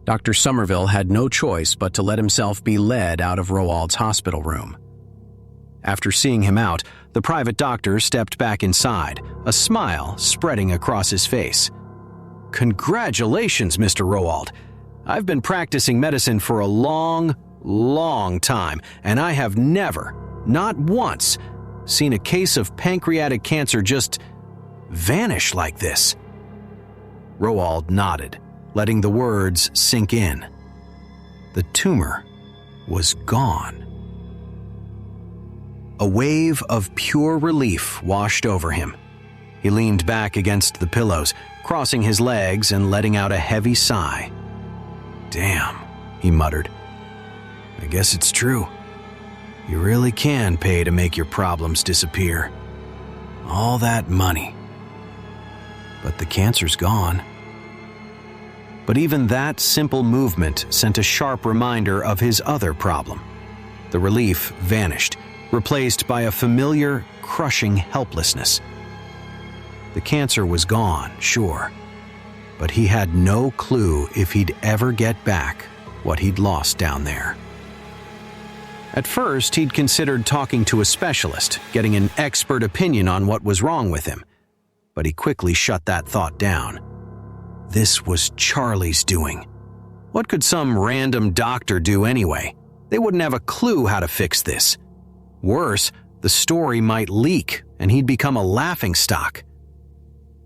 Dr. Somerville had no choice but to let himself be led out of Roald's hospital room. After seeing him out, the private doctor stepped back inside, a smile spreading across his face. "Congratulations, Mr. Roald. I've been practicing medicine for a long time, and I have never, not once, seen a case of pancreatic cancer just vanish like this." Roald nodded, letting the words sink in. The tumor was gone. A wave of pure relief washed over him. He leaned back against the pillows, crossing his legs and letting out a heavy sigh. "Damn," he muttered. "I guess it's true. You really can pay to make your problems disappear. All that money. But the cancer's gone." But even that simple movement sent a sharp reminder of his other problem. The relief vanished, replaced by a familiar, crushing helplessness. The cancer was gone, sure, but he had no clue if he'd ever get back what he'd lost down there. At first, he'd considered talking to a specialist, getting an expert opinion on what was wrong with him, but he quickly shut that thought down. This was Charlie's doing. What could some random doctor do anyway? They wouldn't have a clue how to fix this. Worse, the story might leak and he'd become a laughingstock.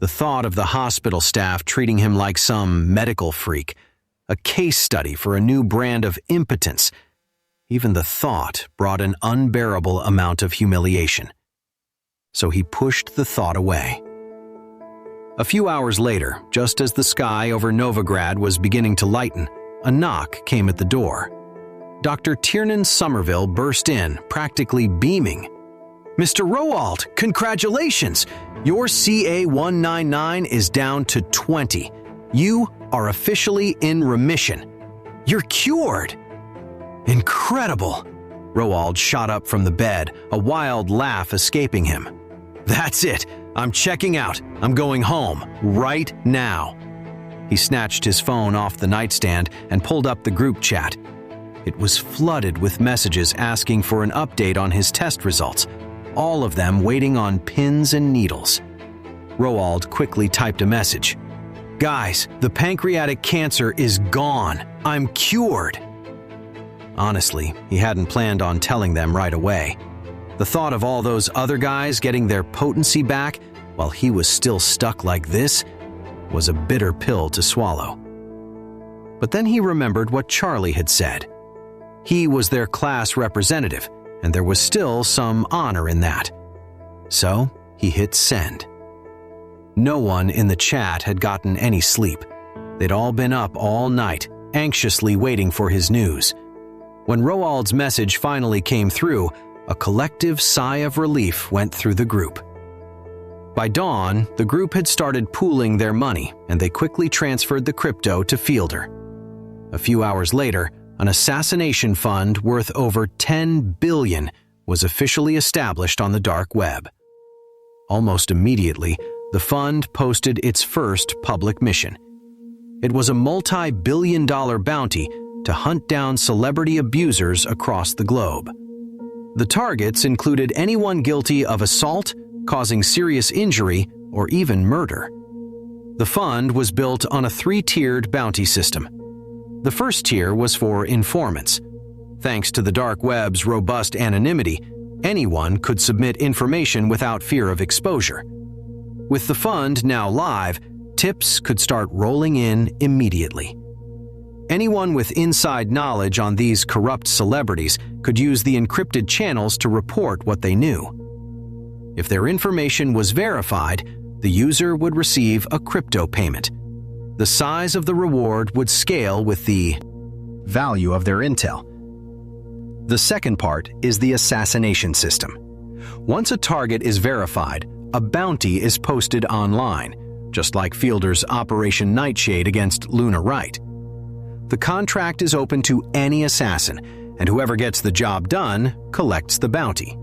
The thought of the hospital staff treating him like some medical freak, a case study for a new brand of impotence, even the thought brought an unbearable amount of humiliation. So he pushed the thought away. A few hours later, just as the sky over Novigrad was beginning to lighten, a knock came at the door. Dr. Tiernan Somerville burst in, practically beaming. "Mr. Roald, congratulations! Your CA-199 is down to 20. You are officially in remission. You're cured!" "Incredible!" Roald shot up from the bed, a wild laugh escaping him. "That's it! I'm checking out. I'm going home, right now." He snatched his phone off the nightstand and pulled up the group chat. It was flooded with messages asking for an update on his test results, all of them waiting on pins and needles. Roald quickly typed a message. "Guys, the pancreatic cancer is gone. I'm cured." Honestly, he hadn't planned on telling them right away. The thought of all those other guys getting their potency back while he was still stuck like this was a bitter pill to swallow. But then he remembered what Charlie had said. He was their class representative, and there was still some honor in that. So he hit send. No one in the chat had gotten any sleep. They'd all been up all night, anxiously waiting for his news. When Roald's message finally came through, a collective sigh of relief went through the group. By dawn, the group had started pooling their money, and they quickly transferred the crypto to Fielder. A few hours later, an assassination fund worth over $10 billion was officially established on the dark web. Almost immediately, the fund posted its first public mission. It was a multi-billion-dollar bounty to hunt down celebrity abusers across the globe. The targets included anyone guilty of assault, causing serious injury, or even murder. The fund was built on a 3-tiered bounty system. The first tier was for informants. Thanks to the dark web's robust anonymity, anyone could submit information without fear of exposure. With the fund now live, tips could start rolling in immediately. Anyone with inside knowledge on these corrupt celebrities could use the encrypted channels to report what they knew. If their information was verified, the user would receive a crypto payment. The size of the reward would scale with the value of their intel. The second part is the assassination system. Once a target is verified, a bounty is posted online, just like Fielder's Operation Nightshade against Luna Wright. The contract is open to any assassin, and whoever gets the job done collects the bounty.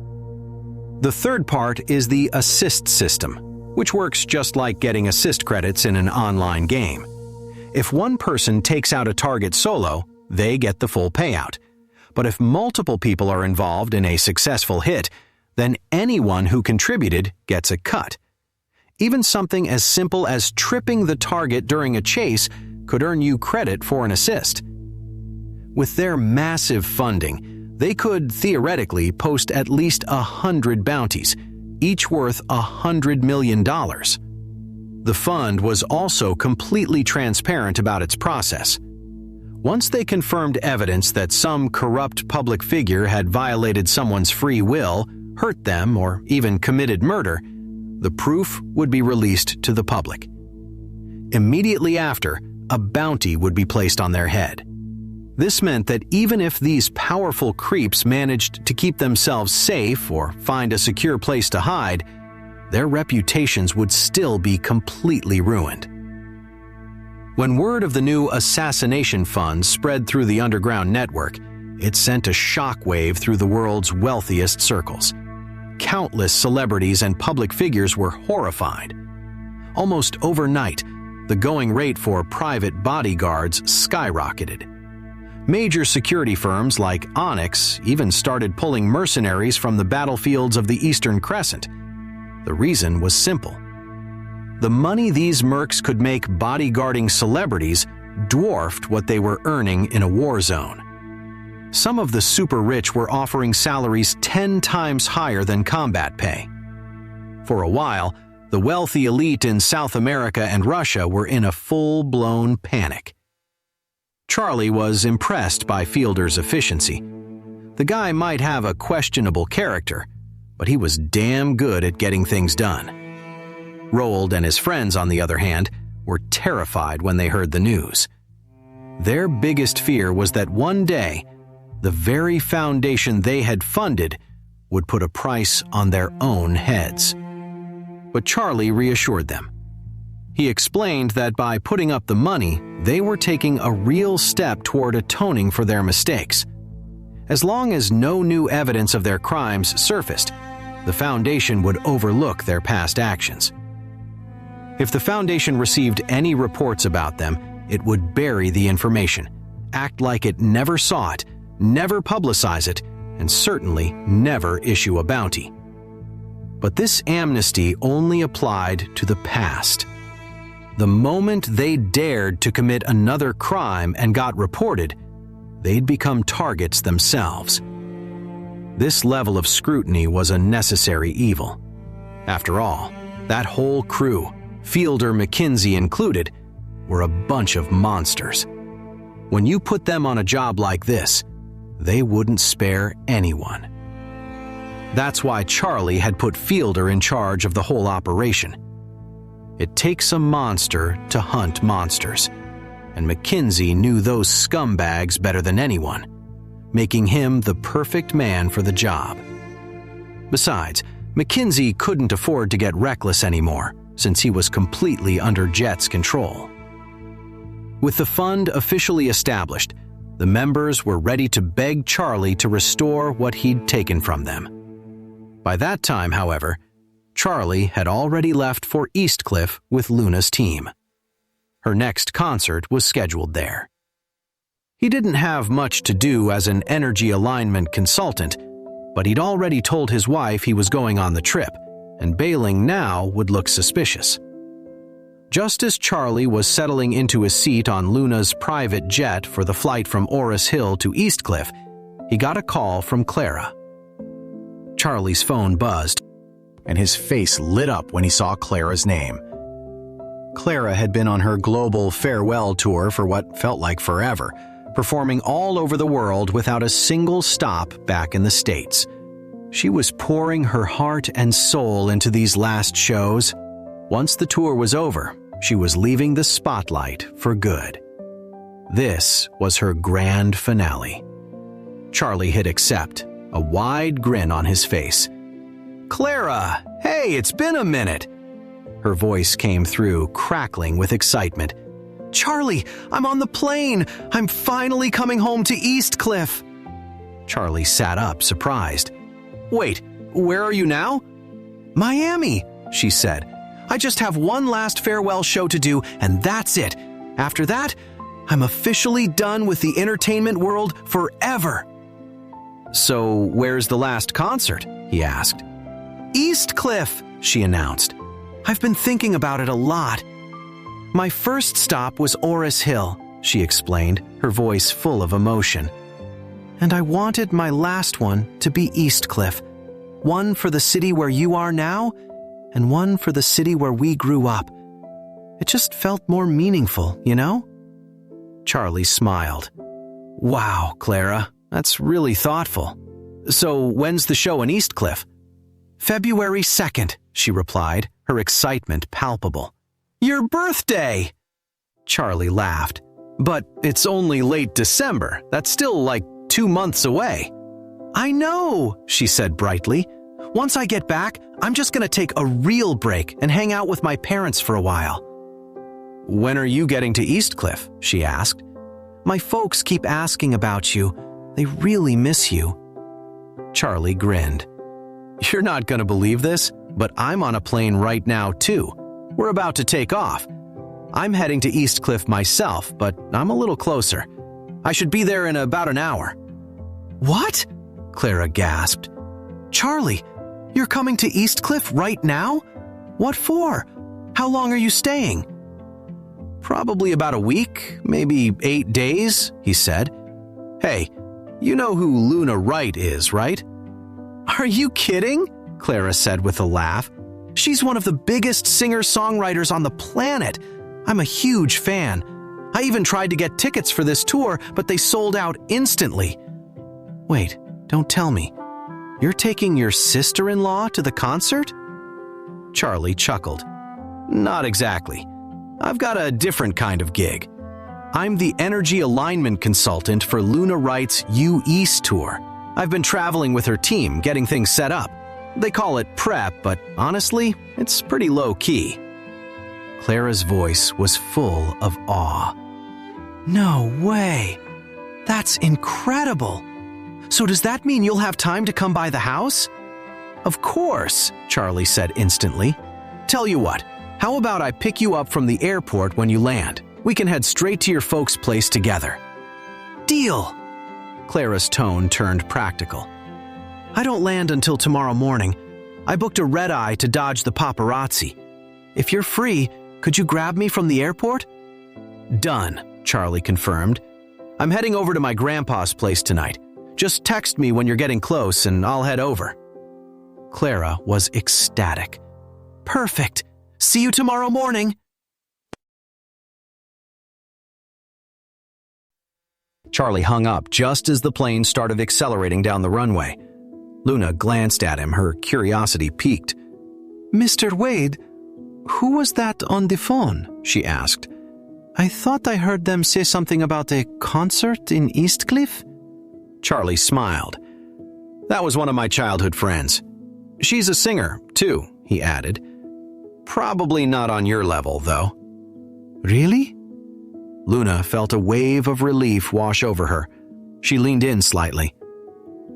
The third part is the assist system, which works just like getting assist credits in an online game. If one person takes out a target solo, they get the full payout. But if multiple people are involved in a successful hit, then anyone who contributed gets a cut. Even something as simple as tripping the target during a chase could earn you credit for an assist. With their massive funding, they could theoretically post at least 100 bounties, each worth $100 million. The fund was also completely transparent about its process. Once they confirmed evidence that some corrupt public figure had violated someone's free will, hurt them, or even committed murder, the proof would be released to the public. Immediately after, a bounty would be placed on their head. This meant that even if these powerful creeps managed to keep themselves safe or find a secure place to hide, their reputations would still be completely ruined. When word of the new assassination fund spread through the underground network, it sent a shockwave through the world's wealthiest circles. Countless celebrities and public figures were horrified. Almost overnight, the going rate for private bodyguards skyrocketed. Major security firms like Onyx even started pulling mercenaries from the battlefields of the Eastern Crescent. The reason was simple. The money these mercs could make bodyguarding celebrities dwarfed what they were earning in a war zone. Some of the super rich were offering salaries 10 times higher than combat pay. For a while, the wealthy elite in South America and Russia were in a full-blown panic. Charlie was impressed by Fielder's efficiency. The guy might have a questionable character, but he was damn good at getting things done. Roald and his friends, on the other hand, were terrified when they heard the news. Their biggest fear was that one day, the very foundation they had funded would put a price on their own heads. But Charlie reassured them. He explained that by putting up the money, they were taking a real step toward atoning for their mistakes. As long as no new evidence of their crimes surfaced, the Foundation would overlook their past actions. If the Foundation received any reports about them, it would bury the information, act like it never saw it, never publicize it, and certainly never issue a bounty. But this amnesty only applied to the past. The moment they dared to commit another crime and got reported, they'd become targets themselves. This level of scrutiny was a necessary evil. After all, that whole crew, Fielder, McKinsey included, were a bunch of monsters. When you put them on a job like this, they wouldn't spare anyone. That's why Charlie had put Fielder in charge of the whole operation. It takes a monster to hunt monsters, and McKinsey knew those scumbags better than anyone, making him the perfect man for the job. Besides, McKinsey couldn't afford to get reckless anymore, since he was completely under Jet's control. With the fund officially established, the members were ready to beg Charlie to restore what he'd taken from them. By that time, however, Charlie had already left for Eastcliff with Luna's team. Her next concert was scheduled there. He didn't have much to do as an energy alignment consultant, but he'd already told his wife he was going on the trip, and bailing now would look suspicious. Just as Charlie was settling into his seat on Luna's private jet for the flight from Oris Hill to Eastcliff, he got a call from Clara. Charlie's phone buzzed, and his face lit up when he saw Clara's name. Clara had been on her global farewell tour for what felt like forever, performing all over the world without a single stop back in the States. She was pouring her heart and soul into these last shows. Once the tour was over, she was leaving the spotlight for good. This was her grand finale. Charlie hit accept, a wide grin on his face. "Clara, hey, it's been a minute." Her voice came through, crackling with excitement. "Charlie, I'm on the plane. I'm finally coming home to Eastcliff." Charlie sat up, surprised. "Wait, where are you now?" "Miami," she said. "I just have one last farewell show to do, and that's it. After that, I'm officially done with the entertainment world forever." "So, where's the last concert?" he asked. "Eastcliff," she announced. "I've been thinking about it a lot. My first stop was Oris Hill," she explained, her voice full of emotion. "And I wanted my last one to be Eastcliff. One for the city where you are now, and one for the city where we grew up. It just felt more meaningful, you know?" Charlie smiled. "Wow, Clara, that's really thoughtful. So when's the show in Eastcliff?" "February 2nd, she replied, her excitement palpable. "Your birthday!" Charlie laughed. "But it's only late December. That's still like 2 months away." "I know," she said brightly. "Once I get back, I'm just going to take a real break and hang out with my parents for a while." "When are you getting to Eastcliff?" she asked. "My folks keep asking about you. They really miss you." Charlie grinned. "You're not going to believe this, but I'm on a plane right now, too. We're about to take off. I'm heading to Eastcliff myself, but I'm a little closer. I should be there in about an hour." "What?" Clara gasped. "Charlie, you're coming to Eastcliff right now? What for? How long are you staying?" "Probably about a week, maybe 8 days," he said. "Hey, you know who Luna Wright is, right?" "Are you kidding?" Clara said with a laugh. "She's one of the biggest singer-songwriters on the planet. I'm a huge fan. I even tried to get tickets for this tour, but they sold out instantly." "Wait, don't tell me. You're taking your sister-in-law to the concert?" Charlie chuckled. "Not exactly. I've got a different kind of gig. I'm the energy alignment consultant for Luna Wright's U East tour. I've been traveling with her team, getting things set up. They call it prep, but honestly, it's pretty low-key." Clara's voice was full of awe. "No way! That's incredible! So does that mean you'll have time to come by the house?" "Of course," Charlie said instantly. "Tell you what, how about I pick you up from the airport when you land? We can head straight to your folks' place together." "Deal!" Clara's tone turned practical. "I don't land until tomorrow morning. I booked a red-eye to dodge the paparazzi. If you're free, could you grab me from the airport?" "Done," Charlie confirmed. "I'm heading over to my grandpa's place tonight. Just text me when you're getting close and I'll head over." Clara was ecstatic. "Perfect. See you tomorrow morning." Charlie hung up just as the plane started accelerating down the runway. Luna glanced at him, her curiosity piqued. "Mr. Wade, who was that on the phone?" she asked. "I thought I heard them say something about a concert in Eastcliff." Charlie smiled. "That was one of my childhood friends. She's a singer, too," he added. "Probably not on your level, though." "Really?" Luna felt a wave of relief wash over her. She leaned in slightly.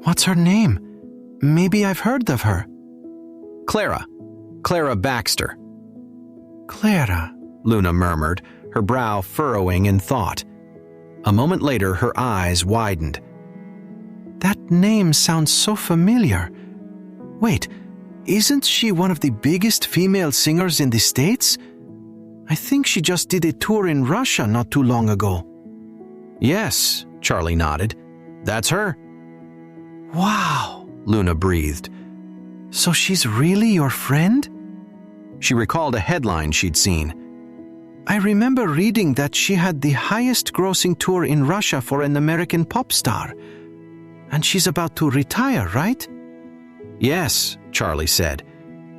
"What's her name? Maybe I've heard of her." "Clara. Clara Baxter." "Clara," Luna murmured, her brow furrowing in thought. A moment later, her eyes widened. "That name sounds so familiar. Wait, isn't she one of the biggest female singers in the States? I think she just did a tour in Russia not too long ago." "Yes," Charlie nodded. "That's her." "Wow," Luna breathed. "So she's really your friend?" She recalled a headline she'd seen. "I remember reading that she had the highest grossing tour in Russia for an American pop star. And she's about to retire, right?" "Yes," Charlie said.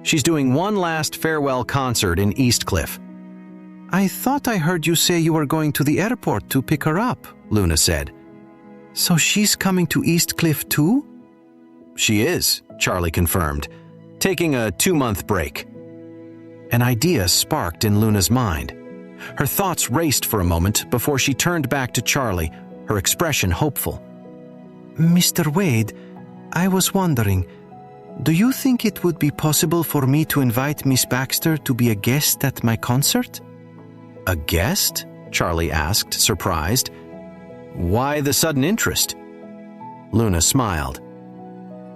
"She's doing one last farewell concert in Eastcliff." "I thought I heard you say you were going to the airport to pick her up," Luna said. "So she's coming to Eastcliff too?" "She is," Charlie confirmed, "taking a 2-month break." An idea sparked in Luna's mind. Her thoughts raced for a moment before she turned back to Charlie, her expression hopeful. "Mr. Wade, I was wondering, do you think it would be possible for me to invite Miss Baxter to be a guest at my concert?" "A guest?" Charlie asked, surprised. Why the sudden interest? Luna smiled.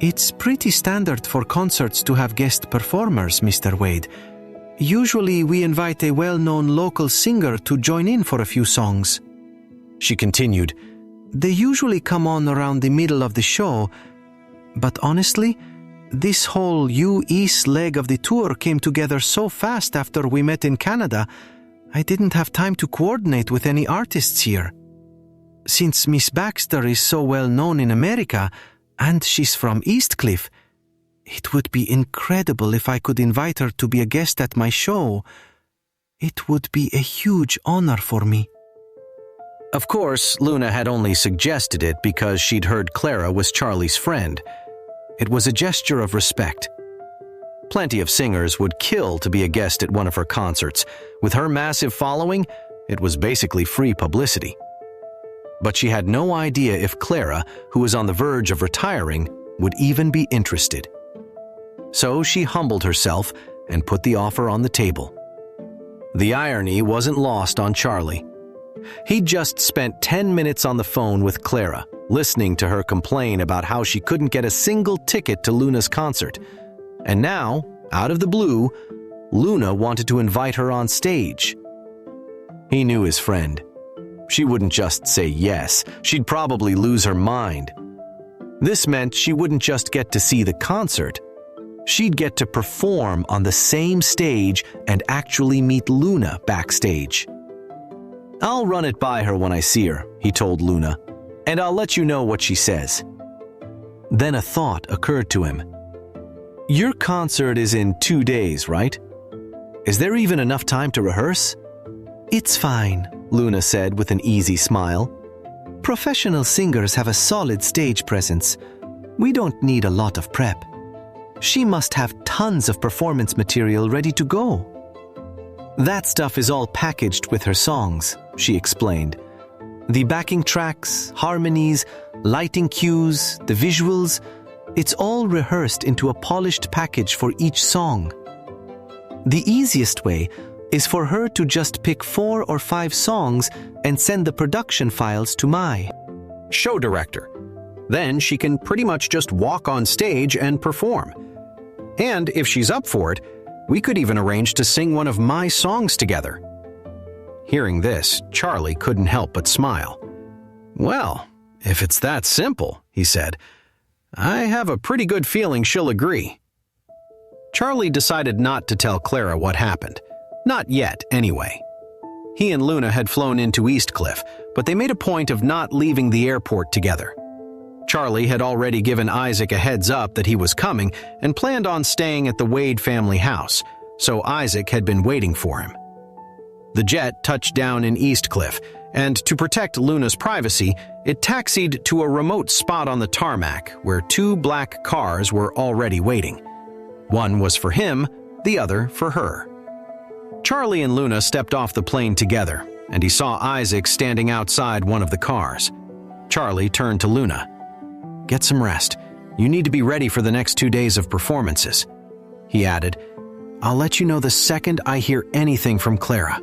It's pretty standard for concerts to have guest performers, Mr. Wade. Usually we invite a well-known local singer to join in for a few songs. She continued, They usually come on around the middle of the show, but honestly, this whole U.S. leg of the tour came together so fast after we met in Canada, I didn't have time to coordinate with any artists here. Since Miss Baxter is so well known in America, and she's from Eastcliff, it would be incredible if I could invite her to be a guest at my show. It would be a huge honor for me. Of course, Luna had only suggested it because she'd heard Clara was Charlie's friend. It was a gesture of respect. Plenty of singers would kill to be a guest at one of her concerts. With her massive following, it was basically free publicity. But she had no idea if Clara, who was on the verge of retiring, would even be interested. So she humbled herself and put the offer on the table. The irony wasn't lost on Charlie. He'd just spent 10 minutes on the phone with Clara, listening to her complain about how she couldn't get a single ticket to Luna's concert. And now, out of the blue, Luna wanted to invite her on stage. He knew his friend. She wouldn't just say yes, she'd probably lose her mind. This meant she wouldn't just get to see the concert, she'd get to perform on the same stage and actually meet Luna backstage. I'll run it by her when I see her, he told Luna, and I'll let you know what she says. Then a thought occurred to him. Your concert is in 2 days, right? Is there even enough time to rehearse? It's fine, Luna said with an easy smile. Professional singers have a solid stage presence. We don't need a lot of prep. She must have tons of performance material ready to go. That stuff is all packaged with her songs, she explained. The backing tracks, harmonies, lighting cues, the visuals, it's all rehearsed into a polished package for each song. The easiest way is for her to just pick 4 or 5 songs and send the production files to my show director. Then she can pretty much just walk on stage and perform. And if she's up for it, we could even arrange to sing one of my songs together. Hearing this, Charlie couldn't help but smile. Well, if it's that simple, he said, I have a pretty good feeling she'll agree. Charlie decided not to tell Clara what happened. Not yet, anyway. He and Luna had flown into Eastcliff, but they made a point of not leaving the airport together. Charlie had already given Isaac a heads up that he was coming and planned on staying at the Wade family house, so Isaac had been waiting for him. The jet touched down in Eastcliff, and to protect Luna's privacy, it taxied to a remote spot on the tarmac where 2 black cars were already waiting. One was for him, the other for her. Charlie and Luna stepped off the plane together, and he saw Isaac standing outside one of the cars. Charlie turned to Luna. Get some rest. You need to be ready for the next 2 days of performances. He added, I'll let you know the second I hear anything from Clara.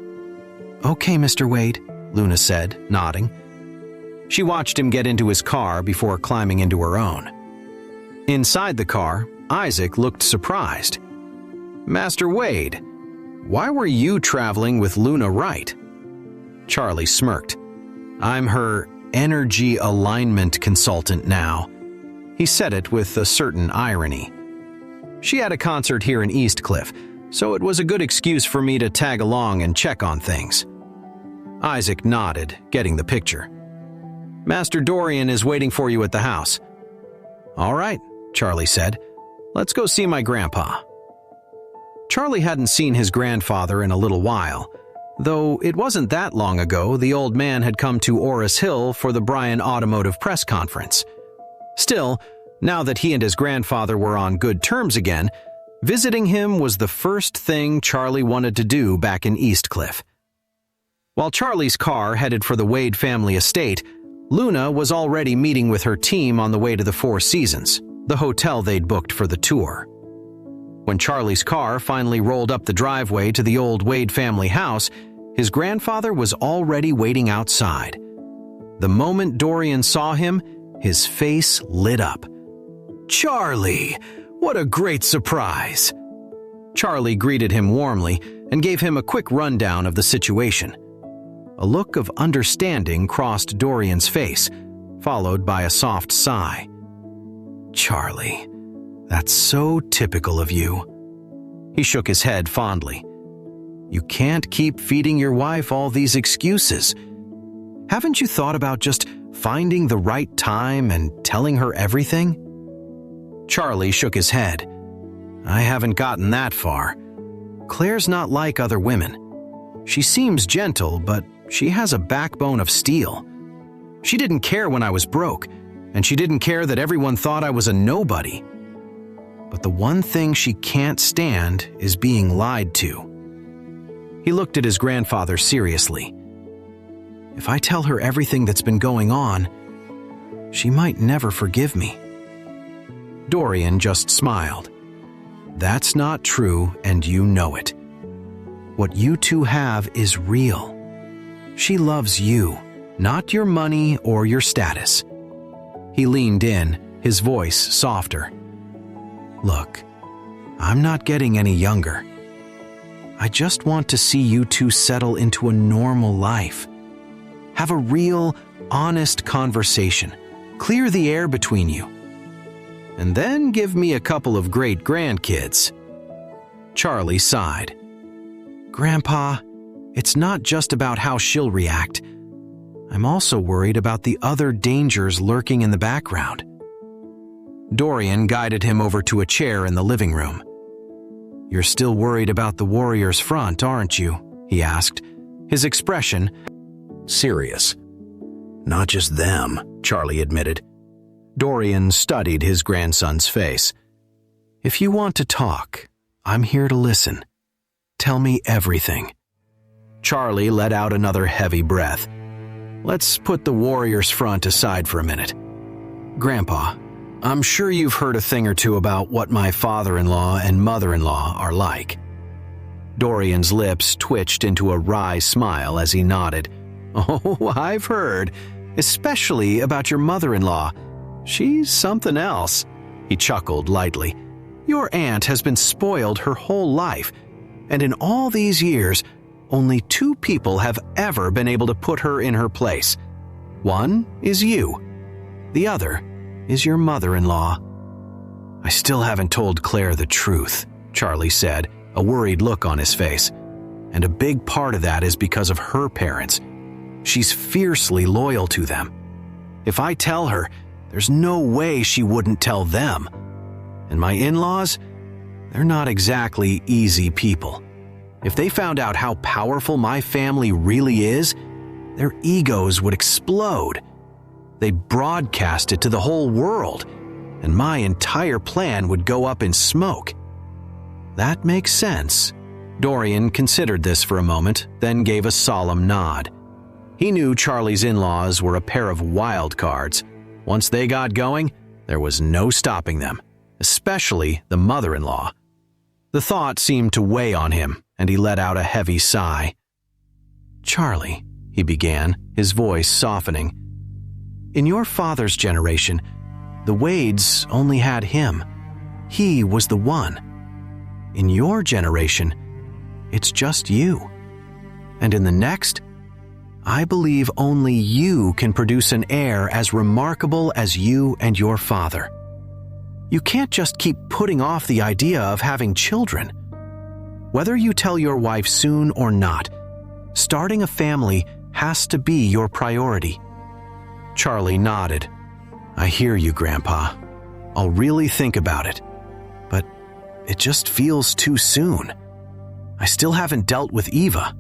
Okay, Mr. Wade, Luna said, nodding. She watched him get into his car before climbing into her own. Inside the car, Isaac looked surprised. Master Wade, why were you traveling with Luna Wright? Charlie smirked. I'm her energy alignment consultant now. He said it with a certain irony. She had a concert here in Eastcliff, so it was a good excuse for me to tag along and check on things. Isaac nodded, getting the picture. Master Dorian is waiting for you at the house. All right, Charlie said. Let's go see my grandpa. Charlie hadn't seen his grandfather in a little while, though it wasn't that long ago the old man had come to Orris Hill for the Bryan Automotive press conference. Still, now that he and his grandfather were on good terms again, visiting him was the first thing Charlie wanted to do back in Eastcliff. While Charlie's car headed for the Wade family estate, Luna was already meeting with her team on the way to the Four Seasons, the hotel they'd booked for the tour. When Charlie's car finally rolled up the driveway to the old Wade family house, his grandfather was already waiting outside. The moment Dorian saw him, his face lit up. "Charlie, what a great surprise!" Charlie greeted him warmly and gave him a quick rundown of the situation. A look of understanding crossed Dorian's face, followed by a soft sigh. "Charlie, that's so typical of you." He shook his head fondly. "You can't keep feeding your wife all these excuses. Haven't you thought about just finding the right time and telling her everything?" Charlie shook his head. "I haven't gotten that far. Claire's not like other women. She seems gentle, but she has a backbone of steel. She didn't care when I was broke, and she didn't care that everyone thought I was a nobody. But the one thing she can't stand is being lied to." He looked at his grandfather seriously. "If I tell her everything that's been going on, she might never forgive me." Dorian just smiled. "That's not true, and you know it. What you two have is real. She loves you, not your money or your status." He leaned in, his voice softer. "Look, I'm not getting any younger. I just want to see you two settle into a normal life. Have a real, honest conversation. Clear the air between you. And then give me a couple of great grandkids." Charlie sighed. "Grandpa, it's not just about how she'll react. I'm also worried about the other dangers lurking in the background." Dorian guided him over to a chair in the living room. "You're still worried about the Warriors' front, aren't you?" he asked, his expression serious. "Not just them," Charlie admitted. Dorian studied his grandson's face. "If you want to talk, I'm here to listen. Tell me everything." Charlie let out another heavy breath. "Let's put the Warriors' front aside for a minute. Grandpa, I'm sure you've heard a thing or two about what my father-in-law and mother-in-law are like." Dorian's lips twitched into a wry smile as he nodded. "Oh, I've heard, especially about your mother-in-law. She's something else." He chuckled lightly. "Your aunt has been spoiled her whole life, and in all these years, only 2 people have ever been able to put her in her place. One is you. The other is your mother-in-law." "I still haven't told Claire the truth," Charlie said, a worried look on his face. "And a big part of that is because of her parents. She's fiercely loyal to them. If I tell her, there's no way she wouldn't tell them. And my in-laws, they're not exactly easy people. If they found out how powerful my family really is, their egos would explode. They'd broadcast it to the whole world, and my entire plan would go up in smoke." "That makes sense." Dorian considered this for a moment, then gave a solemn nod. He knew Charlie's in-laws were a pair of wild cards. Once they got going, there was no stopping them, especially the mother-in-law. The thought seemed to weigh on him, and he let out a heavy sigh. "Charlie," he began, his voice softening, "in your father's generation, the Wades only had him. He was the one. In your generation, it's just you. And in the next, I believe only you can produce an heir as remarkable as you and your father. You can't just keep putting off the idea of having children. Whether you tell your wife soon or not, starting a family has to be your priority." Charlie nodded. "I hear you, Grandpa. I'll really think about it. But it just feels too soon. I still haven't dealt with Eva.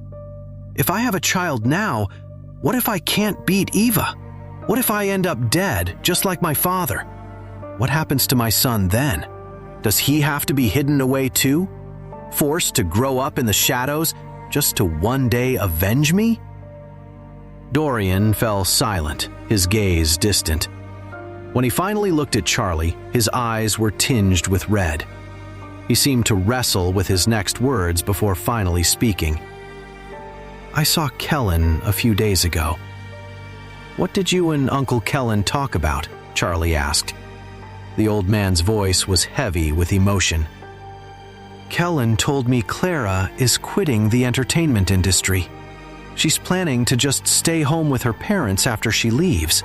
If I have a child now, what if I can't beat Eva? What if I end up dead, just like my father? What happens to my son then? Does he have to be hidden away too? Forced to grow up in the shadows just to one day avenge me?" Dorian fell silent, his gaze distant. When he finally looked at Charlie, his eyes were tinged with red. He seemed to wrestle with his next words before finally speaking. I saw Kellen a few days ago." "What did you and Uncle Kellen talk about?" Charlie asked. The old man's voice was heavy with emotion. "Kellen told me Clara is quitting the entertainment industry. She's planning to just stay home with her parents after she leaves."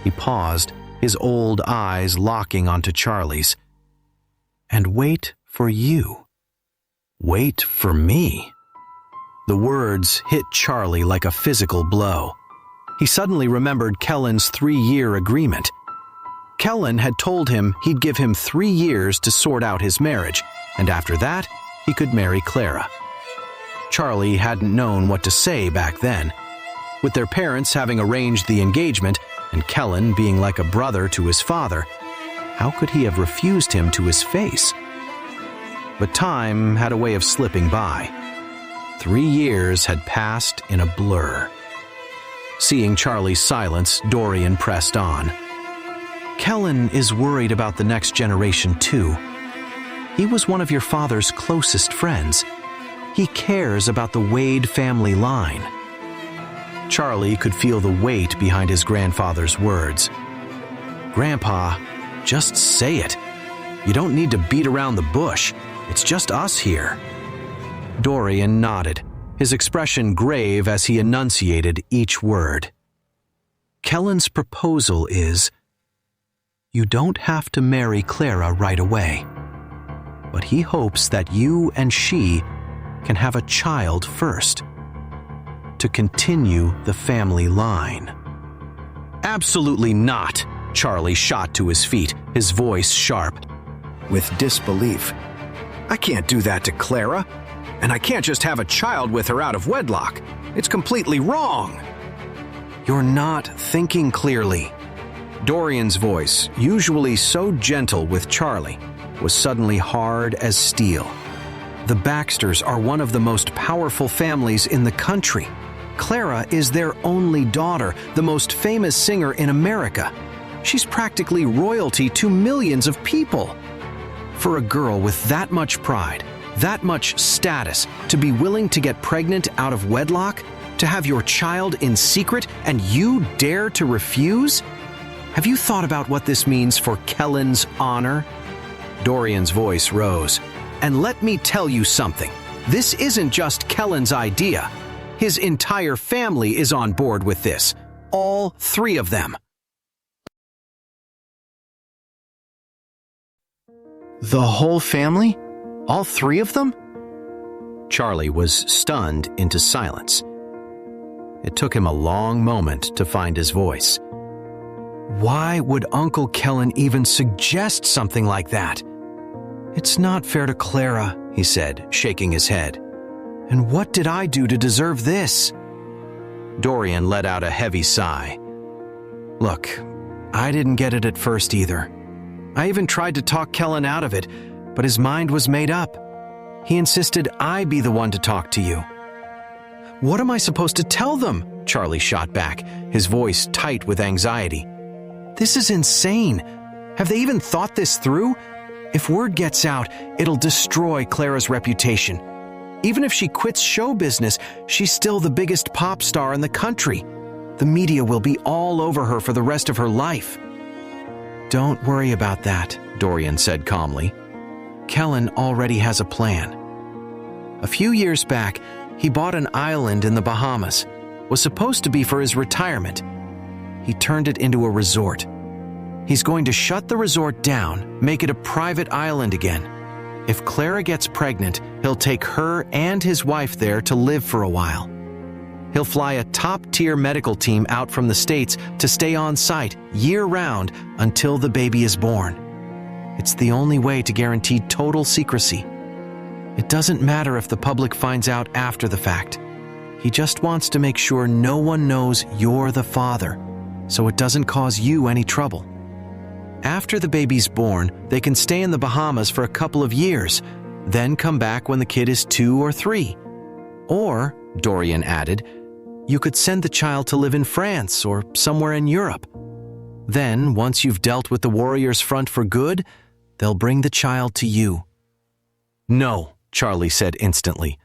He paused, his old eyes locking onto Charlie's. "And wait for you." "Wait for me?" The words hit Charlie like a physical blow. He suddenly remembered Kellen's 3-year agreement. Kellen had told him he'd give him 3 years to sort out his marriage, and after that, he could marry Clara. Charlie hadn't known what to say back then. With their parents having arranged the engagement, and Kellen being like a brother to his father, how could he have refused him to his face? But time had a way of slipping by. 3 years had passed in a blur. Seeing Charlie's silence, Dorian pressed on. "Kellen is worried about the next generation too. He was one of your father's closest friends. He cares about the Wade family line." Charlie could feel the weight behind his grandfather's words. "Grandpa, just say it. You don't need to beat around the bush. It's just us here." Dorian nodded, his expression grave as he enunciated each word. "Kellen's proposal is, you don't have to marry Clara right away, but he hopes that you and she can have a child first, to continue the family line." "Absolutely not!" Charlie shot to his feet, his voice sharp. With disbelief. "I can't do that to Clara, and I can't just have a child with her out of wedlock. It's completely wrong." "You're not thinking clearly." Dorian's voice, usually so gentle with Charlie, was suddenly hard as steel. "The Baxters are one of the most powerful families in the country. Clara is their only daughter, the most famous singer in America. She's practically royalty to millions of people. For a girl with that much pride, that much status, to be willing to get pregnant out of wedlock, to have your child in secret, and you dare to refuse? Have you thought about what this means for Kellen's honor?" Dorian's voice rose. "And let me tell you something. This isn't just Kellen's idea. His entire family is on board with this. All 3 of them." "The whole family? All 3 of them?" Charlie was stunned into silence. It took him a long moment to find his voice. Why would Uncle Kellen even suggest something like that? "It's not fair to Clara," he said, shaking his head. "And what did I do to deserve this?" Dorian let out a heavy sigh. "Look, I didn't get it at first either. I even tried to talk Kellen out of it, but his mind was made up. He insisted I be the one to talk to you." "What am I supposed to tell them?" Charlie shot back, his voice tight with anxiety. "This is insane. Have they even thought this through? If word gets out, it'll destroy Clara's reputation. Even if she quits show business, she's still the biggest pop star in the country. The media will be all over her for the rest of her life." "Don't worry about that," Dorian said calmly. "Kellen already has a plan. A few years back, he bought an island in the Bahamas. Was supposed to be for his retirement. He turned it into a resort. He's going to shut the resort down, make it a private island again. If Clara gets pregnant, he'll take her and his wife there to live for a while. He'll fly a top-tier medical team out from the States to stay on site year-round until the baby is born. It's the only way to guarantee total secrecy. It doesn't matter if the public finds out after the fact. He just wants to make sure no one knows you're the father, so it doesn't cause you any trouble. After the baby's born, they can stay in the Bahamas for a couple of years, then come back when the kid is 2 or 3. Or, Dorian added, you could send the child to live in France or somewhere in Europe. Then, once you've dealt with the Warriors front for good, they'll bring the child to you." "No," Charlie said instantly.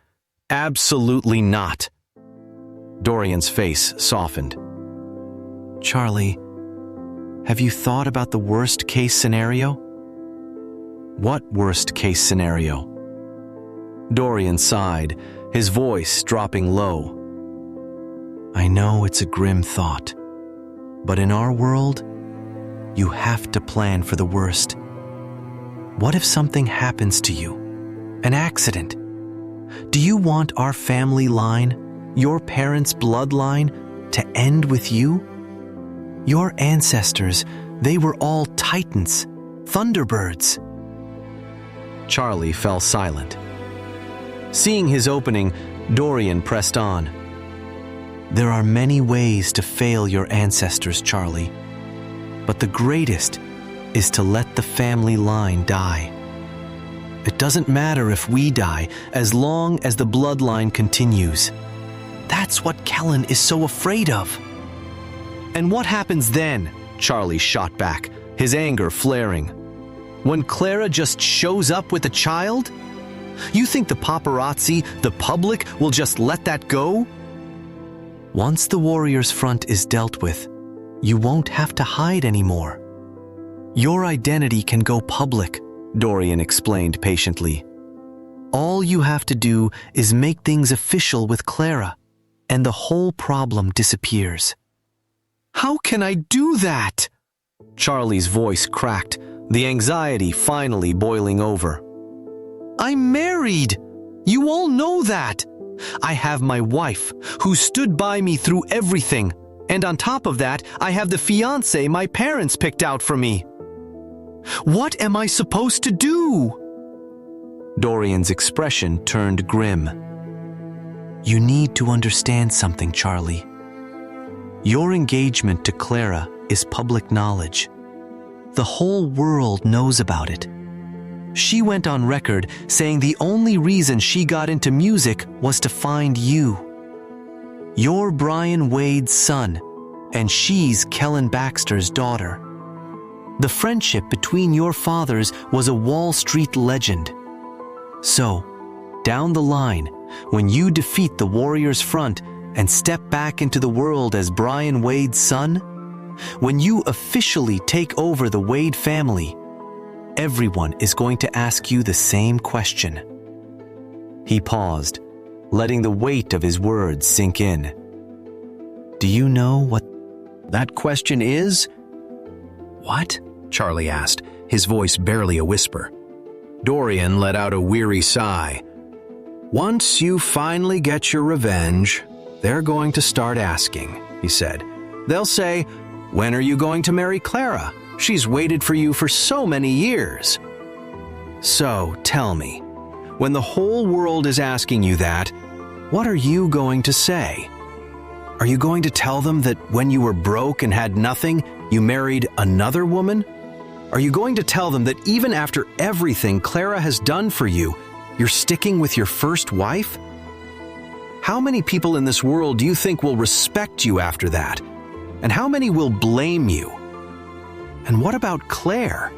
"Absolutely not." Dorian's face softened. Charlie, have you thought about the worst-case scenario? What worst-case scenario? Dorian sighed, his voice dropping low. I know it's a grim thought, but in our world, you have to plan for the worst. What if something happens to you? An accident? Do you want our family line, your parents' bloodline, to end with you? Your ancestors, they were all titans, thunderbirds. Charlie fell silent. Seeing his opening, Dorian pressed on. There are many ways to fail your ancestors, Charlie. But the greatest is to let the family line die. It doesn't matter if we die, as long as the bloodline continues. That's what Kellen is so afraid of. And what happens then? Charlie shot back, his anger flaring. When Clara just shows up with a child? You think the paparazzi, the public, will just let that go? Once the Warriors Front is dealt with, you won't have to hide anymore. Your identity can go public, Dorian explained patiently. All you have to do is make things official with Clara, and the whole problem disappears. How can I do that? Charlie's voice cracked, the anxiety finally boiling over. I'm married. You all know that. I have my wife, who stood by me through everything, and on top of that, I have the fiancé my parents picked out for me. What am I supposed to do? Dorian's expression turned grim. You need to understand something, Charlie. Your engagement to Clara is public knowledge. The whole world knows about it. She went on record saying the only reason she got into music was to find you. You're Brian Wade's son, and she's Kellen Baxter's daughter. The friendship between your fathers was a Wall Street legend. So, down the line, when you defeat the Warriors Front and step back into the world as Brian Wade's son, when you officially take over the Wade family, everyone is going to ask you the same question. He paused, letting the weight of his words sink in. Do you know what that question is? What? Charlie asked, his voice barely a whisper. Dorian let out a weary sigh. Once you finally get your revenge, they're going to start asking, he said. They'll say, when are you going to marry Clara? She's waited for you for so many years. So, tell me, when the whole world is asking you that, what are you going to say? Are you going to tell them that when you were broke and had nothing, you married another woman? Are you going to tell them that even after everything Clara has done for you, you're sticking with your first wife? How many people in this world do you think will respect you after that? And how many will blame you? And what about Claire?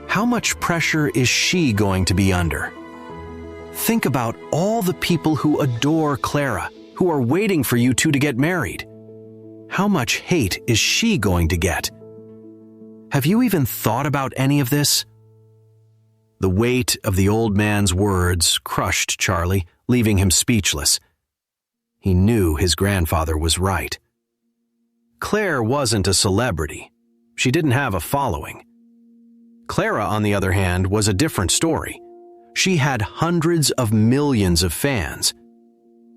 How much pressure is she going to be under? Think about all the people who adore Clara, who are waiting for you two to get married. How much hate is she going to get? Have you even thought about any of this? The weight of the old man's words crushed Charlie, leaving him speechless. He knew his grandfather was right. Claire wasn't a celebrity. She didn't have a following. Clara, on the other hand, was a different story. She had hundreds of millions of fans.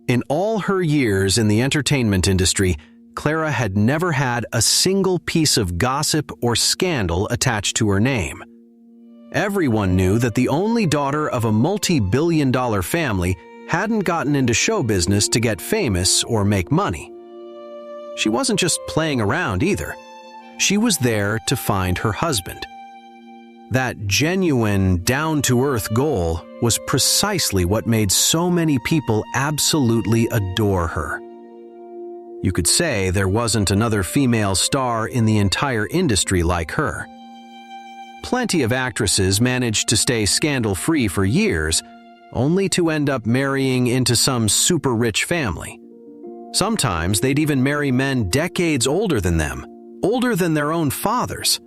In all her years in the entertainment industry, Clara had never had a single piece of gossip or scandal attached to her name. Everyone knew that the only daughter of a multi-billion-dollar family hadn't gotten into show business to get famous or make money. She wasn't just playing around either. She was there to find her husband. That genuine, down-to-earth goal was precisely what made so many people absolutely adore her. You could say there wasn't another female star in the entire industry like her. Plenty of actresses managed to stay scandal-free for years, only to end up marrying into some super-rich family. Sometimes they'd even marry men decades older than them, older than their own fathers.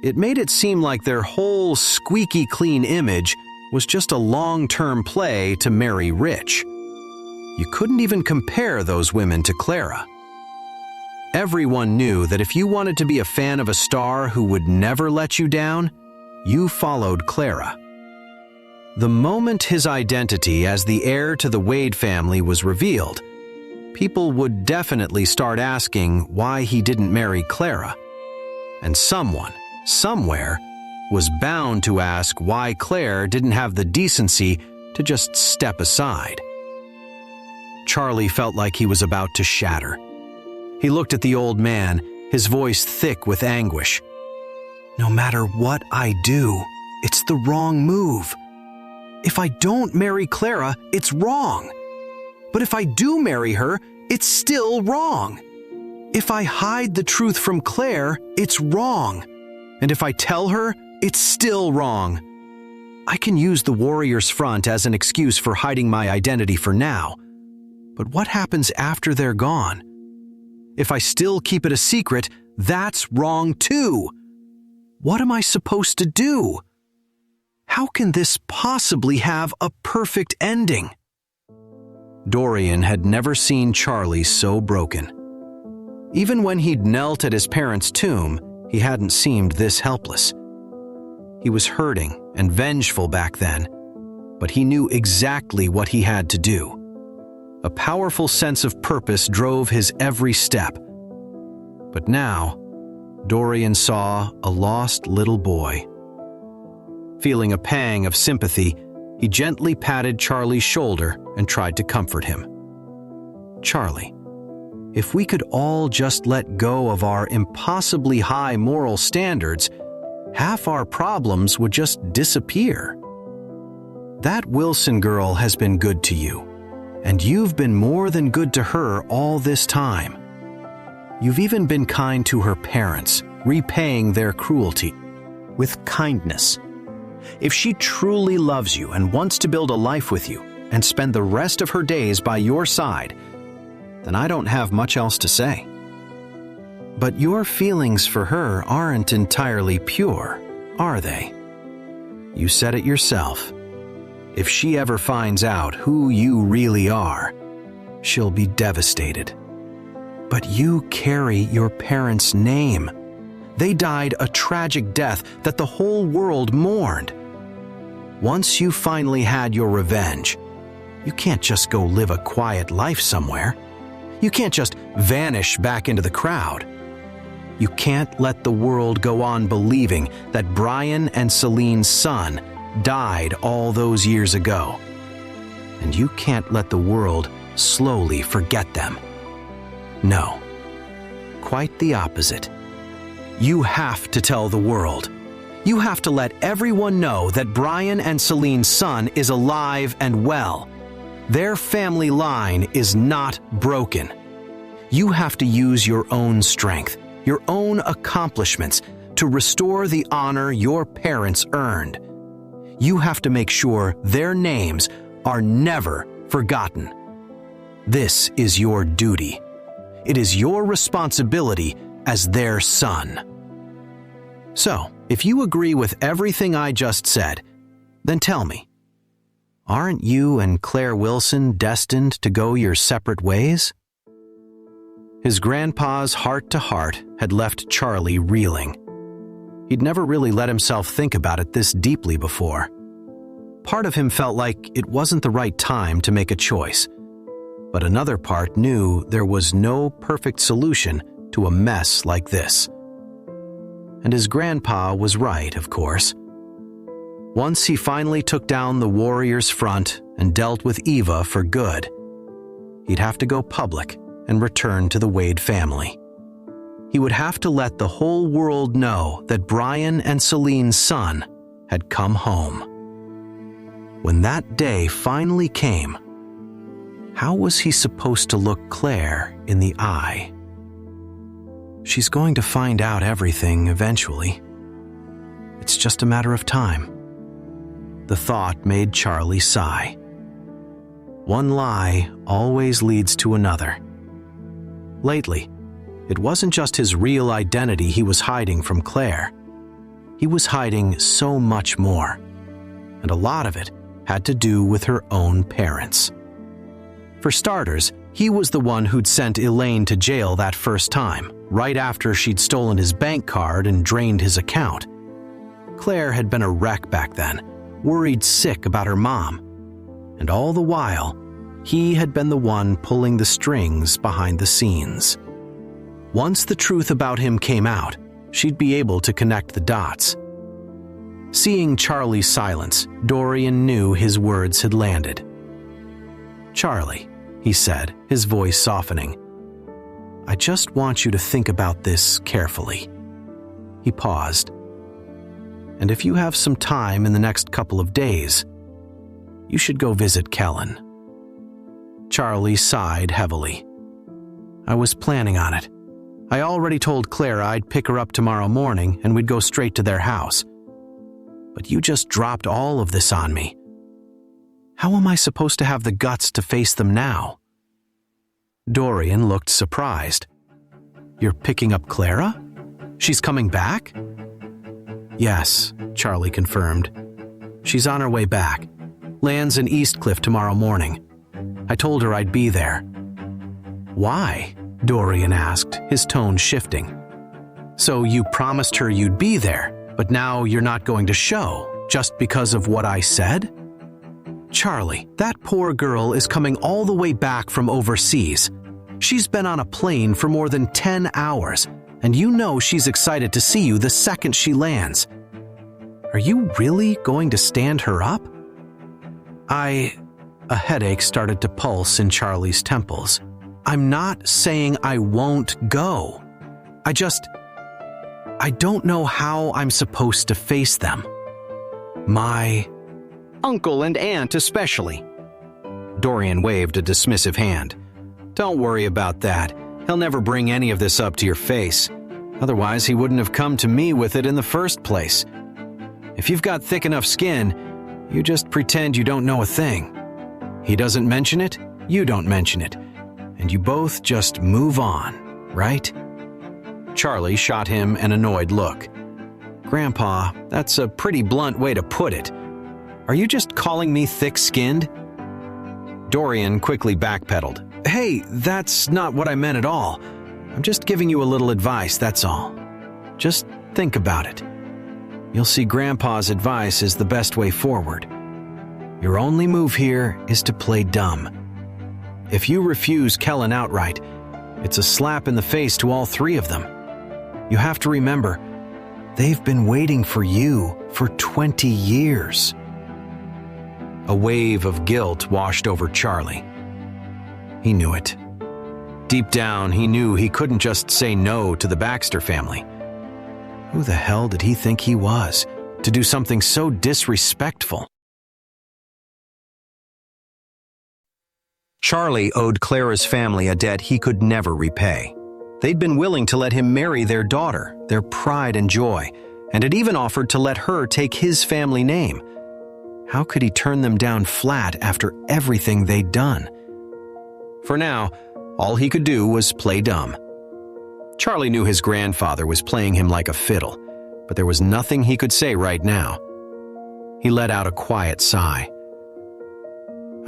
It made it seem like their whole squeaky clean image was just a long-term play to marry rich. You couldn't even compare those women to Clara. Everyone knew that if you wanted to be a fan of a star who would never let you down, you followed Clara. The moment his identity as the heir to the Wade family was revealed, people would definitely start asking why he didn't marry Clara. And someone, somewhere, was bound to ask why Claire didn't have the decency to just step aside. Charlie felt like he was about to shatter. He looked at the old man, his voice thick with anguish. No matter what I do, it's the wrong move. If I don't marry Clara, it's wrong. But if I do marry her, it's still wrong. If I hide the truth from Claire, it's wrong. And if I tell her, it's still wrong. I can use the Warriors Front as an excuse for hiding my identity for now. But what happens after they're gone? If I still keep it a secret, that's wrong too. What am I supposed to do? How can this possibly have a perfect ending? Dorian had never seen Charlie so broken. Even when he'd knelt at his parents' tomb, he hadn't seemed this helpless. He was hurting and vengeful back then, but he knew exactly what he had to do. A powerful sense of purpose drove his every step. But now, Dorian saw a lost little boy. Feeling a pang of sympathy, he gently patted Charlie's shoulder and tried to comfort him. Charlie, if we could all just let go of our impossibly high moral standards, half our problems would just disappear. That Wilson girl has been good to you, and you've been more than good to her all this time. You've even been kind to her parents, repaying their cruelty with kindness. If she truly loves you and wants to build a life with you and spend the rest of her days by your side, then I don't have much else to say. But your feelings for her aren't entirely pure, are they? You said it yourself. If she ever finds out who you really are, she'll be devastated. But you carry your parents' name. They died a tragic death that the whole world mourned. Once you finally had your revenge, you can't just go live a quiet life somewhere. You can't just vanish back into the crowd. You can't let the world go on believing that Brian and Celine's son died all those years ago. And you can't let the world slowly forget them. No, quite the opposite. You have to tell the world. You have to let everyone know that Brian and Celine's son is alive and well. Their family line is not broken. You have to use your own strength, your own accomplishments to restore the honor your parents earned. You have to make sure their names are never forgotten. This is your duty. It is your responsibility as their son. So, if you agree with everything I just said, then tell me, aren't you and Claire Wilson destined to go your separate ways? His grandpa's heart-to-heart had left Charlie reeling. He'd never really let himself think about it this deeply before. Part of him felt like it wasn't the right time to make a choice, but another part knew there was no perfect solution to a mess like this. And his grandpa was right, of course. Once he finally took down the Warriors Front and dealt with Eva for good, he'd have to go public and return to the Wade family. He would have to let the whole world know that Brian and Celine's son had come home. When that day finally came, how was he supposed to look Claire in the eye? She's going to find out everything eventually. It's just a matter of time. The thought made Charlie sigh. One lie always leads to another. Lately, it wasn't just his real identity he was hiding from Claire. He was hiding so much more, and a lot of it had to do with her own parents. For starters, he was the one who'd sent Elaine to jail that first time, right after she'd stolen his bank card and drained his account. Claire had been a wreck back then, worried sick about her mom. And all the while, he had been the one pulling the strings behind the scenes. Once the truth about him came out, she'd be able to connect the dots. Seeing Charlie's silence, Dorian knew his words had landed. "Charlie," he said, his voice softening, "I just want you to think about this carefully." He paused. "And if you have some time in the next couple of days, you should go visit Kellen." Charlie sighed heavily. "I was planning on it. I already told Clara I'd pick her up tomorrow morning and we'd go straight to their house. But you just dropped all of this on me. How am I supposed to have the guts to face them now?" Dorian looked surprised. "You're picking up Clara? She's coming back?" "Yes," Charlie confirmed. "She's on her way back. Lands in Eastcliff tomorrow morning. I told her I'd be there." "Why?" Dorian asked, his tone shifting. "So you promised her you'd be there, but now you're not going to show, just because of what I said?" "Charlie, that poor girl is coming all the way back from overseas. She's been on a plane for more than 10 hours, and you know she's excited to see you the second she lands. Are you really going to stand her up?" A headache started to pulse in Charlie's temples. "I'm not saying I won't go. I don't know how I'm supposed to face them. My uncle and aunt especially." Dorian waved a dismissive hand. "Don't worry about that. He'll never bring any of this up to your face. Otherwise, he wouldn't have come to me with it in the first place. If you've got thick enough skin, you just pretend you don't know a thing. He doesn't mention it, you don't mention it, and you both just move on, right?" Charlie shot him an annoyed look. "Grandpa, that's a pretty blunt way to put it. Are you just calling me thick-skinned?" Dorian quickly backpedaled. "Hey, that's not what I meant at all. I'm just giving you a little advice, that's all. Just think about it. You'll see Grandpa's advice is the best way forward. Your only move here is to play dumb. If you refuse Kellen outright, it's a slap in the face to all three of them. You have to remember, they've been waiting for you for 20 years. A wave of guilt washed over Charlie. He knew it. Deep down, he knew he couldn't just say no to the Baxter family. Who the hell did he think he was, to do something so disrespectful? Charlie owed Clara's family a debt he could never repay. They'd been willing to let him marry their daughter, their pride and joy, and had even offered to let her take his family name. How could he turn them down flat after everything they'd done? For now, all he could do was play dumb. Charlie knew his grandfather was playing him like a fiddle, but there was nothing he could say right now. He let out a quiet sigh.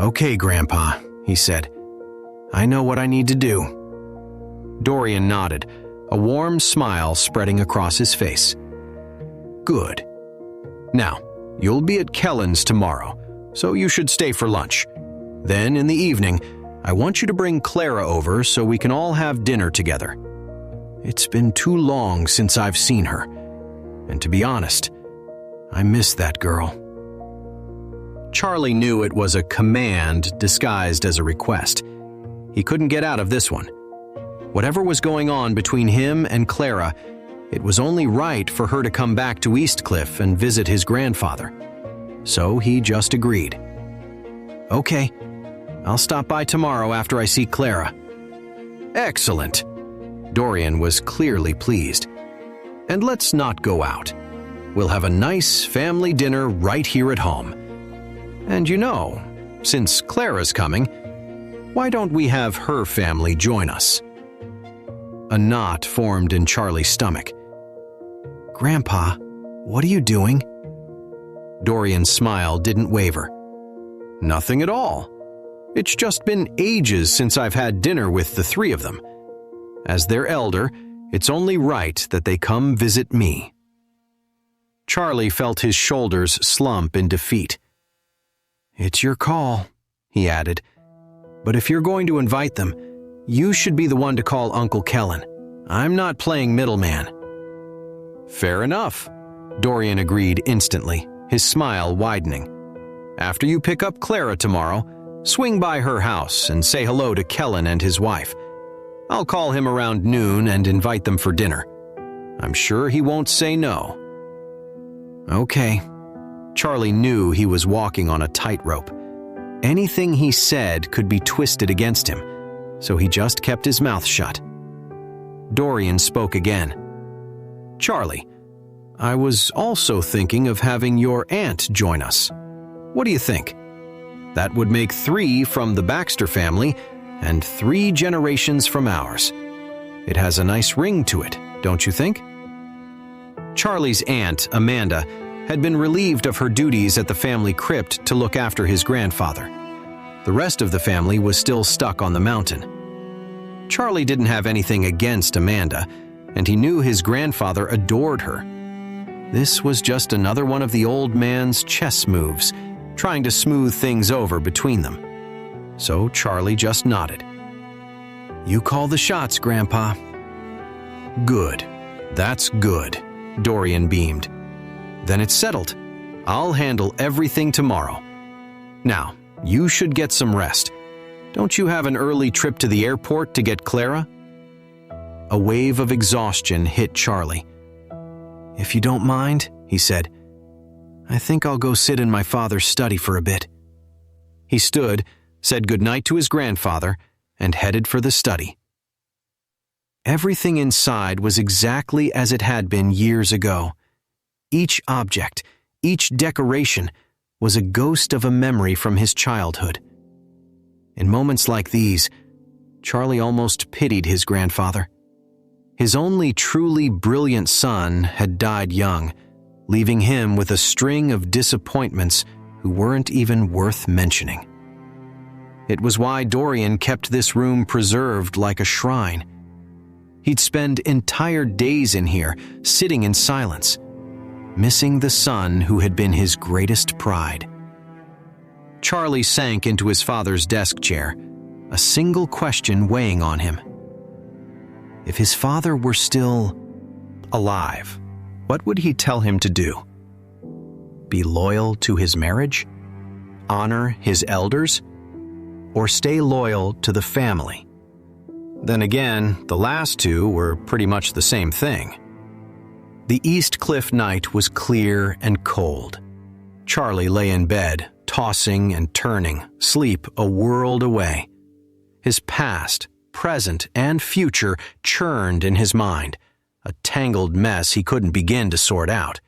"Okay, Grandpa," he said. "I know what I need to do." Dorian nodded, a warm smile spreading across his face. "Good. Now, you'll be at Kellen's tomorrow, so you should stay for lunch. Then, in the evening, I want you to bring Clara over so we can all have dinner together. It's been too long since I've seen her, and to be honest, I miss that girl." Charlie knew it was a command disguised as a request. He couldn't get out of this one. Whatever was going on between him and Clara, it was only right for her to come back to Eastcliff and visit his grandfather. So he just agreed. "Okay, I'll stop by tomorrow after I see Clara." "Excellent." Dorian was clearly pleased. "And let's not go out. We'll have a nice family dinner right here at home. And you know, since Clara's coming, why don't we have her family join us?" A knot formed in Charlie's stomach. Grandpa, what are you doing? Dorian's smile didn't waver. Nothing at all. It's just been ages since I've had dinner with the three of them. As their elder, it's only right that they come visit me. Charlie felt his shoulders slump in defeat. It's your call, he added. But if you're going to invite them, you should be the one to call Uncle Kellen. I'm not playing middleman. Fair enough, Dorian agreed instantly, his smile widening. After you pick up Clara tomorrow, swing by her house and say hello to Kellen and his wife. I'll call him around noon and invite them for dinner. I'm sure he won't say no. Okay. Charlie knew he was walking on a tightrope. Anything he said could be twisted against him, so he just kept his mouth shut. Dorian spoke again. Charlie, I was also thinking of having your aunt join us. What do you think? That would make 3 from the Baxter family and 3 generations from ours. It has a nice ring to it, don't you think? Charlie's aunt, Amanda, had been relieved of her duties at the family crypt to look after his grandfather. The rest of the family was still stuck on the mountain. Charlie didn't have anything against Amanda, and he knew his grandfather adored her. This was just another one of the old man's chess moves, trying to smooth things over between them. So Charlie just nodded. You call the shots, Grandpa. Good. That's good, Dorian beamed. Then it's settled. I'll handle everything tomorrow. Now, you should get some rest. Don't you have an early trip to the airport to get Clara? A wave of exhaustion hit Charlie. If you don't mind, he said, I think I'll go sit in my father's study for a bit. He stood, said goodnight to his grandfather, and headed for the study. Everything inside was exactly as it had been years ago. Each object, each decoration, was a ghost of a memory from his childhood. In moments like these, Charlie almost pitied his grandfather. His only truly brilliant son had died young, leaving him with a string of disappointments who weren't even worth mentioning. It was why Dorian kept this room preserved like a shrine. He'd spend entire days in here, sitting in silence, missing the son who had been his greatest pride. Charlie sank into his father's desk chair, a single question weighing on him. If his father were still alive, what would he tell him to do? Be loyal to his marriage? Honor his elders? Or stay loyal to the family? Then again, the last two were pretty much the same thing. The East Cliff night was clear and cold. Charlie lay in bed, tossing and turning, sleep a world away. His past, present, and future churned in his mind, a tangled mess he couldn't begin to sort out.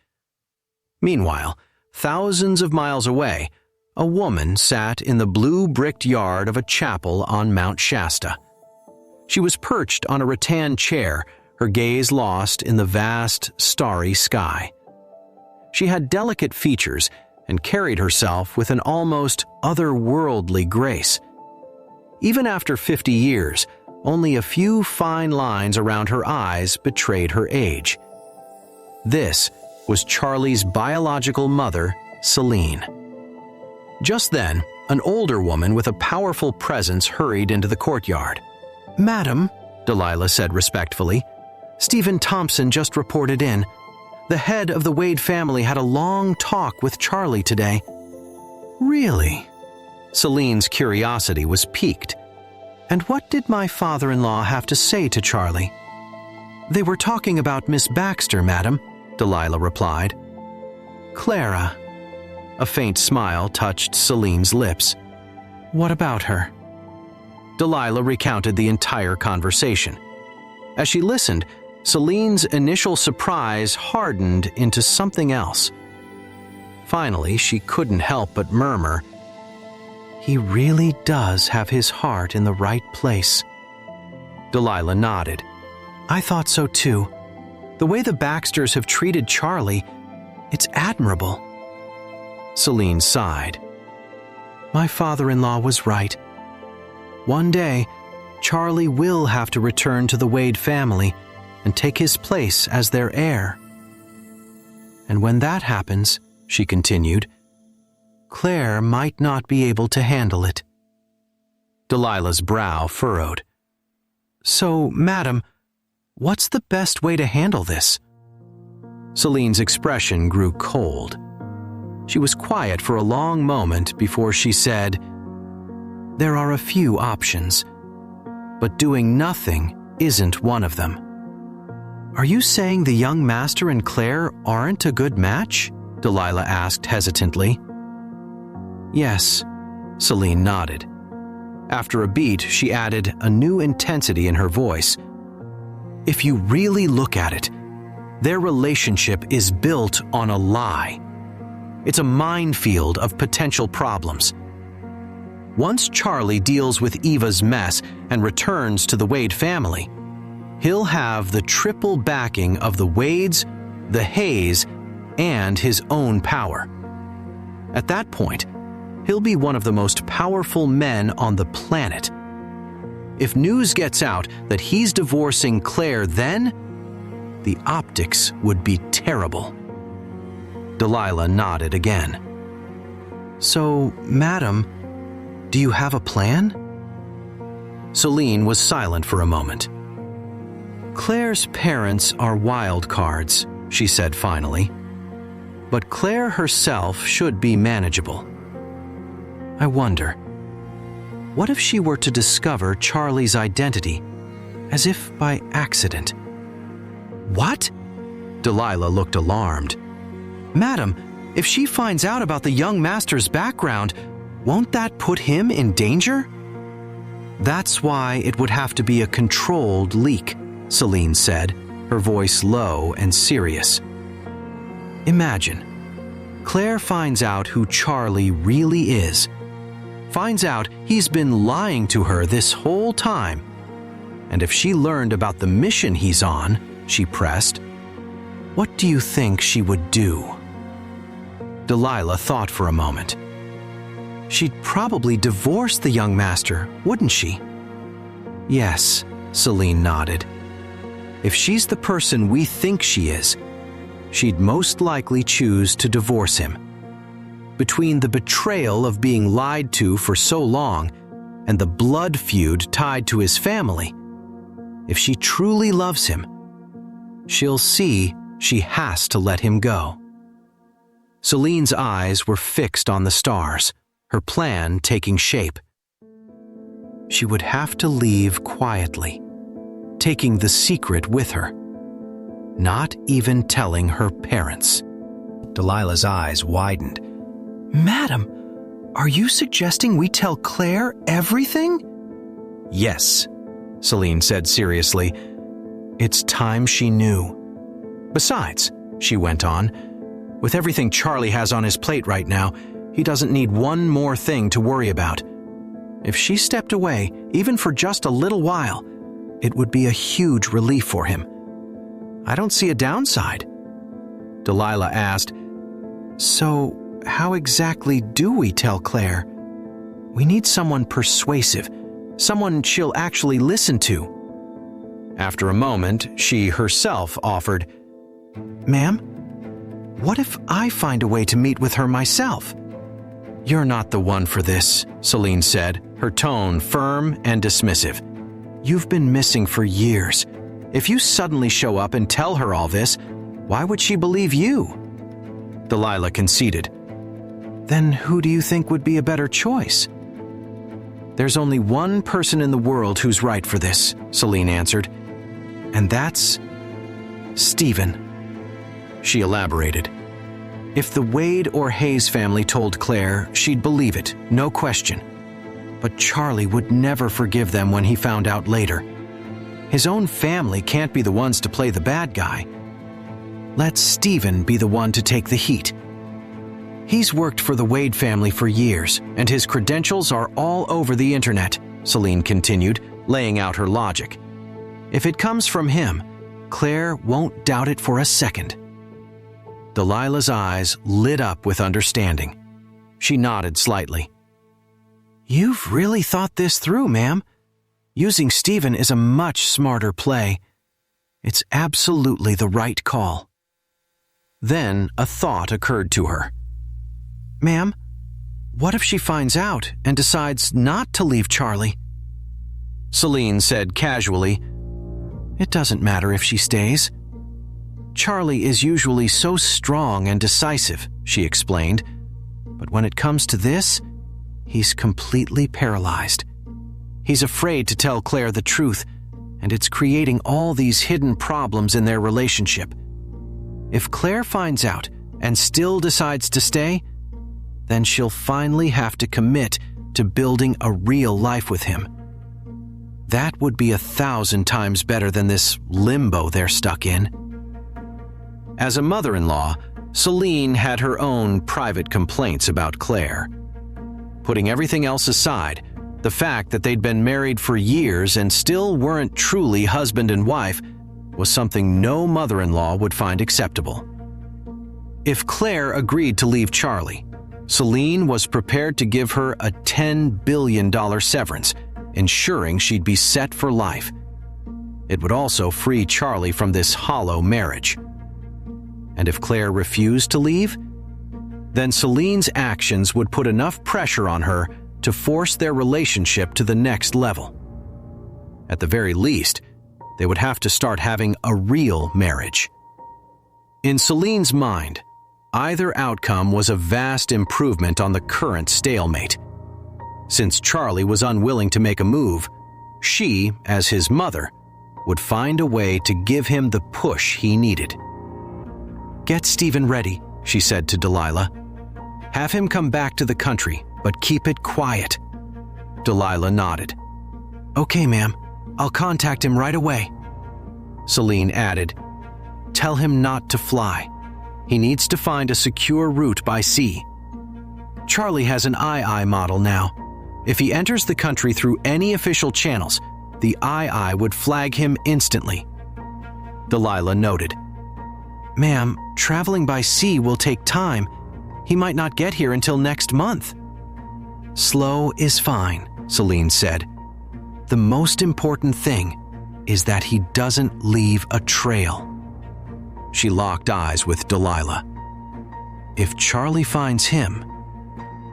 Meanwhile, thousands of miles away, a woman sat in the blue-bricked yard of a chapel on Mount Shasta. She was perched on a rattan chair, her gaze lost in the vast, starry sky. She had delicate features and carried herself with an almost otherworldly grace. Even after 50 years, only a few fine lines around her eyes betrayed her age. This was Charlie's biological mother, Celine. Just then, an older woman with a powerful presence hurried into the courtyard. Madam, Delilah said respectfully, Stephen Thompson just reported in. The head of the Wade family had a long talk with Charlie today. Really? Celine's curiosity was piqued. And what did my father-in-law have to say to Charlie? They were talking about Miss Baxter, madam, Delilah replied. Clara. A faint smile touched Celine's lips. What about her? Delilah recounted the entire conversation. As she listened, Celine's initial surprise hardened into something else. Finally, she couldn't help but murmur, He really does have his heart in the right place. Delilah nodded. I thought so too. The way the Baxters have treated Charlie, it's admirable. Celine sighed. My father-in-law was right. One day, Charlie will have to return to the Wade family and take his place as their heir. And when that happens, she continued, Claire might not be able to handle it. Delilah's brow furrowed. So, madam, what's the best way to handle this? Celine's expression grew cold. She was quiet for a long moment before she said, There are a few options, but doing nothing isn't one of them. Are you saying the young master and Claire aren't a good match? Delilah asked hesitantly. Yes, Celine nodded. After a beat, she added a new intensity in her voice. If you really look at it, their relationship is built on a lie. It's a minefield of potential problems. Once Charlie deals with Eva's mess and returns to the Wade family, he'll have the triple backing of the Wades, the Hayes, and his own power. At that point, he'll be one of the most powerful men on the planet. If news gets out that he's divorcing Claire then, the optics would be terrible. Delilah nodded again. So, madam, do you have a plan? Celine was silent for a moment. Claire's parents are wild cards, she said finally. But Claire herself should be manageable. I wonder, what if she were to discover Charlie's identity, as if by accident? What? Delilah looked alarmed. Madam, if she finds out about the young master's background, won't that put him in danger? That's why it would have to be a controlled leak, Celine said, her voice low and serious. Imagine, Claire finds out who Charlie really is, finds out he's been lying to her this whole time, and if she learned about the mission he's on, she pressed, what do you think she would do? Delilah thought for a moment. She'd probably divorce the young master, wouldn't she? Yes, Celine nodded. If she's the person we think she is, she'd most likely choose to divorce him. Between the betrayal of being lied to for so long and the blood feud tied to his family, if she truly loves him, she'll see she has to let him go. Celine's eyes were fixed on the stars, her plan taking shape. She would have to leave quietly, taking the secret with her, not even telling her parents. Delilah's eyes widened. Madam, are you suggesting we tell Claire everything? Yes, Celine said seriously. It's time she knew. Besides, she went on, with everything Charlie has on his plate right now, he doesn't need one more thing to worry about. If she stepped away, even for just a little while, it would be a huge relief for him. I don't see a downside. Delilah asked, So, how exactly do we tell Claire? We need someone persuasive, someone she'll actually listen to. After a moment, she herself offered, Ma'am, what if I find a way to meet with her myself? You're not the one for this, Celine said, her tone firm and dismissive. You've been missing for years. If you suddenly show up and tell her all this, why would she believe you? Delilah conceded. Then who do you think would be a better choice? There's only one person in the world who's right for this, Celine answered. And that's Stephen. She elaborated. If the Wade or Hayes family told Claire, she'd believe it, no question. But Charlie would never forgive them when he found out later. His own family can't be the ones to play the bad guy. Let Stephen be the one to take the heat. He's worked for the Wade family for years, and his credentials are all over the internet, Celine continued, laying out her logic. If it comes from him, Claire won't doubt it for a second. Delilah's eyes lit up with understanding. She nodded slightly. You've really thought this through, ma'am. Using Stephen is a much smarter play. It's absolutely the right call. Then a thought occurred to her. Ma'am, what if she finds out and decides not to leave Charlie? Celine said casually, It doesn't matter if she stays. Charlie is usually so strong and decisive, she explained, but when it comes to this, he's completely paralyzed. He's afraid to tell Claire the truth, and it's creating all these hidden problems in their relationship. If Claire finds out and still decides to stay, then she'll finally have to commit to building a real life with him. That would be 1,000 times better than this limbo they're stuck in. As a mother-in-law, Celine had her own private complaints about Claire. Putting everything else aside, the fact that they'd been married for years and still weren't truly husband and wife was something no mother-in-law would find acceptable. If Claire agreed to leave Charlie, Celine was prepared to give her a $10 billion severance, ensuring she'd be set for life. It would also free Charlie from this hollow marriage. And if Claire refused to leave, then Celine's actions would put enough pressure on her to force their relationship to the next level. At the very least, they would have to start having a real marriage. In Celine's mind, either outcome was a vast improvement on the current stalemate. Since Charlie was unwilling to make a move, she, as his mother, would find a way to give him the push he needed. Get Stephen ready, she said to Delilah. Have him come back to the country, but keep it quiet. Delilah nodded. Okay, ma'am. I'll contact him right away. Celine added, Tell him not to fly. He needs to find a secure route by sea. Charlie has an II model now. If he enters the country through any official channels, the II would flag him instantly. Delilah noted. Ma'am, traveling by sea will take time. He might not get here until next month. Slow is fine, Celine said. The most important thing is that he doesn't leave a trail. She locked eyes with Delilah. If Charlie finds him,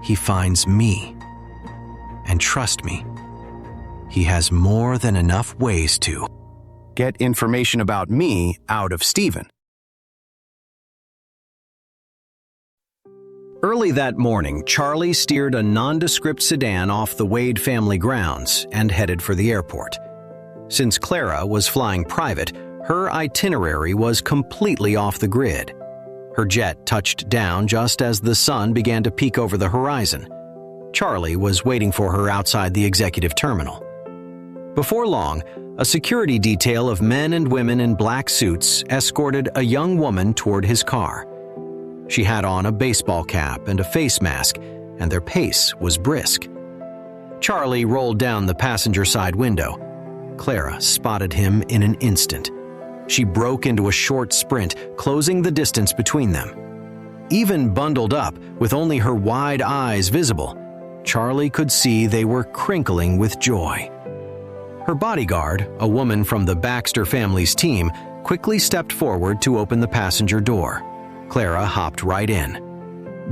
he finds me. And trust me, he has more than enough ways to get information about me out of Stephen. Early that morning, Charlie steered a nondescript sedan off the Wade family grounds and headed for the airport. Since Clara was flying private, her itinerary was completely off the grid. Her jet touched down just as the sun began to peek over the horizon. Charlie was waiting for her outside the executive terminal. Before long, a security detail of men and women in black suits escorted a young woman toward his car. She had on a baseball cap and a face mask, and their pace was brisk. Charlie rolled down the passenger side window. Clara spotted him in an instant. She broke into a short sprint, closing the distance between them. Even bundled up, with only her wide eyes visible, Charlie could see they were crinkling with joy. Her bodyguard, a woman from the Baxter family's team, quickly stepped forward to open the passenger door. Clara hopped right in.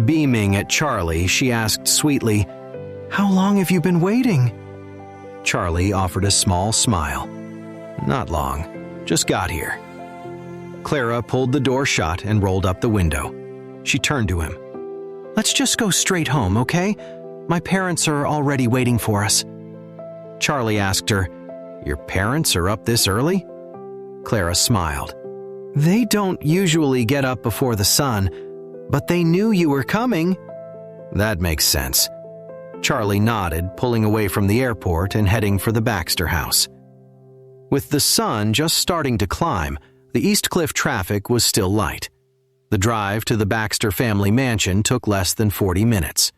Beaming at Charlie, she asked sweetly, How long have you been waiting? Charlie offered a small smile. Not long. Just got here. Clara pulled the door shut and rolled up the window. She turned to him. Let's just go straight home, okay? My parents are already waiting for us. Charlie asked her, Your parents are up this early? Clara smiled. They don't usually get up before the sun, but they knew you were coming. That makes sense. Charlie nodded, pulling away from the airport and heading for the Baxter house. With the sun just starting to climb, the East Cliff traffic was still light. The drive to the Baxter family mansion took less than 40 minutes.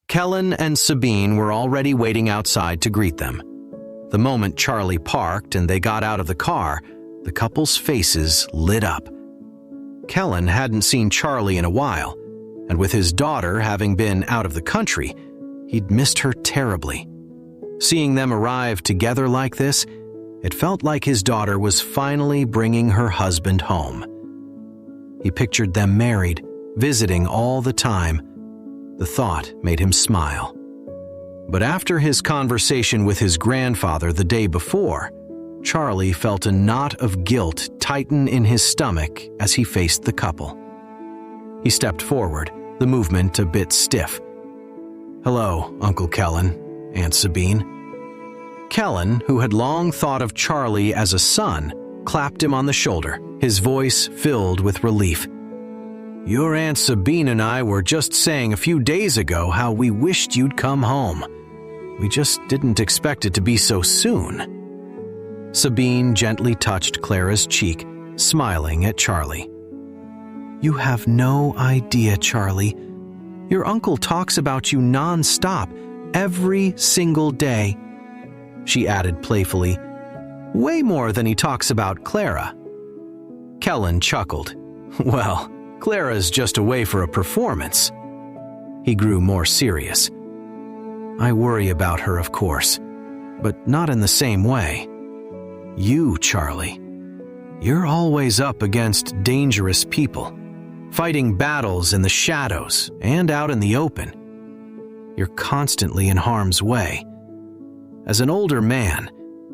Kellen and Sabine were already waiting outside to greet them. The moment Charlie parked and they got out of the car, the couple's faces lit up. Kellen hadn't seen Charlie in a while, and with his daughter having been out of the country, he'd missed her terribly. Seeing them arrive together like this, it felt like his daughter was finally bringing her husband home. He pictured them married, visiting all the time. The thought made him smile. But after his conversation with his grandfather the day before, Charlie felt a knot of guilt tighten in his stomach as he faced the couple. He stepped forward, the movement a bit stiff. "Hello, Uncle Kellen, Aunt Sabine." Kellen, who had long thought of Charlie as a son, clapped him on the shoulder, his voice filled with relief. "Your Aunt Sabine and I were just saying a few days ago how we wished you'd come home. We just didn't expect it to be so soon." Sabine gently touched Clara's cheek, smiling at Charlie. "You have no idea, Charlie. Your uncle talks about you non-stop, every single day," she added playfully. "Way more than he talks about Clara." Kellen chuckled. "Well, Clara's just away for a performance." He grew more serious. "I worry about her, of course, but not in the same way. You, Charlie, you're always up against dangerous people, fighting battles in the shadows and out in the open. You're constantly in harm's way. As an older man,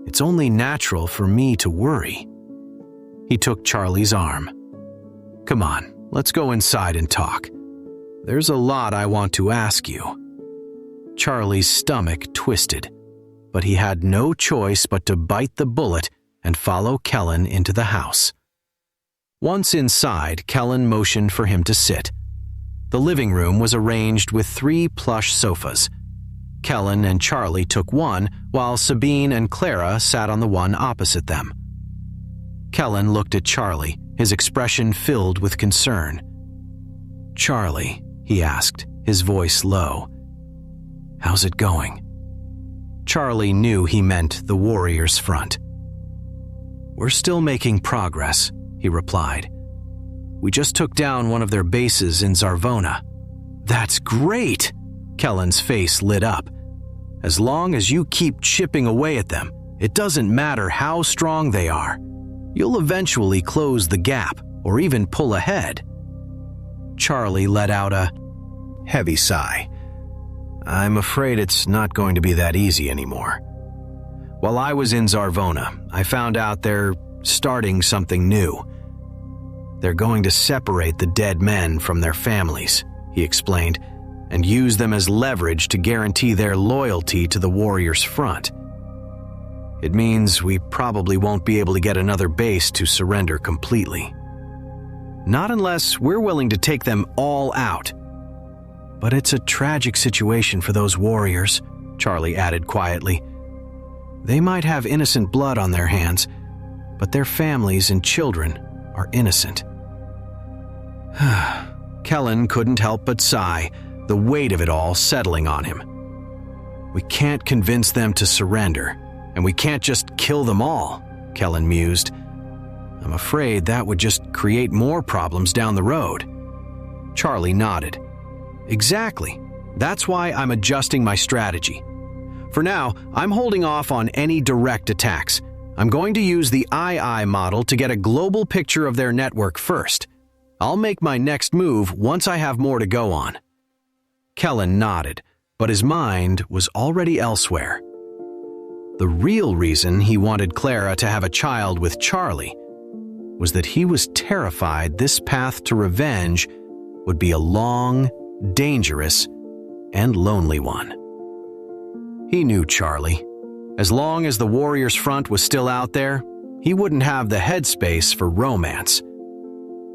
it's only natural for me to worry." He took Charlie's arm. "Come on, let's go inside and talk. There's a lot I want to ask you." Charlie's stomach twisted, but he had no choice but to bite the bullet and follow Kellen into the house. Once inside, Kellen motioned for him to sit. The living room was arranged with 3 plush sofas. Kellen and Charlie took one, while Sabine and Clara sat on the one opposite them. Kellen looked at Charlie, his expression filled with concern. "Charlie," he asked, his voice low, "how's it going?" Charlie knew he meant the Warriors' front. "We're still making progress," he replied. "We just took down one of their bases in Zarvona." "That's great!" Kellen's face lit up. "As long as you keep chipping away at them, it doesn't matter how strong they are. You'll eventually close the gap or even pull ahead." Charlie let out a heavy sigh. "I'm afraid it's not going to be that easy anymore. While I was in Zarvona, I found out they're starting something new. They're going to separate the dead men from their families," he explained, "and use them as leverage to guarantee their loyalty to the Warriors' front. It means we probably won't be able to get another base to surrender completely. Not unless we're willing to take them all out. But it's a tragic situation for those warriors," Charlie added quietly. "They might have innocent blood on their hands, but their families and children are innocent." Kellen couldn't help but sigh, the weight of it all settling on him. "We can't convince them to surrender, and we can't just kill them all," Kellen mused. "I'm afraid that would just create more problems down the road." Charlie nodded. "Exactly. That's why I'm adjusting my strategy. For now, I'm holding off on any direct attacks. I'm going to use the HEIR model to get a global picture of their network first. I'll make my next move once I have more to go on." Kellen nodded, but his mind was already elsewhere. The real reason he wanted Clara to have a child with Charlie was that he was terrified this path to revenge would be a long, dangerous, and lonely one. He knew Charlie. As long as the Warriors' front was still out there, he wouldn't have the headspace for romance.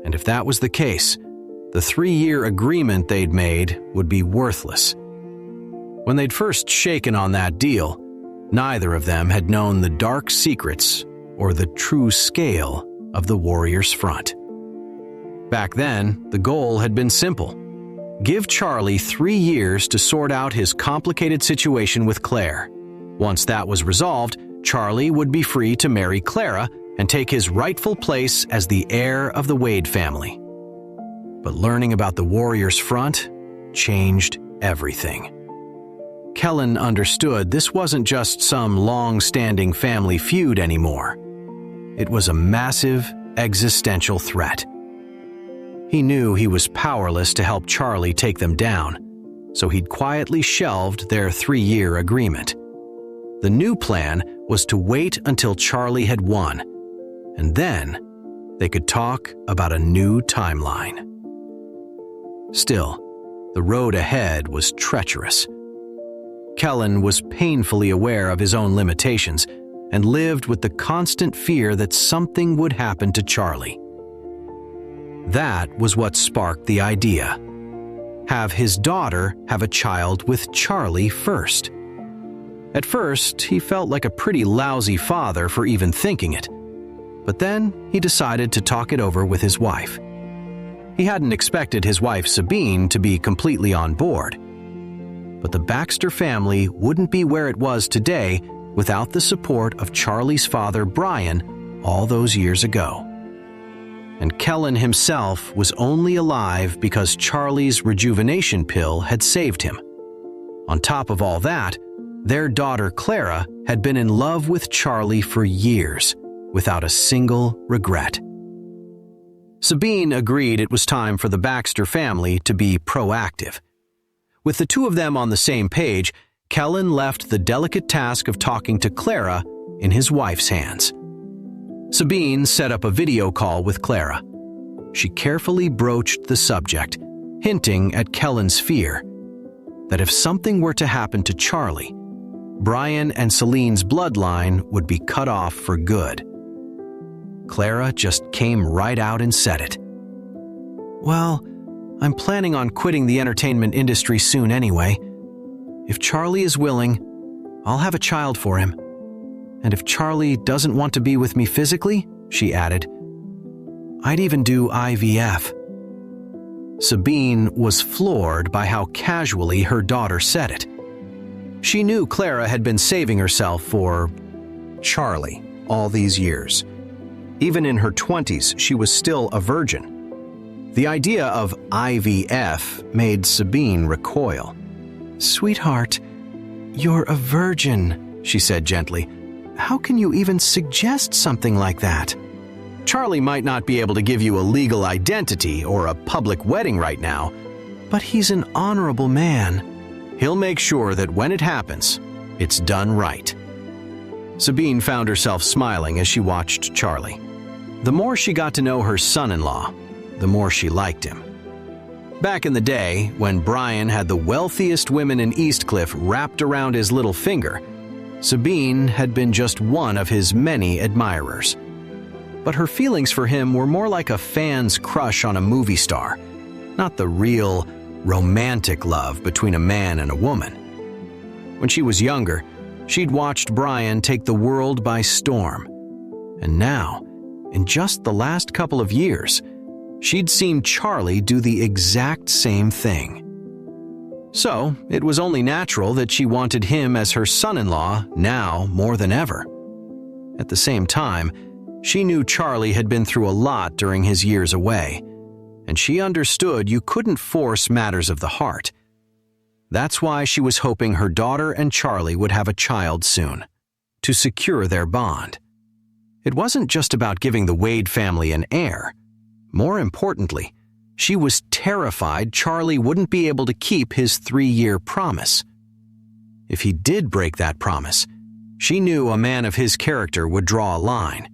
And if that was the case, the 3-year agreement they'd made would be worthless. When they'd first shaken on that deal, neither of them had known the dark secrets or the true scale of the Warriors' front. Back then, the goal had been simple. Give Charlie 3 years to sort out his complicated situation with Claire. Once that was resolved, Charlie would be free to marry Clara and take his rightful place as the heir of the Wade family. But learning about the Warriors front changed everything. Kellen understood this wasn't just some long-standing family feud anymore. It was a massive, existential threat. He knew he was powerless to help Charlie take them down, so he'd quietly shelved their 3-year agreement. The new plan was to wait until Charlie had won, and then they could talk about a new timeline. Still, the road ahead was treacherous. Kellen was painfully aware of his own limitations and lived with the constant fear that something would happen to Charlie. That was what sparked the idea. Have his daughter have a child with Charlie first. At first, he felt like a pretty lousy father for even thinking it. But then he decided to talk it over with his wife. He hadn't expected his wife Sabine to be completely on board. But the Baxter family wouldn't be where it was today without the support of Charlie's father, Brian, all those years ago. And Kellen himself was only alive because Charlie's rejuvenation pill had saved him. On top of all that, their daughter Clara had been in love with Charlie for years, without a single regret. Sabine agreed it was time for the Baxter family to be proactive. With the two of them on the same page, Kellen left the delicate task of talking to Clara in his wife's hands. Sabine set up a video call with Clara. She carefully broached the subject, hinting at Kellen's fear that if something were to happen to Charlie, Brian and Celine's bloodline would be cut off for good. Clara just came right out and said it. "Well, I'm planning on quitting the entertainment industry soon anyway. If Charlie is willing, I'll have a child for him. And if Charlie doesn't want to be with me physically," she added, "I'd even do IVF." Sabine was floored by how casually her daughter said it. She knew Clara had been saving herself for Charlie all these years. Even in her 20s, she was still a virgin. The idea of IVF made Sabine recoil. "Sweetheart, you're a virgin," she said gently. "How can you even suggest something like that? Charlie might not be able to give you a legal identity or a public wedding right now, but he's an honorable man. He'll make sure that when it happens, it's done right." Sabine found herself smiling as she watched Charlie. The more she got to know her son-in-law, the more she liked him. Back in the day, when Brian had the wealthiest women in Eastcliff wrapped around his little finger, Sabine had been just one of his many admirers. But her feelings for him were more like a fan's crush on a movie star, not the real, romantic love between a man and a woman. When she was younger, she'd watched Brian take the world by storm. And now, in just the last couple of years, she'd seen Charlie do the exact same thing. So, it was only natural that she wanted him as her son-in-law now more than ever. At the same time, she knew Charlie had been through a lot during his years away, and she understood you couldn't force matters of the heart. That's why she was hoping her daughter and Charlie would have a child soon, to secure their bond. It wasn't just about giving the Wade family an heir. More importantly, she was terrified Charlie wouldn't be able to keep his 3-year promise. If he did break that promise, she knew a man of his character would draw a line.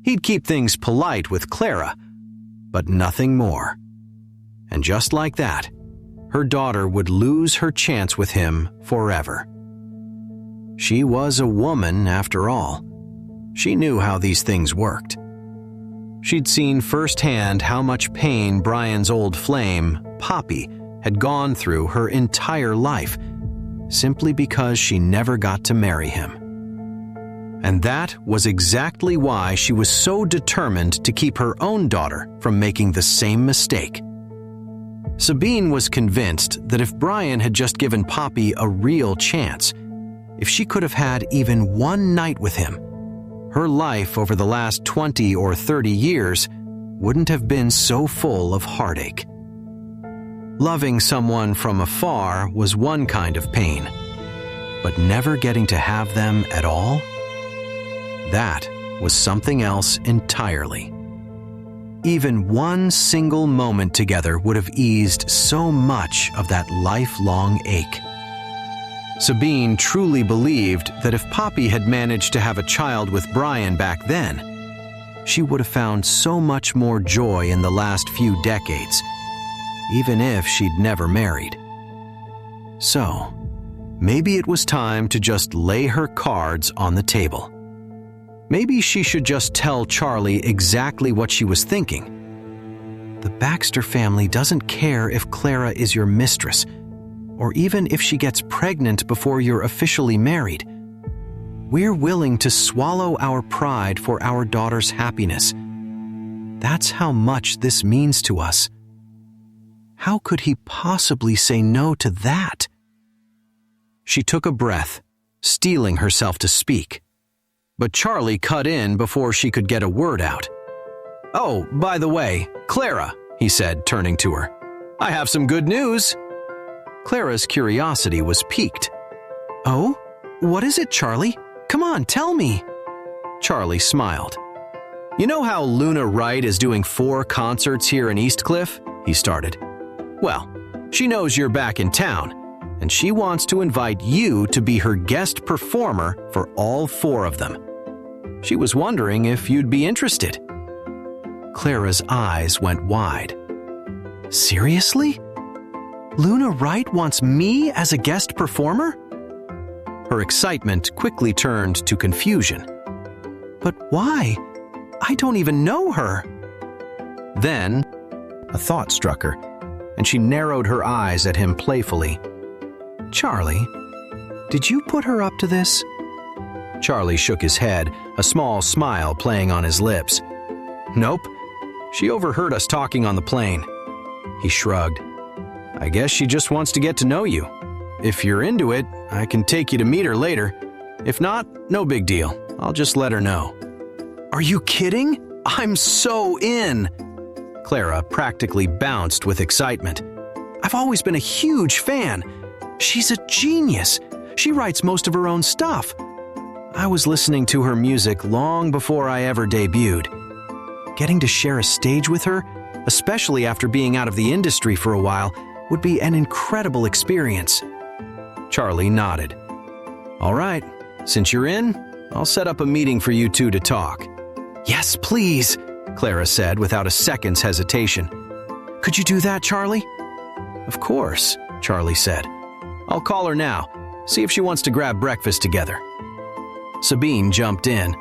He'd keep things polite with Clara, but nothing more. And just like that, her daughter would lose her chance with him forever. She was a woman, after all. She knew how these things worked. She'd seen firsthand how much pain Brian's old flame, Poppy, had gone through her entire life, simply because she never got to marry him. And that was exactly why she was so determined to keep her own daughter from making the same mistake. Sabine was convinced that if Brian had just given Poppy a real chance, if she could have had even one night with him, her life over the last 20 or 30 years wouldn't have been so full of heartache. Loving someone from afar was one kind of pain, but never getting to have them at all? That was something else entirely. Even one single moment together would have eased so much of that lifelong ache. Sabine truly believed that if Poppy had managed to have a child with Brian back then, she would have found so much more joy in the last few decades, even if she'd never married. So, maybe it was time to just lay her cards on the table. Maybe she should just tell Charlie exactly what she was thinking. The Baxter family doesn't care if Clara is your mistress, or even if she gets pregnant before you're officially married. We're willing to swallow our pride for our daughter's happiness. That's how much this means to us. How could he possibly say no to that? She took a breath, steeling herself to speak. But Charlie cut in before she could get a word out. "Oh, by the way, Clara," he said, turning to her. "I have some good news." Clara's curiosity was piqued. "Oh? What is it, Charlie? Come on, tell me." Charlie smiled. "You know how Luna Wright is doing 4 concerts here in Eastcliff?" he started. "Well, she knows you're back in town, and she wants to invite you to be her guest performer for all 4 of them. She was wondering if you'd be interested." Clara's eyes went wide. "Seriously? Luna Wright wants me as a guest performer?" Her excitement quickly turned to confusion. "But why? I don't even know her." Then, a thought struck her, and she narrowed her eyes at him playfully. "Charlie, did you put her up to this?" Charlie shook his head, a small smile playing on his lips. "Nope. She overheard us talking on the plane." He shrugged. "I guess she just wants to get to know you. If you're into it, I can take you to meet her later. If not, no big deal. I'll just let her know." "Are you kidding? I'm so in!" Clara practically bounced with excitement. "I've always been a huge fan. She's a genius. She writes most of her own stuff. I was listening to her music long before I ever debuted. Getting to share a stage with her, especially after being out of the industry for a while, would be an incredible experience." Charlie nodded. "All right, since you're in, I'll set up a meeting for you two to talk." "Yes, please," Clara said without a second's hesitation. "Could you do that, Charlie?" "Of course," Charlie said. "I'll call her now, see if she wants to grab breakfast together." Sabine jumped in.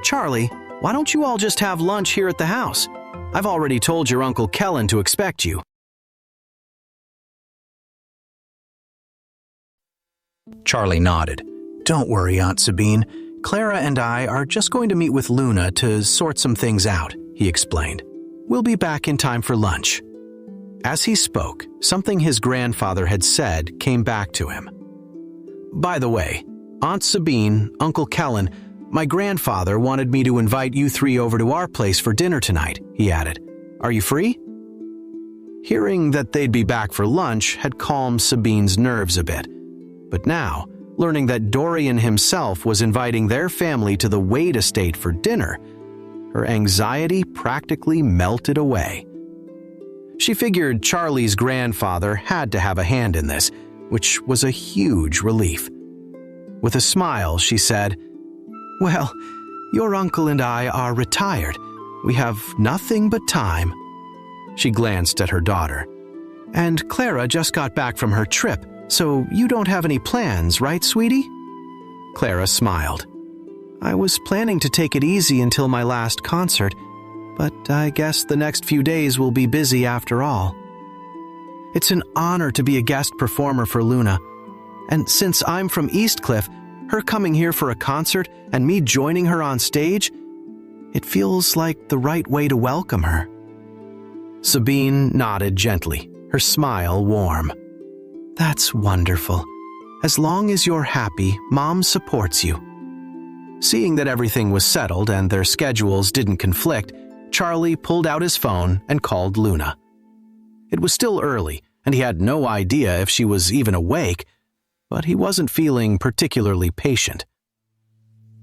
"Charlie, why don't you all just have lunch here at the house? I've already told your Uncle Kellen to expect you." Charlie nodded. "Don't worry, Aunt Sabine. Clara and I are just going to meet with Luna to sort some things out," he explained. "We'll be back in time for lunch." As he spoke, something his grandfather had said came back to him. "By the way, Aunt Sabine, Uncle Kellen, my grandfather wanted me to invite you 3 over to our place for dinner tonight," he added. "Are you free?" Hearing that they'd be back for lunch had calmed Sabine's nerves a bit. But now, learning that Dorian himself was inviting their family to the Wade estate for dinner, her anxiety practically melted away. She figured Charlie's grandfather had to have a hand in this, which was a huge relief. With a smile, she said, "Well, your uncle and I are retired. We have nothing but time." She glanced at her daughter. "And Clara just got back from her trip, so you don't have any plans, right, sweetie?" Clara smiled. "I was planning to take it easy until my last concert, but I guess the next few days will be busy after all. It's an honor to be a guest performer for Luna, and since I'm from Eastcliff, her coming here for a concert and me joining her on stage, it feels like the right way to welcome her." Sabine nodded gently, her smile warm. "That's wonderful. As long as you're happy, Mom supports you." Seeing that everything was settled and their schedules didn't conflict, Charlie pulled out his phone and called Luna. It was still early, and he had no idea if she was even awake, but he wasn't feeling particularly patient.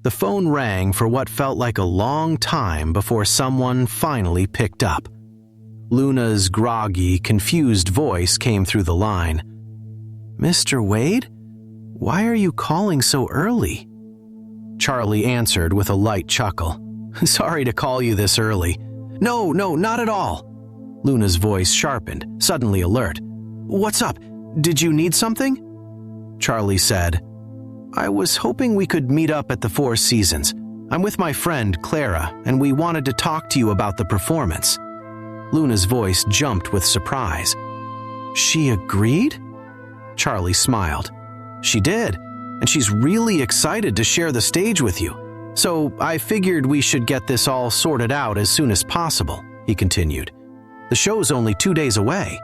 The phone rang for what felt like a long time before someone finally picked up. Luna's groggy, confused voice came through the line. "Mr. Wade? Why are you calling so early?" Charlie answered with a light chuckle. "Sorry to call you this early." No, not at all." Luna's voice sharpened, suddenly alert. "What's up? Did you need something?" Charlie said, "I was hoping we could meet up at the Four Seasons. I'm with my friend Clara, and we wanted to talk to you about the performance." Luna's voice jumped with surprise. "She agreed?" Charlie smiled. "She did, and she's really excited to share the stage with you. So I figured we should get this all sorted out as soon as possible," he continued. "The show's only 2 days away."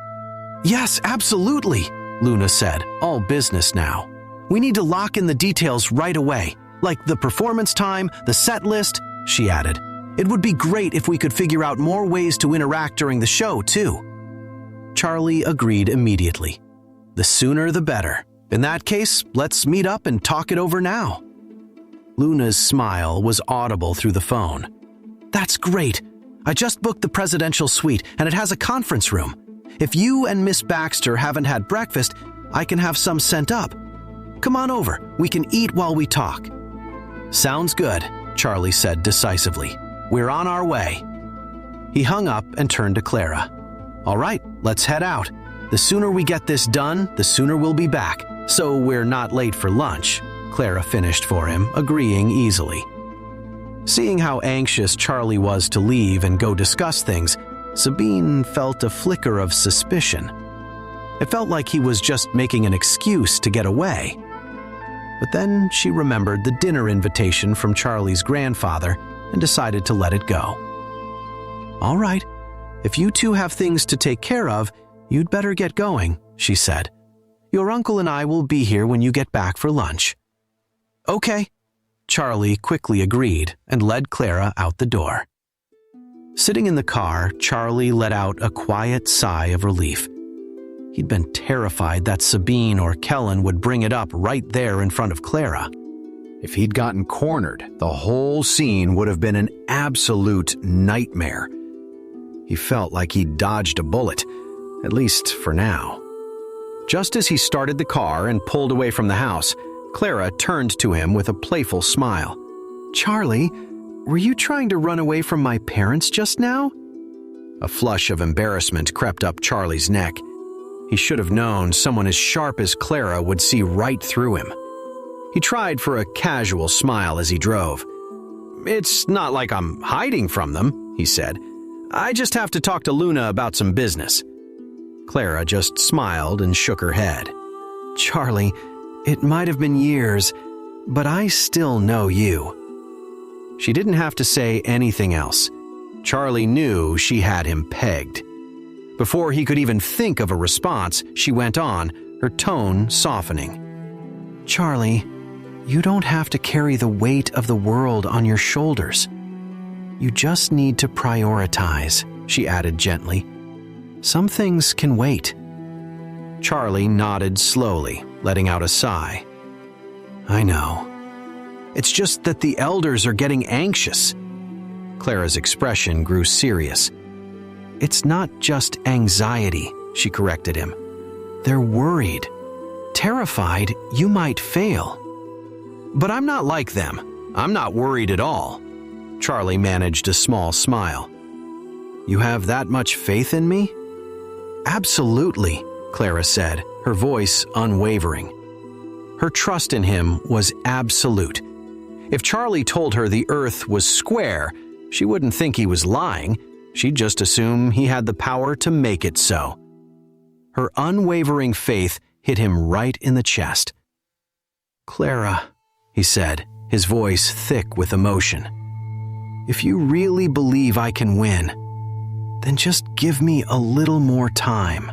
"Yes, absolutely," Luna said, all business now. "We need to lock in the details right away, like the performance time, the set list," she added. "It would be great if we could figure out more ways to interact during the show, too." Charlie agreed immediately. "The sooner the better. In that case, let's meet up and talk it over now." Luna's smile was audible through the phone. "That's great. I just booked the presidential suite, and it has a conference room. If you and Miss Baxter haven't had breakfast, I can have some sent up. Come on over. We can eat while we talk." "Sounds good," Charlie said decisively. "We're on our way." He hung up and turned to Clara. "All right, let's head out. The sooner we get this done, the sooner we'll be back, so we're not late for lunch," Clara finished for him, agreeing easily. Seeing how anxious Charlie was to leave and go discuss things, Sabine felt a flicker of suspicion. It felt like he was just making an excuse to get away. But then she remembered the dinner invitation from Charlie's grandfather and decided to let it go. "All right, if you two have things to take care of, you'd better get going," she said. "Your uncle and I will be here when you get back for lunch." "Okay," Charlie quickly agreed and led Clara out the door. Sitting in the car, Charlie let out a quiet sigh of relief. He'd been terrified that Sabine or Kellen would bring it up right there in front of Clara. If he'd gotten cornered, the whole scene would have been an absolute nightmare. He felt like he'd dodged a bullet, at least for now. Just as he started the car and pulled away from the house, Clara turned to him with a playful smile. "Charlie, were you trying to run away from my parents just now?" A flush of embarrassment crept up Charlie's neck. He should have known someone as sharp as Clara would see right through him. He tried for a casual smile as he drove. "It's not like I'm hiding from them," he said. "I just have to talk to Luna about some business." Clara just smiled and shook her head. "Charlie, it might have been years, but I still know you." She didn't have to say anything else. Charlie knew she had him pegged. Before he could even think of a response, she went on, her tone softening. "Charlie, you don't have to carry the weight of the world on your shoulders. You just need to prioritize," she added gently. "Some things can wait." Charlie nodded slowly, letting out a sigh. "I know. It's just that the elders are getting anxious." Clara's expression grew serious. "It's not just anxiety," she corrected him. "They're worried, terrified you might fail." "But I'm not like them. I'm not worried at all." Charlie managed a small smile. "You have that much faith in me?" "Absolutely," Clara said, her voice unwavering. Her trust in him was absolute. If Charlie told her the earth was square, she wouldn't think he was lying. She'd just assume he had the power to make it so. Her unwavering faith hit him right in the chest. "Clara," he said, his voice thick with emotion, "if you really believe I can win, then just give me a little more time."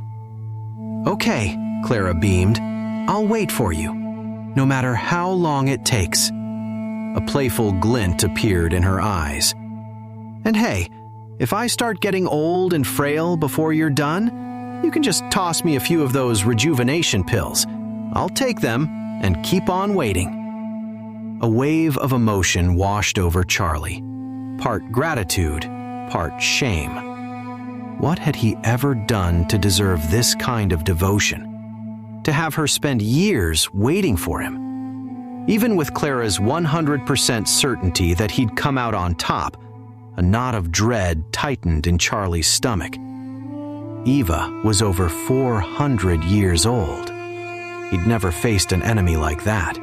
"Okay," Clara beamed. "I'll wait for you." no matter how long it takes." A playful glint appeared in her eyes. "And hey, if I start getting old and frail before you're done, you can just toss me a few of those rejuvenation pills. I'll take them and keep on waiting." A wave of emotion washed over Charlie, part gratitude, part shame. What had he ever done to deserve this kind of devotion? To have her spend years waiting for him? Even with Clara's 100% certainty that he'd come out on top, a knot of dread tightened in Charlie's stomach. Eva was over 400 years old. He'd never faced an enemy like that.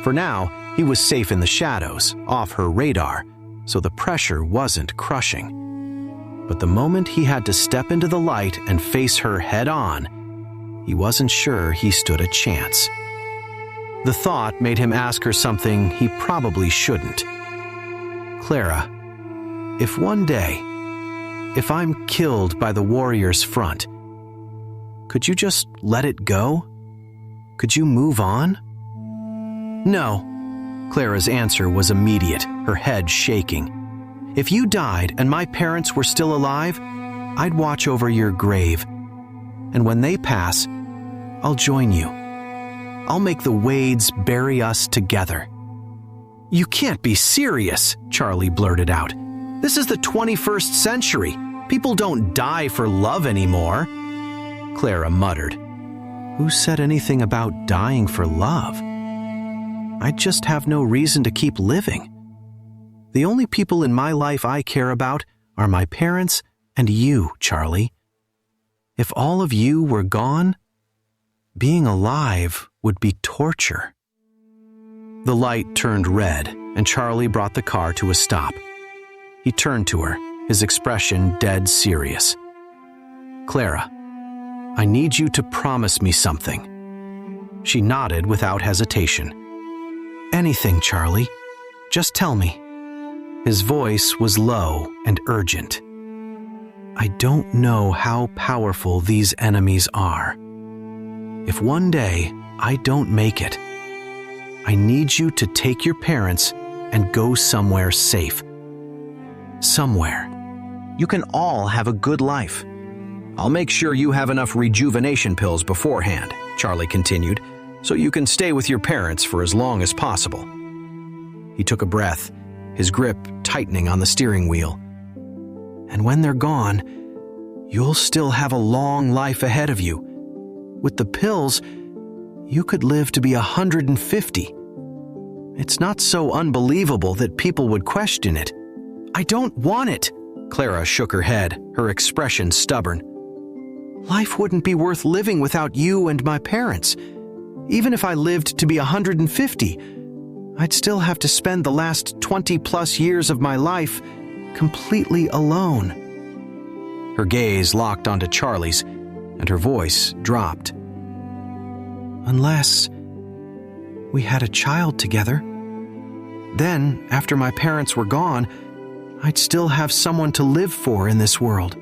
For now, he was safe in the shadows, off her radar, so the pressure wasn't crushing. But the moment he had to step into the light and face her head-on, he wasn't sure he stood a chance. The thought made him ask her something he probably shouldn't. "Clara, if one day, if I'm killed by the warrior's front, could you just let it go? Could you move on?" "No." Clara's answer was immediate, her head shaking. "If you died and my parents were still alive, I'd watch over your grave. And when they pass, I'll join you. I'll make the Wades bury us together." "You can't be serious," Charlie blurted out. "This is the 21st century. People don't die for love anymore." Clara muttered. "Who said anything about dying for love? I just have no reason to keep living. The only people in my life I care about are my parents and you, Charlie. If all of you were gone, being alive would be torture." The light turned red, and Charlie brought the car to a stop. He turned to her, his expression dead serious. "Clara, I need you to promise me something." She nodded without hesitation. "Anything, Charlie. Just tell me." His voice was low and urgent. "I don't know how powerful these enemies are. If one day I don't make it, I need you to take your parents and go somewhere safe. Somewhere. You can all have a good life. I'll make sure you have enough rejuvenation pills beforehand," Charlie continued, "so you can stay with your parents for as long as possible." He took a breath, his grip tightening on the steering wheel. "And when they're gone, you'll still have a long life ahead of you. With the pills, you could live to be 150. It's not so unbelievable that people would question it." "I don't want it." Clara shook her head, her expression stubborn. "Life wouldn't be worth living without you and my parents. Even if I lived to be 150, I'd still have to spend the last 20-plus years of my life completely alone." Her gaze locked onto Charlie's, and her voice dropped. "Unless we had a child together. Then, after my parents were gone, I'd still have someone to live for in this world.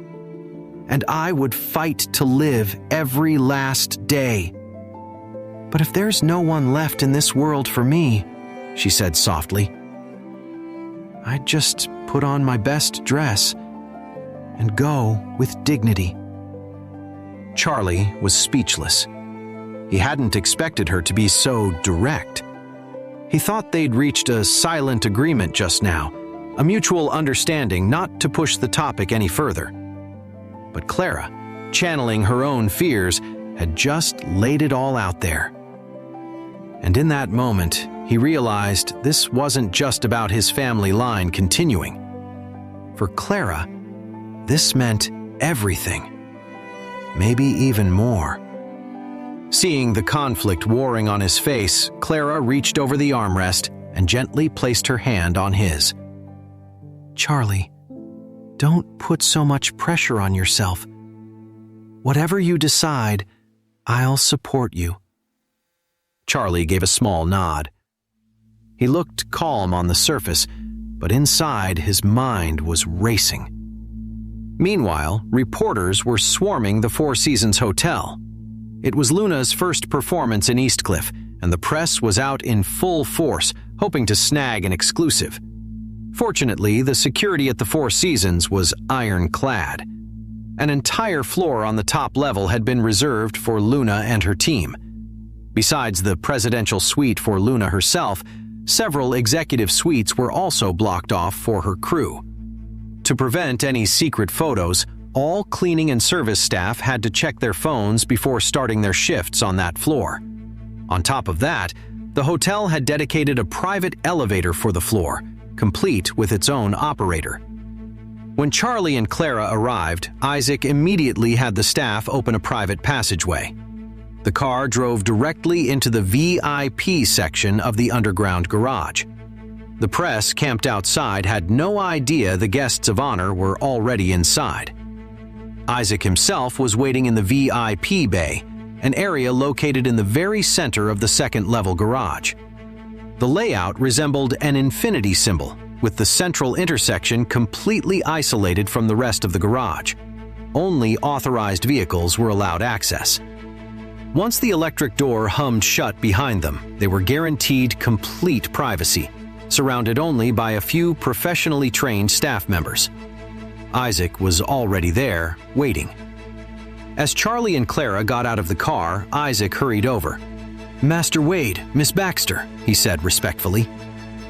And I would fight to live every last day. But if there's no one left in this world for me," she said softly, "I'd just put on my best dress and go with dignity." Charlie was speechless. He hadn't expected her to be so direct. He thought they'd reached a silent agreement just now, a mutual understanding not to push the topic any further. But Clara, channeling her own fears, had just laid it all out there. And in that moment, he realized this wasn't just about his family line continuing. For Clara, this meant everything. Maybe even more. Seeing the conflict warring on his face, Clara reached over the armrest and gently placed her hand on his. "Charlie, don't put so much pressure on yourself. Whatever you decide, I'll support you." Charlie gave a small nod. He looked calm on the surface, but inside his mind was racing. Meanwhile, reporters were swarming the Four Seasons Hotel. It was Luna's first performance in Eastcliff, and the press was out in full force, hoping to snag an exclusive. Fortunately, the security at the Four Seasons was ironclad. An entire floor on the top level had been reserved for Luna and her team. Besides the presidential suite for Luna herself, several executive suites were also blocked off for her crew. To prevent any secret photos, all cleaning and service staff had to check their phones before starting their shifts on that floor. On top of that, the hotel had dedicated a private elevator for the floor, complete with its own operator. When Charlie and Clara arrived, Isaac immediately had the staff open a private passageway. The car drove directly into the VIP section of the underground garage. The press camped outside had no idea the guests of honor were already inside. Isaac himself was waiting in the VIP bay, an area located in the very center of the second-level garage. The layout resembled an infinity symbol, with the central intersection completely isolated from the rest of the garage. Only authorized vehicles were allowed access. Once the electric door hummed shut behind them, they were guaranteed complete privacy, surrounded only by a few professionally trained staff members. Isaac was already there, waiting. As Charlie and Clara got out of the car, Isaac hurried over. "Master Wade, Miss Baxter," he said respectfully.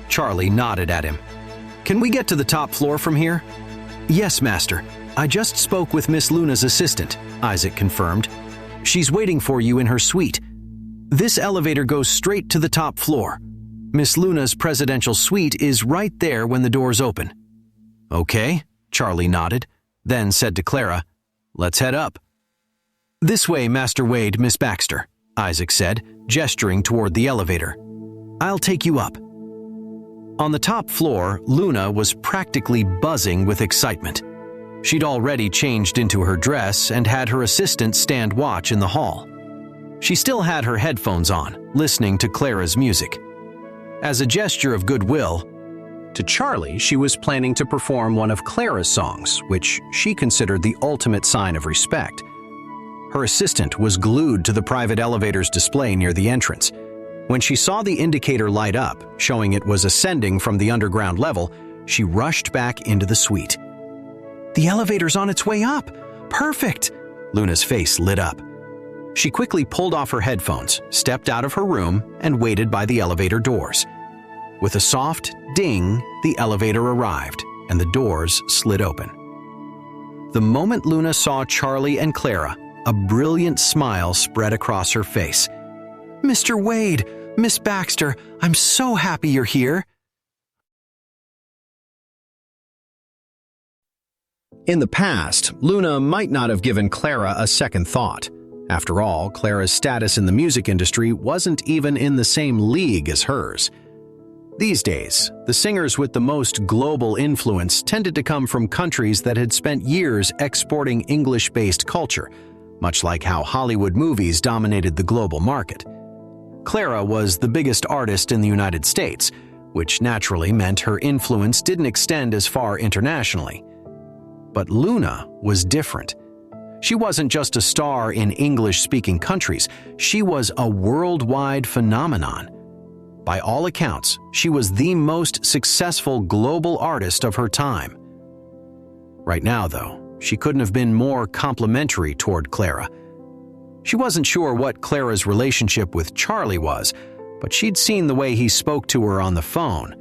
Charlie nodded at him. "Can we get to the top floor from here?" "Yes, Master. I just spoke with Miss Luna's assistant," Isaac confirmed. "She's waiting for you in her suite. This elevator goes straight to the top floor. Miss Luna's presidential suite is right there when the doors open." "Okay," Charlie nodded, then said to Clara, "Let's head up." "This way, Master Wade, Miss Baxter," Isaac said, gesturing toward the elevator. "I'll take you up." On the top floor, Luna was practically buzzing with excitement. She'd already changed into her dress and had her assistant stand watch in the hall. She still had her headphones on, listening to Clara's music. As a gesture of goodwill, to Charlie, she was planning to perform one of Clara's songs, which she considered the ultimate sign of respect. Her assistant was glued to the private elevator's display near the entrance. When she saw the indicator light up, showing it was ascending from the underground level, she rushed back into the suite. "The elevator's on its way up! Perfect!" Luna's face lit up. She quickly pulled off her headphones, stepped out of her room, and waited by the elevator doors. With a soft ding, the elevator arrived, and the doors slid open. The moment Luna saw Charlie and Clara, a brilliant smile spread across her face. "Mr. Wade, Miss Baxter, I'm so happy you're here." In the past, Luna might not have given Clara a second thought. After all, Clara's status in the music industry wasn't even in the same league as hers. These days, the singers with the most global influence tended to come from countries that had spent years exporting English-based culture, much like how Hollywood movies dominated the global market. Clara was the biggest artist in the United States, which naturally meant her influence didn't extend as far internationally. But Luna was different. She wasn't just a star in English-speaking countries, she was a worldwide phenomenon. By all accounts, she was the most successful global artist of her time. Right now, though, she couldn't have been more complimentary toward Clara. She wasn't sure what Clara's relationship with Charlie was, but she'd seen the way he spoke to her on the phone,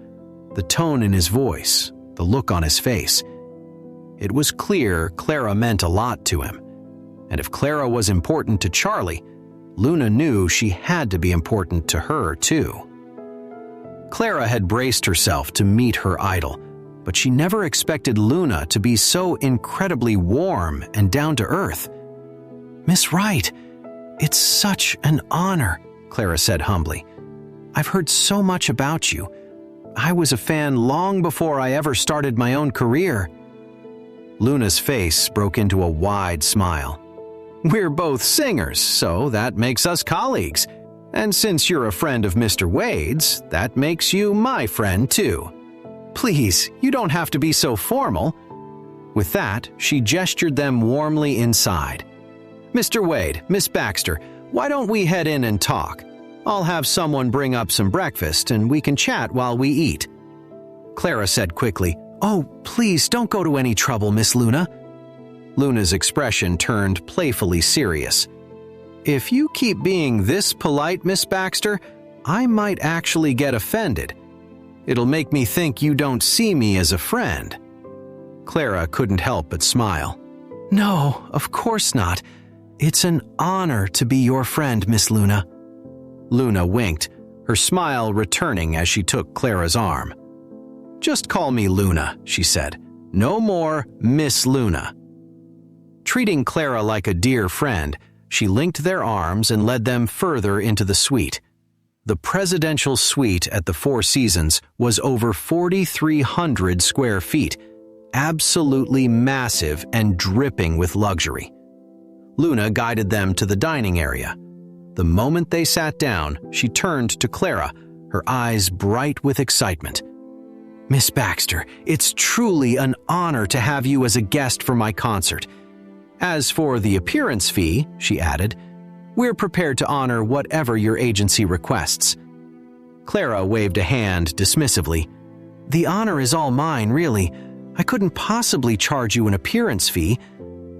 the tone in his voice, the look on his face. It was clear Clara meant a lot to him. And if Clara was important to Charlie, Luna knew she had to be important to her, too. Clara had braced herself to meet her idol, but she never expected Luna to be so incredibly warm and down-to-earth. "Miss Wright, it's such an honor," Clara said humbly. "I've heard so much about you. I was a fan long before I ever started my own career." Luna's face broke into a wide smile. "We're both singers, so that makes us colleagues. And since you're a friend of Mr. Wade's, that makes you my friend too. Please, you don't have to be so formal." With that, she gestured them warmly inside. "Mr. Wade, Miss Baxter, why don't we head in and talk? I'll have someone bring up some breakfast and we can chat while we eat." Clara said quickly, "Oh, please don't go to any trouble, Miss Luna." Luna's expression turned playfully serious. "If you keep being this polite, Miss Baxter, I might actually get offended. It'll make me think you don't see me as a friend." Clara couldn't help but smile. "No, of course not. It's an honor to be your friend, Miss Luna." Luna winked, her smile returning as she took Clara's arm. "Just call me Luna," she said. "No more Miss Luna." Treating Clara like a dear friend, she linked their arms and led them further into the suite. The presidential suite at the Four Seasons was over 4,300 square feet, absolutely massive and dripping with luxury. Luna guided them to the dining area. The moment they sat down, she turned to Clara, her eyes bright with excitement. "Miss Baxter, it's truly an honor to have you as a guest for my concert. As for the appearance fee," she added, "we're prepared to honor whatever your agency requests." Clara waved a hand dismissively. "The honor is all mine, really. I couldn't possibly charge you an appearance fee."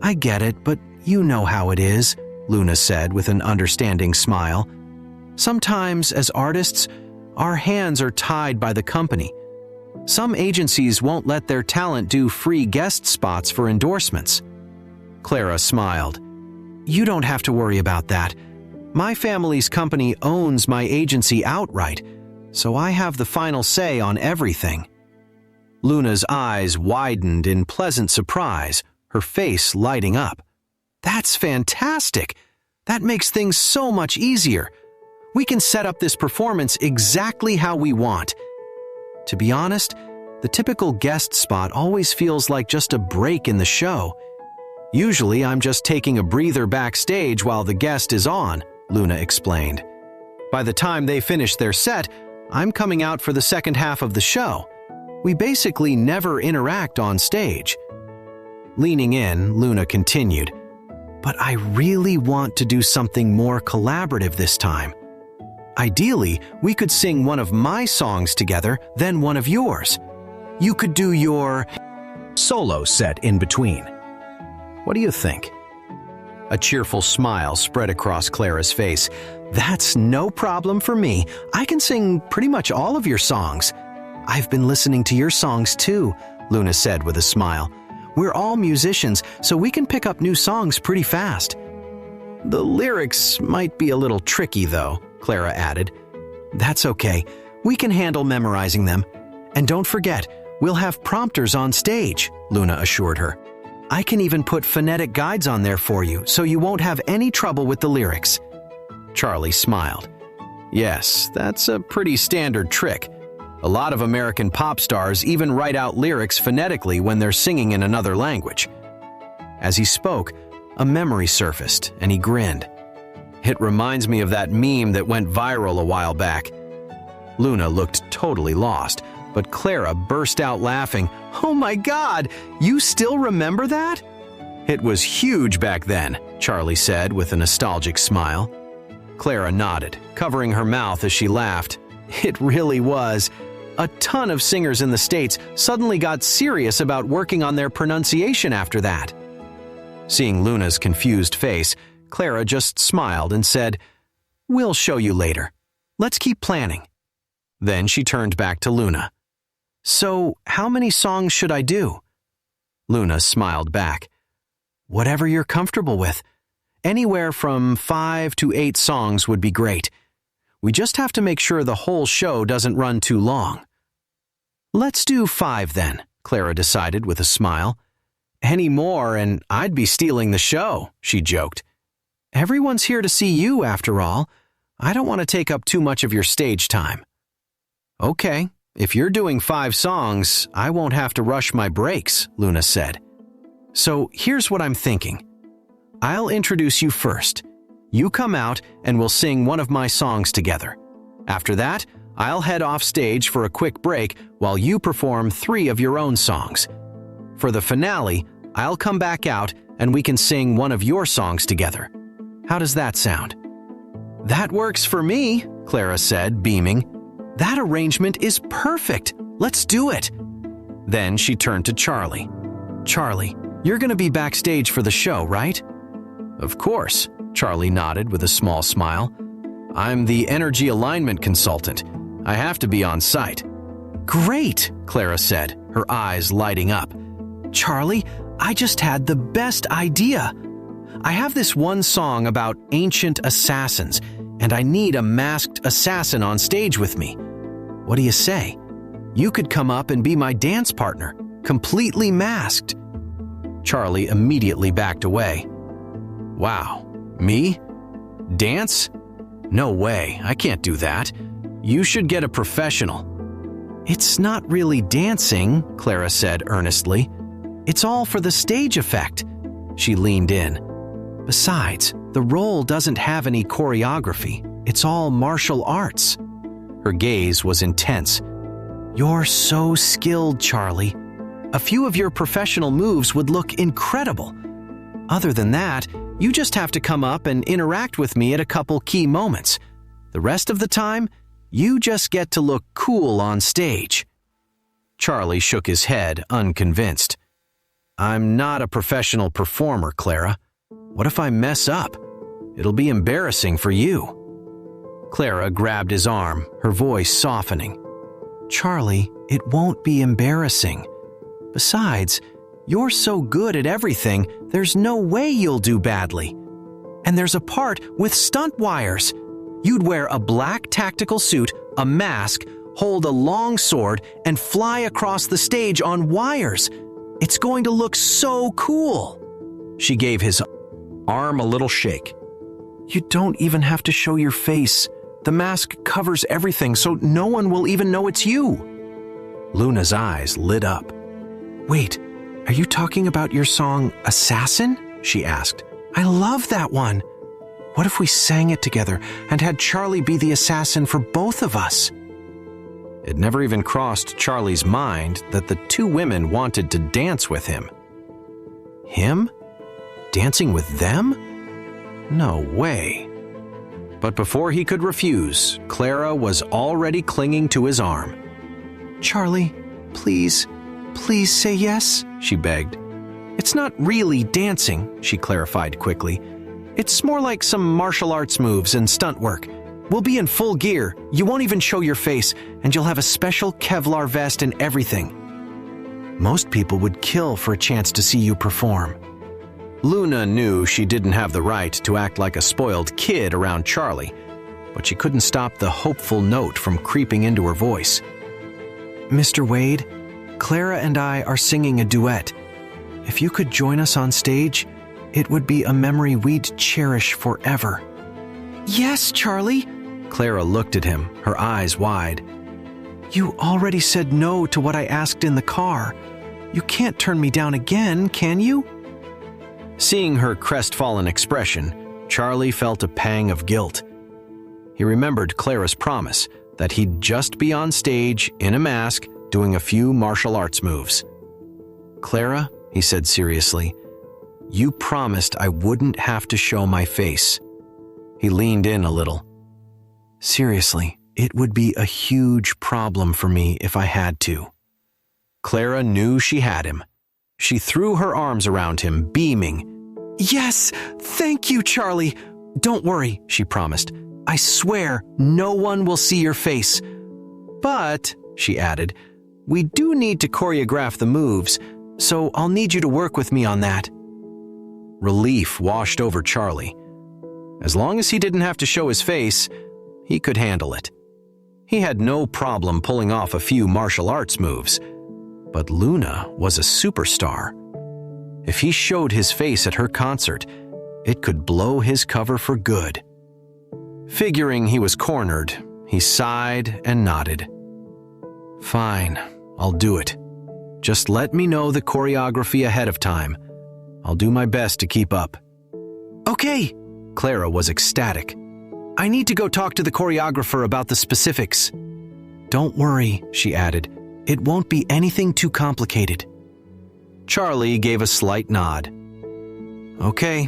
"I get it, but you know how it is," Luna said with an understanding smile. "Sometimes, as artists, our hands are tied by the company. Some agencies won't let their talent do free guest spots for endorsements." Clara smiled. "You don't have to worry about that. My family's company owns my agency outright, so I have the final say on everything." Luna's eyes widened in pleasant surprise, her face lighting up. "That's fantastic! That makes things so much easier. We can set up this performance exactly how we want." To be honest, the typical guest spot always feels like just a break in the show. "Usually I'm just taking a breather backstage while the guest is on," Luna explained. "By the time they finish their set, I'm coming out for the second half of the show. We basically never interact on stage." Leaning in, Luna continued, "But I really want to do something more collaborative this time. Ideally, we could sing one of my songs together, then one of yours. You could do your solo set in between. What do you think?" A cheerful smile spread across Clara's face. "That's no problem for me. I can sing pretty much all of your songs." "I've been listening to your songs too," Luna said with a smile. "We're all musicians, so we can pick up new songs pretty fast." "The lyrics might be a little tricky though," Clara added. "That's okay. We can handle memorizing them. And don't forget, we'll have prompters on stage," Luna assured her. "I can even put phonetic guides on there for you, so you won't have any trouble with the lyrics." Charlie smiled. "Yes, that's a pretty standard trick. A lot of American pop stars even write out lyrics phonetically when they're singing in another language." As he spoke, a memory surfaced, and he grinned. "It reminds me of that meme that went viral a while back." Luna looked totally lost, but Clara burst out laughing. "Oh my God, you still remember that?" "It was huge back then," Charlie said with a nostalgic smile. Clara nodded, covering her mouth as she laughed. "It really was. A ton of singers in the States suddenly got serious about working on their pronunciation after that." Seeing Luna's confused face, Clara just smiled and said, "We'll show you later. Let's keep planning." Then she turned back to Luna. "So, how many songs should I do?" Luna smiled back. "Whatever you're comfortable with. Anywhere from 5 to 8 songs would be great. We just have to make sure the whole show doesn't run too long." "Let's do 5 then," Clara decided with a smile. "Any more and I'd be stealing the show," she joked. "Everyone's here to see you, after all. I don't want to take up too much of your stage time." "Okay, if you're doing 5 songs, I won't have to rush my breaks," Luna said. "So here's what I'm thinking. I'll introduce you first. You come out and we'll sing one of my songs together. After that, I'll head off stage for a quick break while you perform 3 of your own songs. For the finale, I'll come back out and we can sing one of your songs together. How does that sound?" "That works for me," Clara said, beaming. "That arrangement is perfect. Let's do it." Then she turned to Charlie. "Charlie, you're going to be backstage for the show, right?" "Of course," Charlie nodded with a small smile. "I'm the energy alignment consultant. I have to be on site." "Great," Clara said, her eyes lighting up. "Charlie, I just had the best idea. I have this one song about ancient assassins, and I need a masked assassin on stage with me. What do you say? You could come up and be my dance partner, completely masked." Charlie immediately backed away. "Wow, me? Dance? No way, I can't do that. You should get a professional." "It's not really dancing," Clara said earnestly. "It's all for the stage effect." She leaned in. "Besides, the role doesn't have any choreography. It's all martial arts." Her gaze was intense. "You're so skilled, Charlie. A few of your professional moves would look incredible. Other than that, you just have to come up and interact with me at a couple key moments. The rest of the time, you just get to look cool on stage." Charlie shook his head, unconvinced. "I'm not a professional performer, Clara. What if I mess up? It'll be embarrassing for you." Clara grabbed his arm, her voice softening. "Charlie, it won't be embarrassing. Besides, you're so good at everything, there's no way you'll do badly. And there's a part with stunt wires. You'd wear a black tactical suit, a mask, hold a long sword, and fly across the stage on wires. It's going to look so cool." She gave his arm a little shake. "You don't even have to show your face. The mask covers everything, so no one will even know it's you." Luna's eyes lit up. "Wait, are you talking about your song, Assassin?" she asked. "I love that one. What if we sang it together and had Charlie be the assassin for both of us?" It never even crossed Charlie's mind that the two women wanted to dance with him. Him? Dancing with them? No way. But before he could refuse, Clara was already clinging to his arm. "Charlie, please say yes," she begged. "It's not really dancing," she clarified quickly. "It's more like some martial arts moves and stunt work. We'll be in full gear, you won't even show your face, and you'll have a special Kevlar vest and everything. Most people would kill for a chance to see you perform." Luna knew she didn't have the right to act like a spoiled kid around Charlie, but she couldn't stop the hopeful note from creeping into her voice. "Mr. Wade, Clara and I are singing a duet. If you could join us on stage, it would be a memory we'd cherish forever." "Yes, Charlie." Clara looked at him, her eyes wide. "You already said no to what I asked in the car. You can't turn me down again, can you?" Seeing her crestfallen expression, Charlie felt a pang of guilt. He remembered Clara's promise that he'd just be on stage in a mask doing a few martial arts moves. "Clara," he said seriously, "you promised I wouldn't have to show my face." He leaned in a little. "Seriously, it would be a huge problem for me if I had to." Clara knew she had him. She threw her arms around him, beaming. "Yes, thank you, Charlie. Don't worry," she promised. "I swear no one will see your face. But," she added, "we do need to choreograph the moves, so I'll need you to work with me on that." Relief washed over Charlie. As long as he didn't have to show his face, he could handle it. He had no problem pulling off a few martial arts moves. But Luna was a superstar. If he showed his face at her concert, it could blow his cover for good. Figuring he was cornered, he sighed and nodded. "Fine, I'll do it. Just let me know the choreography ahead of time. I'll do my best to keep up." "Okay," Clara was ecstatic. "I need to go talk to the choreographer about the specifics." "Don't worry," she added. "It won't be anything too complicated." Charlie gave a slight nod. "Okay,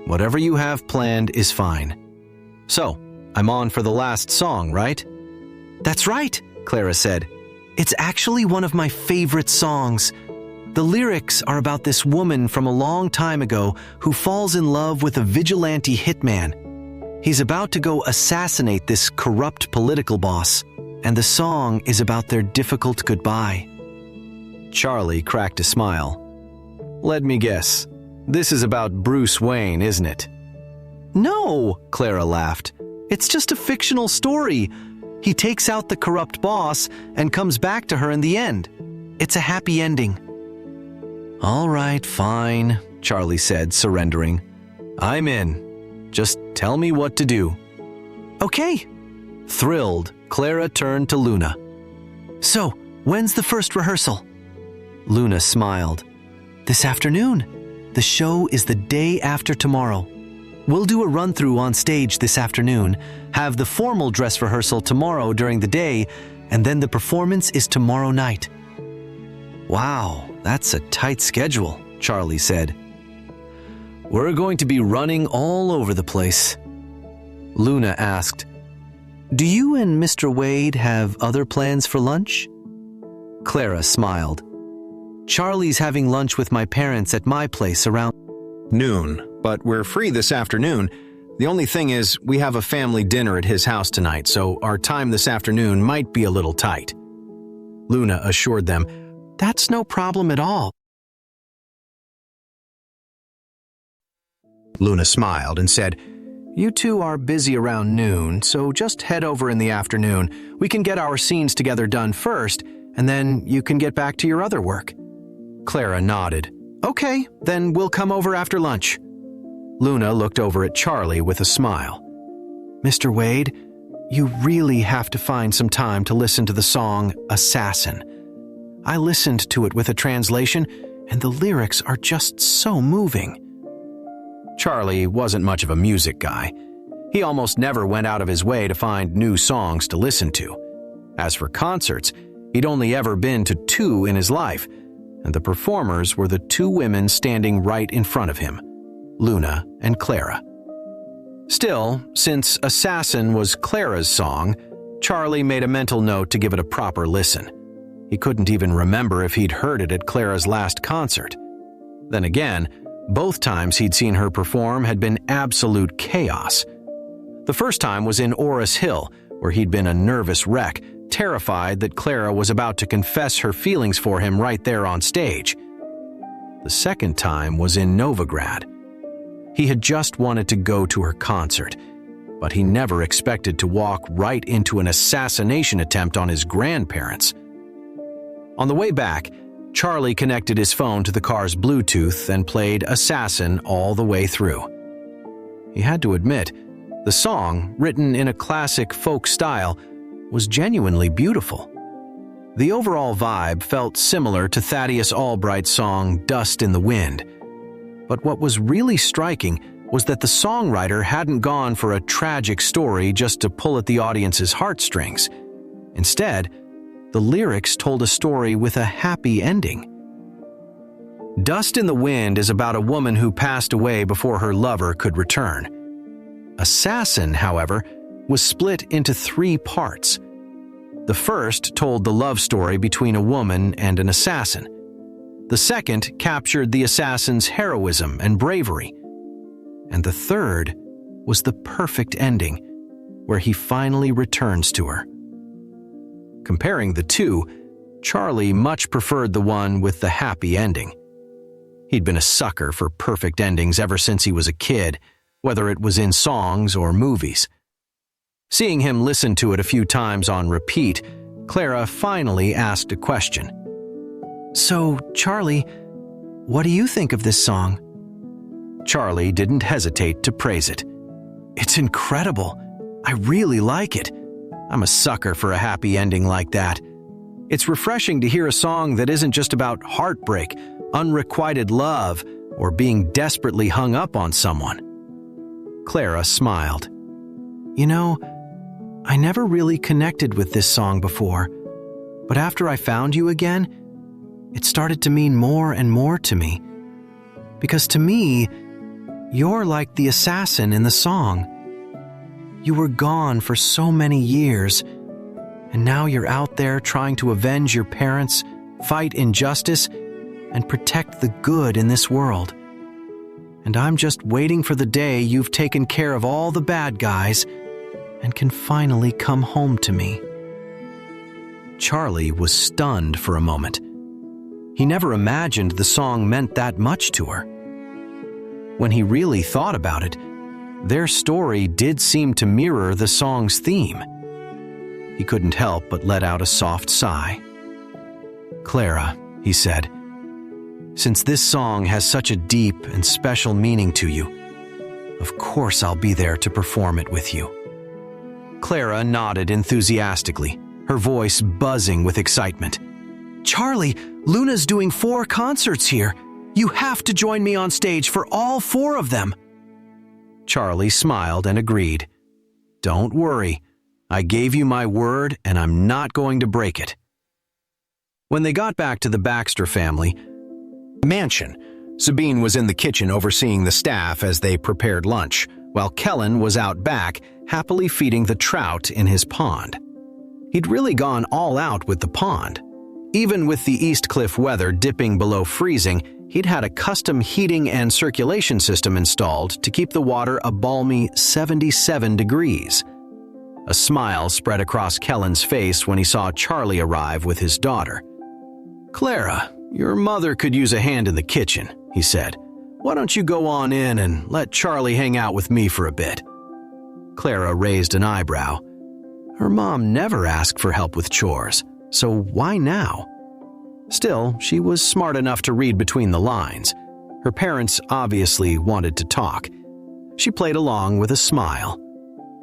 whatever you have planned is fine. So, I'm on for the last song, right? That's right, Clara said. It's actually one of my favorite songs. The lyrics are about this woman from a long time ago who falls in love with a vigilante hitman. He's about to go assassinate this corrupt political boss, and the song is about their difficult goodbye. Charlie cracked a smile. Let me guess. This is about Bruce Wayne, isn't it? No, Clara laughed. It's just a fictional story. He takes out the corrupt boss and comes back to her in the end. It's a happy ending. All right, fine, Charlie said, surrendering. I'm in. Just tell me what to do. Okay. Thrilled, Clara turned to Luna. So, when's the first rehearsal? Luna smiled. This afternoon. The show is the day after tomorrow. We'll do a run-through on stage this afternoon, have the formal dress rehearsal tomorrow during the day, and then the performance is tomorrow night. Wow, that's a tight schedule, Charlie said. We're going to be running all over the place. Luna asked, Do you and Mr. Wade have other plans for lunch? Clara smiled. Charlie's having lunch with my parents at my place around noon, but we're free this afternoon. The only thing is, we have a family dinner at his house tonight, so our time this afternoon might be a little tight. Luna assured them, That's no problem at all. Luna smiled and said, You two are busy around noon, so just head over in the afternoon. We can get our scenes together done first, and then you can get back to your other work. Clara nodded. Okay, then we'll come over after lunch. Luna looked over at Charlie with a smile. Mr. Wade, you really have to find some time to listen to the song Assassin. I listened to it with a translation, and the lyrics are just so moving. Charlie wasn't much of a music guy. He almost never went out of his way to find new songs to listen to. As for concerts, he'd only ever been to 2 in his life, and the performers were the 2 women standing right in front of him, Luna and Clara. Still, since Assassin was Clara's song, Charlie made a mental note to give it a proper listen. He couldn't even remember if he'd heard it at Clara's last concert. Then again, both times he'd seen her perform had been absolute chaos. The first time was in Oris Hill, where he'd been a nervous wreck, terrified that Clara was about to confess her feelings for him right there on stage. The second time was in Novigrad. He had just wanted to go to her concert, but he never expected to walk right into an assassination attempt on his grandparents. On the way back, Charlie connected his phone to the car's Bluetooth and played Assassin all the way through. He had to admit, the song, written in a classic folk style, was genuinely beautiful. The overall vibe felt similar to Thaddeus Albright's song Dust in the Wind. But what was really striking was that the songwriter hadn't gone for a tragic story just to pull at the audience's heartstrings. Instead, the lyrics told a story with a happy ending. Dust in the Wind is about a woman who passed away before her lover could return. Assassin, however, was split into 3 parts. The first told the love story between a woman and an assassin. The second captured the assassin's heroism and bravery. And the third was the perfect ending, where he finally returns to her. Comparing the two, Charlie much preferred the one with the happy ending. He'd been a sucker for perfect endings ever since he was a kid, whether it was in songs or movies. Seeing him listen to it a few times on repeat, Clara finally asked a question. So, Charlie, what do you think of this song? Charlie didn't hesitate to praise it. It's incredible. I really like it. I'm a sucker for a happy ending like that. It's refreshing to hear a song that isn't just about heartbreak, unrequited love, or being desperately hung up on someone. Clara smiled. You know, I never really connected with this song before, but after I found you again, it started to mean more and more to me. Because to me, you're like the assassin in the song. You were gone for so many years, and now you're out there trying to avenge your parents, fight injustice, and protect the good in this world. And I'm just waiting for the day you've taken care of all the bad guys and can finally come home to me." Charlie was stunned for a moment. He never imagined the song meant that much to her. When he really thought about it, their story did seem to mirror the song's theme. He couldn't help but let out a soft sigh. "Clara," he said, "since this song has such a deep and special meaning to you, of course I'll be there to perform it with you." Clara nodded enthusiastically, her voice buzzing with excitement. "Charlie, Luna's doing 4 concerts here. You have to join me on stage for all 4 of them." Charlie smiled and agreed. "Don't worry. I gave you my word and I'm not going to break it." When they got back to the Baxter family mansion, Sabine was in the kitchen overseeing the staff as they prepared lunch, while Kellen was out back happily feeding the trout in his pond. He'd really gone all out with the pond. Even with the East Cliff weather dipping below freezing, he'd had a custom heating and circulation system installed to keep the water a balmy 77 degrees. A smile spread across Kellen's face when he saw Charlie arrive with his daughter. "Clara, your mother could use a hand in the kitchen," he said. "Why don't you go on in and let Charlie hang out with me for a bit?" Clara raised an eyebrow. Her mom never asked for help with chores, so why now? Still, she was smart enough to read between the lines. Her parents obviously wanted to talk. She played along with a smile.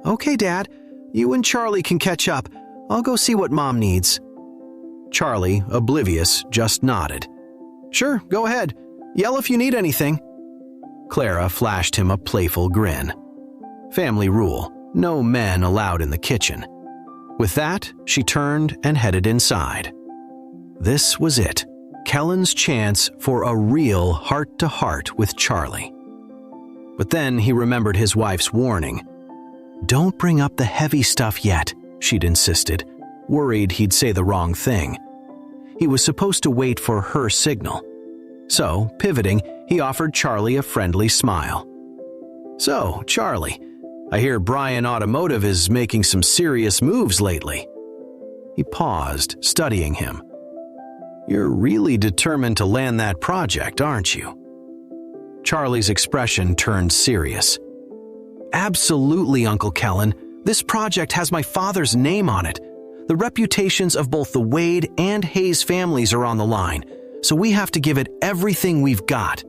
"Okay, Dad, you and Charlie can catch up. I'll go see what Mom needs." Charlie, oblivious, just nodded. "Sure, go ahead. Yell if you need anything." Clara flashed him a playful grin. Family rule, no men allowed in the kitchen. With that, she turned and headed inside. This was it, Kellen's chance for a real heart-to-heart with Charlie. But then he remembered his wife's warning. "Don't bring up the heavy stuff yet," she'd insisted, worried he'd say the wrong thing. He was supposed to wait for her signal. So, pivoting, he offered Charlie a friendly smile. "So, Charlie, I hear Bryan Automotive is making some serious moves lately." He paused, studying him. "You're really determined to land that project, aren't you?" Charlie's expression turned serious. "Absolutely, Uncle Kellen. This project has my father's name on it. The reputations of both the Wade and Hayes families are on the line, so we have to give it everything we've got."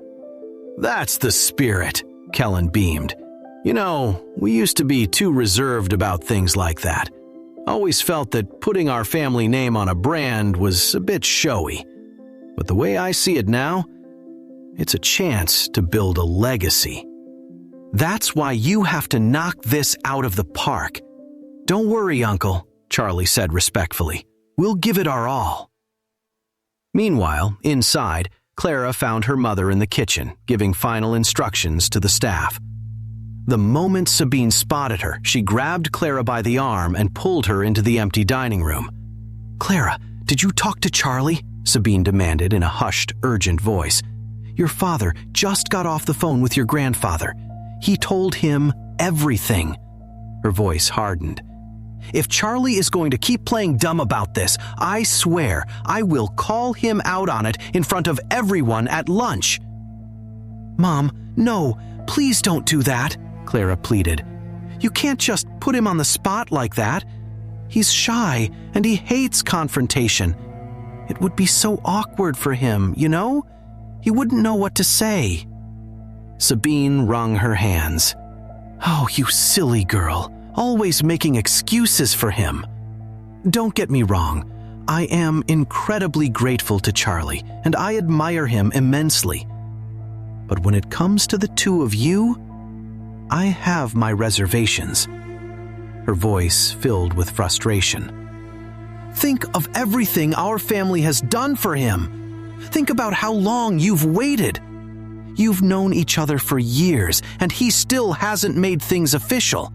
"That's the spirit," Kellen beamed. "You know, we used to be too reserved about things like that. Always felt that putting our family name on a brand was a bit showy. But the way I see it now, it's a chance to build a legacy. That's why you have to knock this out of the park." "Don't worry, Uncle," Charlie said respectfully. "We'll give it our all." Meanwhile, inside, Clara found her mother in the kitchen, giving final instructions to the staff. The moment Sabine spotted her, she grabbed Clara by the arm and pulled her into the empty dining room. "Clara, did you talk to Charlie?" Sabine demanded in a hushed, urgent voice. "Your father just got off the phone with your grandfather. He told him everything." Her voice hardened. "If Charlie is going to keep playing dumb about this, I swear I will call him out on it in front of everyone at lunch." "Mom, no, please don't do that," Clara pleaded. "You can't just put him on the spot like that. He's shy and he hates confrontation. It would be so awkward for him, you know? He wouldn't know what to say." Sabine wrung her hands. "Oh, you silly girl, always making excuses for him. Don't get me wrong, I am incredibly grateful to Charlie, and I admire him immensely. But when it comes to the two of you, I have my reservations." Her voice filled with frustration. "Think of everything our family has done for him. Think about how long you've waited. You've known each other for years, and he still hasn't made things official.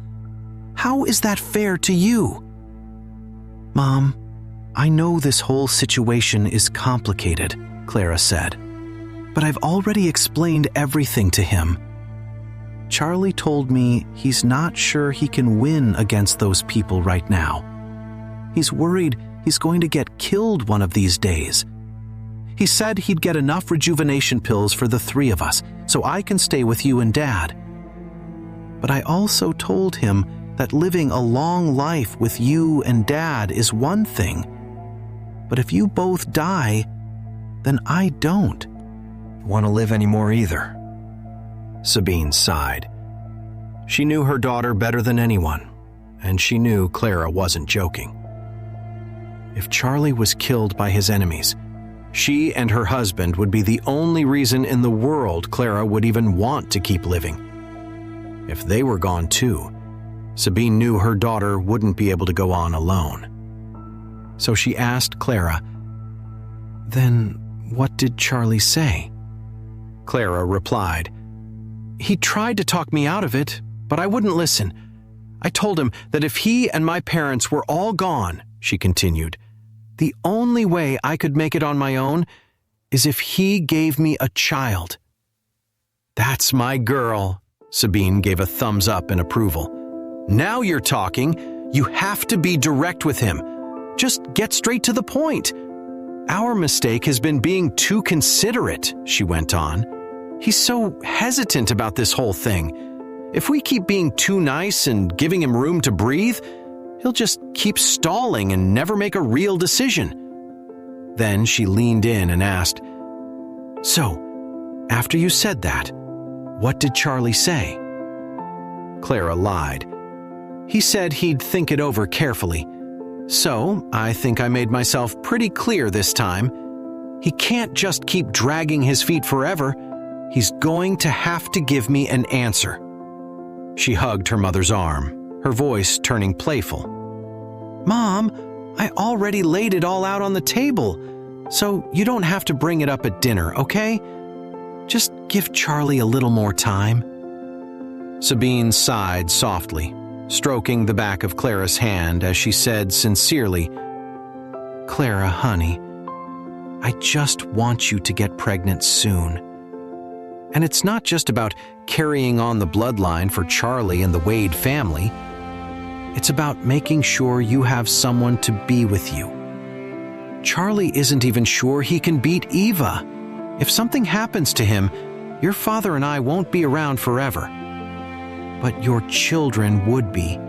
How is that fair to you?" "Mom, I know this whole situation is complicated," Clara said, "but I've already explained everything to him. Charlie told me he's not sure he can win against those people right now. He's worried he's going to get killed one of these days. He said he'd get enough rejuvenation pills for the 3 of us, so I can stay with you and Dad. But I also told him that living a long life with you and Dad is one thing, but if you both die, then I don't Want to live anymore either." Sabine sighed. She knew her daughter better than anyone, and she knew Clara wasn't joking. If Charlie was killed by his enemies, she and her husband would be the only reason in the world Clara would even want to keep living. If they were gone too, Sabine knew her daughter wouldn't be able to go on alone. So she asked Clara, Then what did Charlie say? Clara replied, "He tried to talk me out of it, but I wouldn't listen. I told him that if he and my parents were all gone," she continued, "the only way I could make it on my own is if he gave me a child." "That's my girl," Sabine gave a thumbs up in approval. "Now you're talking. You have to be direct with him. Just get straight to the point. Our mistake has been being too considerate," she went on. "He's so hesitant about this whole thing. If we keep being too nice and giving him room to breathe, he'll just keep stalling and never make a real decision." Then she leaned in and asked, "So, after you said that, what did Charlie say?" Clara lied. "He said he'd think it over carefully. So, I think I made myself pretty clear this time. He can't just keep dragging his feet forever. He's going to have to give me an answer." She hugged her mother's arm, her voice turning playful. "Mom, I already laid it all out on the table, so you don't have to bring it up at dinner, okay? Just give Charlie a little more time." Sabine sighed softly, stroking the back of Clara's hand as she said sincerely, "Clara, honey, I just want you to get pregnant soon. And it's not just about carrying on the bloodline for Charlie and the Wade family. It's about making sure you have someone to be with you. Charlie isn't even sure he can beat Eva. If something happens to him, your father and I won't be around forever. But your children would be.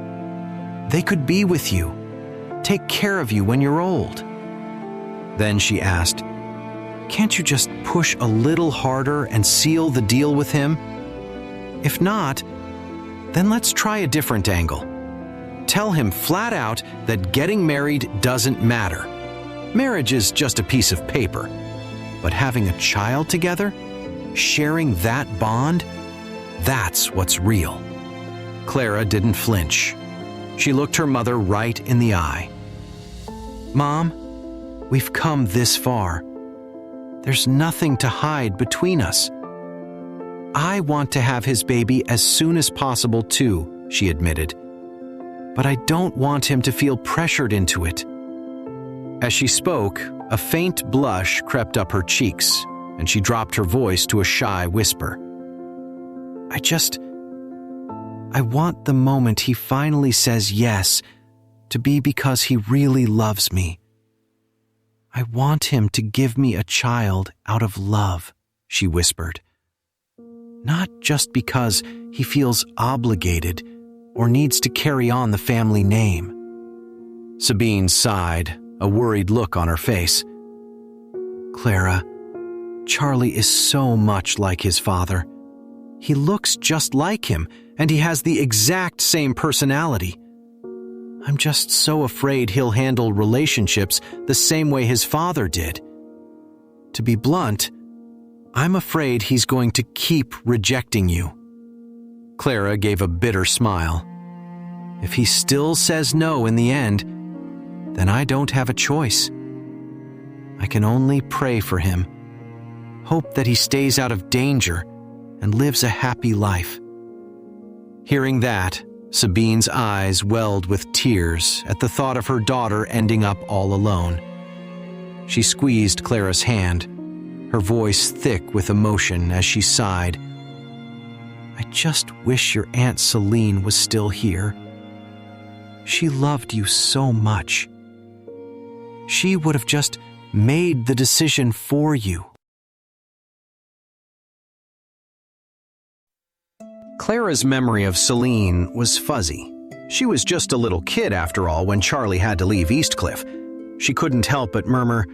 They could be with you, take care of you when you're old." Then she asked, "Can't you just push a little harder and seal the deal with him? If not, then let's try a different angle. Tell him flat out that getting married doesn't matter. Marriage is just a piece of paper. But having a child together, sharing that bond, that's what's real." Clara didn't flinch. She looked her mother right in the eye. "Mom, we've come this far. There's nothing to hide between us. I want to have his baby as soon as possible too," she admitted. "But I don't want him to feel pressured into it." As she spoke, a faint blush crept up her cheeks, and she dropped her voice to a shy whisper. I want the moment he finally says yes to be because he really loves me. I want him to give me a child out of love," she whispered. "Not just because he feels obligated or needs to carry on the family name." Sabine sighed, a worried look on her face. "Clara, Charlie is so much like his father. He looks just like him, and he has the exact same personality. I'm just so afraid he'll handle relationships the same way his father did. To be blunt, I'm afraid he's going to keep rejecting you." Clara gave a bitter smile. "If he still says no in the end, then I don't have a choice. I can only pray for him, hope that he stays out of danger and lives a happy life." Hearing that, Sabine's eyes welled with tears at the thought of her daughter ending up all alone. She squeezed Clara's hand, her voice thick with emotion as she sighed. I just wish your Aunt Celine was still here. She loved you so much. She would have just made the decision for you. Clara's memory of Celine was fuzzy. She was just a little kid after all when Charlie had to leave Eastcliff. She couldn't help but murmur,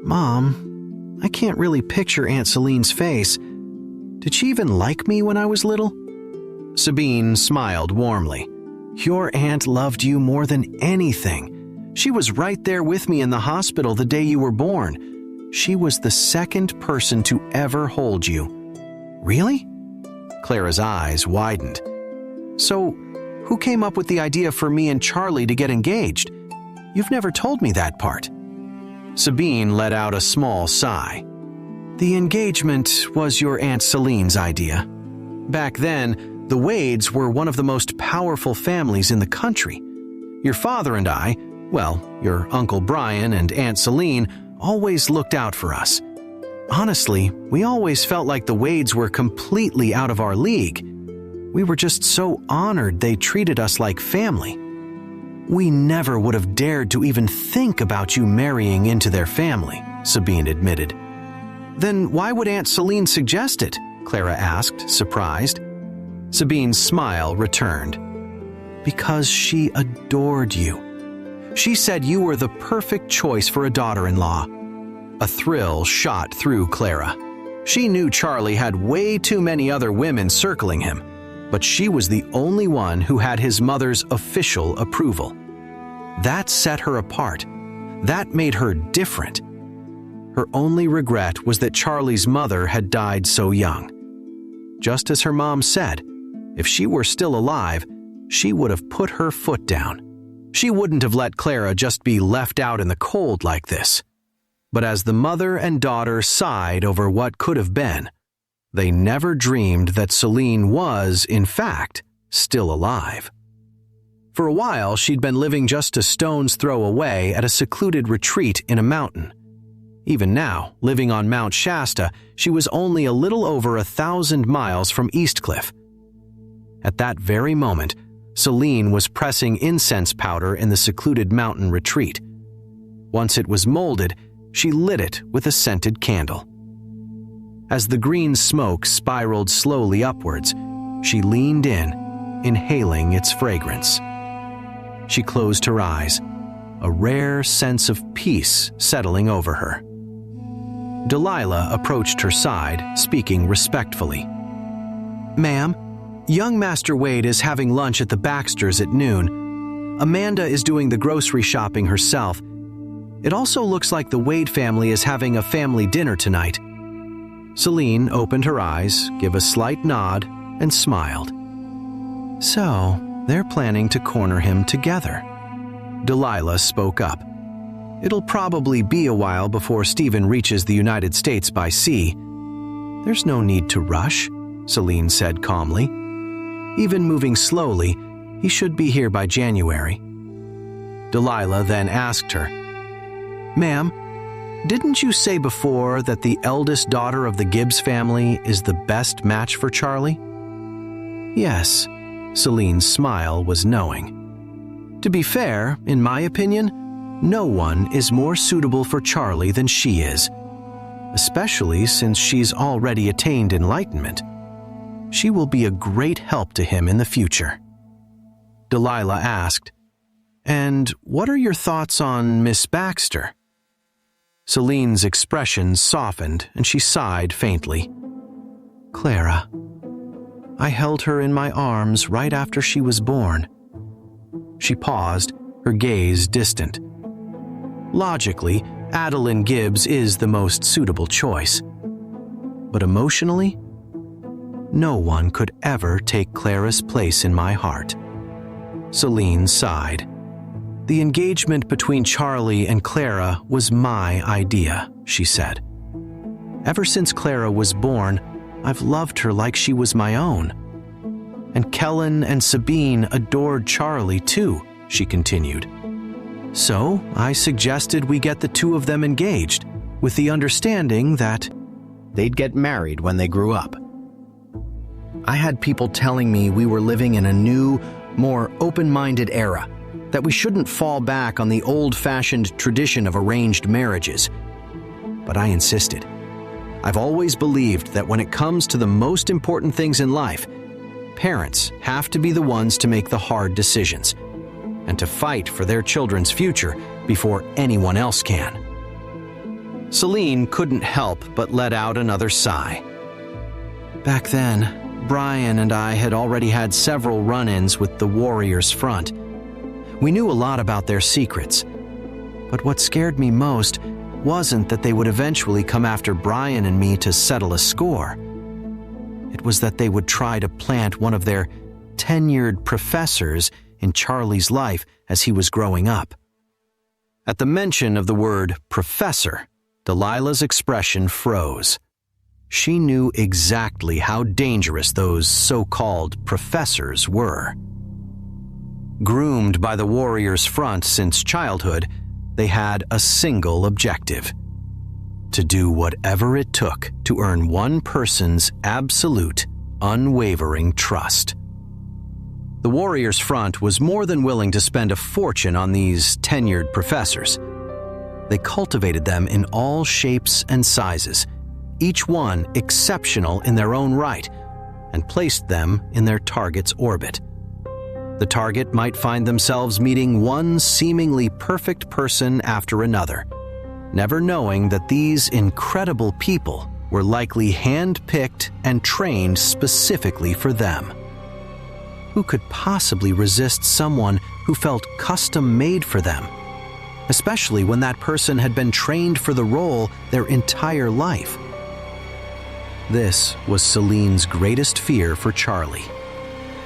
Mom, I can't really picture Aunt Celine's face. Did she even like me when I was little? Sabine smiled warmly. Your aunt loved you more than anything. She was right there with me in the hospital the day you were born. She was the second person to ever hold you. Really? Clara's eyes widened. So, who came up with the idea for me and Charlie to get engaged? You've never told me that part. Sabine let out a small sigh. The engagement was your Aunt Celine's idea. Back then, the Wades were one of the most powerful families in the country. Your father and I, well, your Uncle Brian and Aunt Celine, always looked out for us. Honestly, we always felt like the Wades were completely out of our league. We were just so honored they treated us like family. We never would have dared to even think about you marrying into their family, Sabine admitted. Then why would Aunt Celine suggest it? Clara asked, surprised. Sabine's smile returned. Because she adored you. She said you were the perfect choice for a daughter-in-law. A thrill shot through Clara. She knew Charlie had way too many other women circling him, but she was the only one who had his mother's official approval. That set her apart. That made her different. Her only regret was that Charlie's mother had died so young. Just as her mom said, if she were still alive, she would have put her foot down. She wouldn't have let Clara just be left out in the cold like this. But as the mother and daughter sighed over what could have been, they never dreamed that Celine was, in fact, still alive. For a while, she'd been living just a stone's throw away at a secluded retreat in a mountain. Even now, living on Mount Shasta, she was only a little over 1,000 miles from Eastcliff. At that very moment, Celine was pressing incense powder in the secluded mountain retreat. Once it was molded, she lit it with a scented candle. As the green smoke spiraled slowly upwards, she leaned in, inhaling its fragrance. She closed her eyes, a rare sense of peace settling over her. Delilah approached her side, speaking respectfully. Ma'am, young Master Wade is having lunch at the Baxters at noon. Amanda is doing the grocery shopping herself. It also looks like the Wade family is having a family dinner tonight. Celine opened her eyes, gave a slight nod, and smiled. So, they're planning to corner him together. Delilah spoke up. It'll probably be a while before Stephen reaches the United States by sea. There's no need to rush, Celine said calmly. Even moving slowly, he should be here by January. Delilah then asked her, Ma'am, didn't you say before that the eldest daughter of the Gibbs family is the best match for Charlie? Yes, Celine's smile was knowing. To be fair, in my opinion, no one is more suitable for Charlie than she is, especially since she's already attained enlightenment. She will be a great help to him in the future. Delilah asked, And what are your thoughts on Miss Baxter? Celine's expression softened and she sighed faintly. Clara. I held her in my arms right after she was born. She paused, her gaze distant. Logically, Adeline Gibbs is the most suitable choice. But emotionally, no one could ever take Clara's place in my heart. Celine sighed. The engagement between Charlie and Clara was my idea, she said. Ever since Clara was born, I've loved her like she was my own. And Kellen and Sabine adored Charlie too, she continued. So I suggested we get the two of them engaged, with the understanding that they'd get married when they grew up. I had people telling me we were living in a new, more open-minded era, that we shouldn't fall back on the old-fashioned tradition of arranged marriages. But I insisted. I've always believed that when it comes to the most important things in life, parents have to be the ones to make the hard decisions and to fight for their children's future before anyone else can. Celine couldn't help but let out another sigh. Back then, Brian and I had already had several run-ins with the Warriors Front. We knew a lot about their secrets, but what scared me most wasn't that they would eventually come after Brian and me to settle a score. It was that they would try to plant one of their tenured professors in Charlie's life as he was growing up. At the mention of the word professor, Delilah's expression froze. She knew exactly how dangerous those so-called professors were. Groomed by the Warriors Front since childhood, they had a single objective: to do whatever it took to earn one person's absolute, unwavering trust. The Warriors Front was more than willing to spend a fortune on these tenured professors. They cultivated them in all shapes and sizes, each one exceptional in their own right, and placed them in their target's orbit. The target might find themselves meeting one seemingly perfect person after another, never knowing that these incredible people were likely hand-picked and trained specifically for them. Who could possibly resist someone who felt custom-made for them, especially when that person had been trained for the role their entire life? This was Celine's greatest fear for Charlie.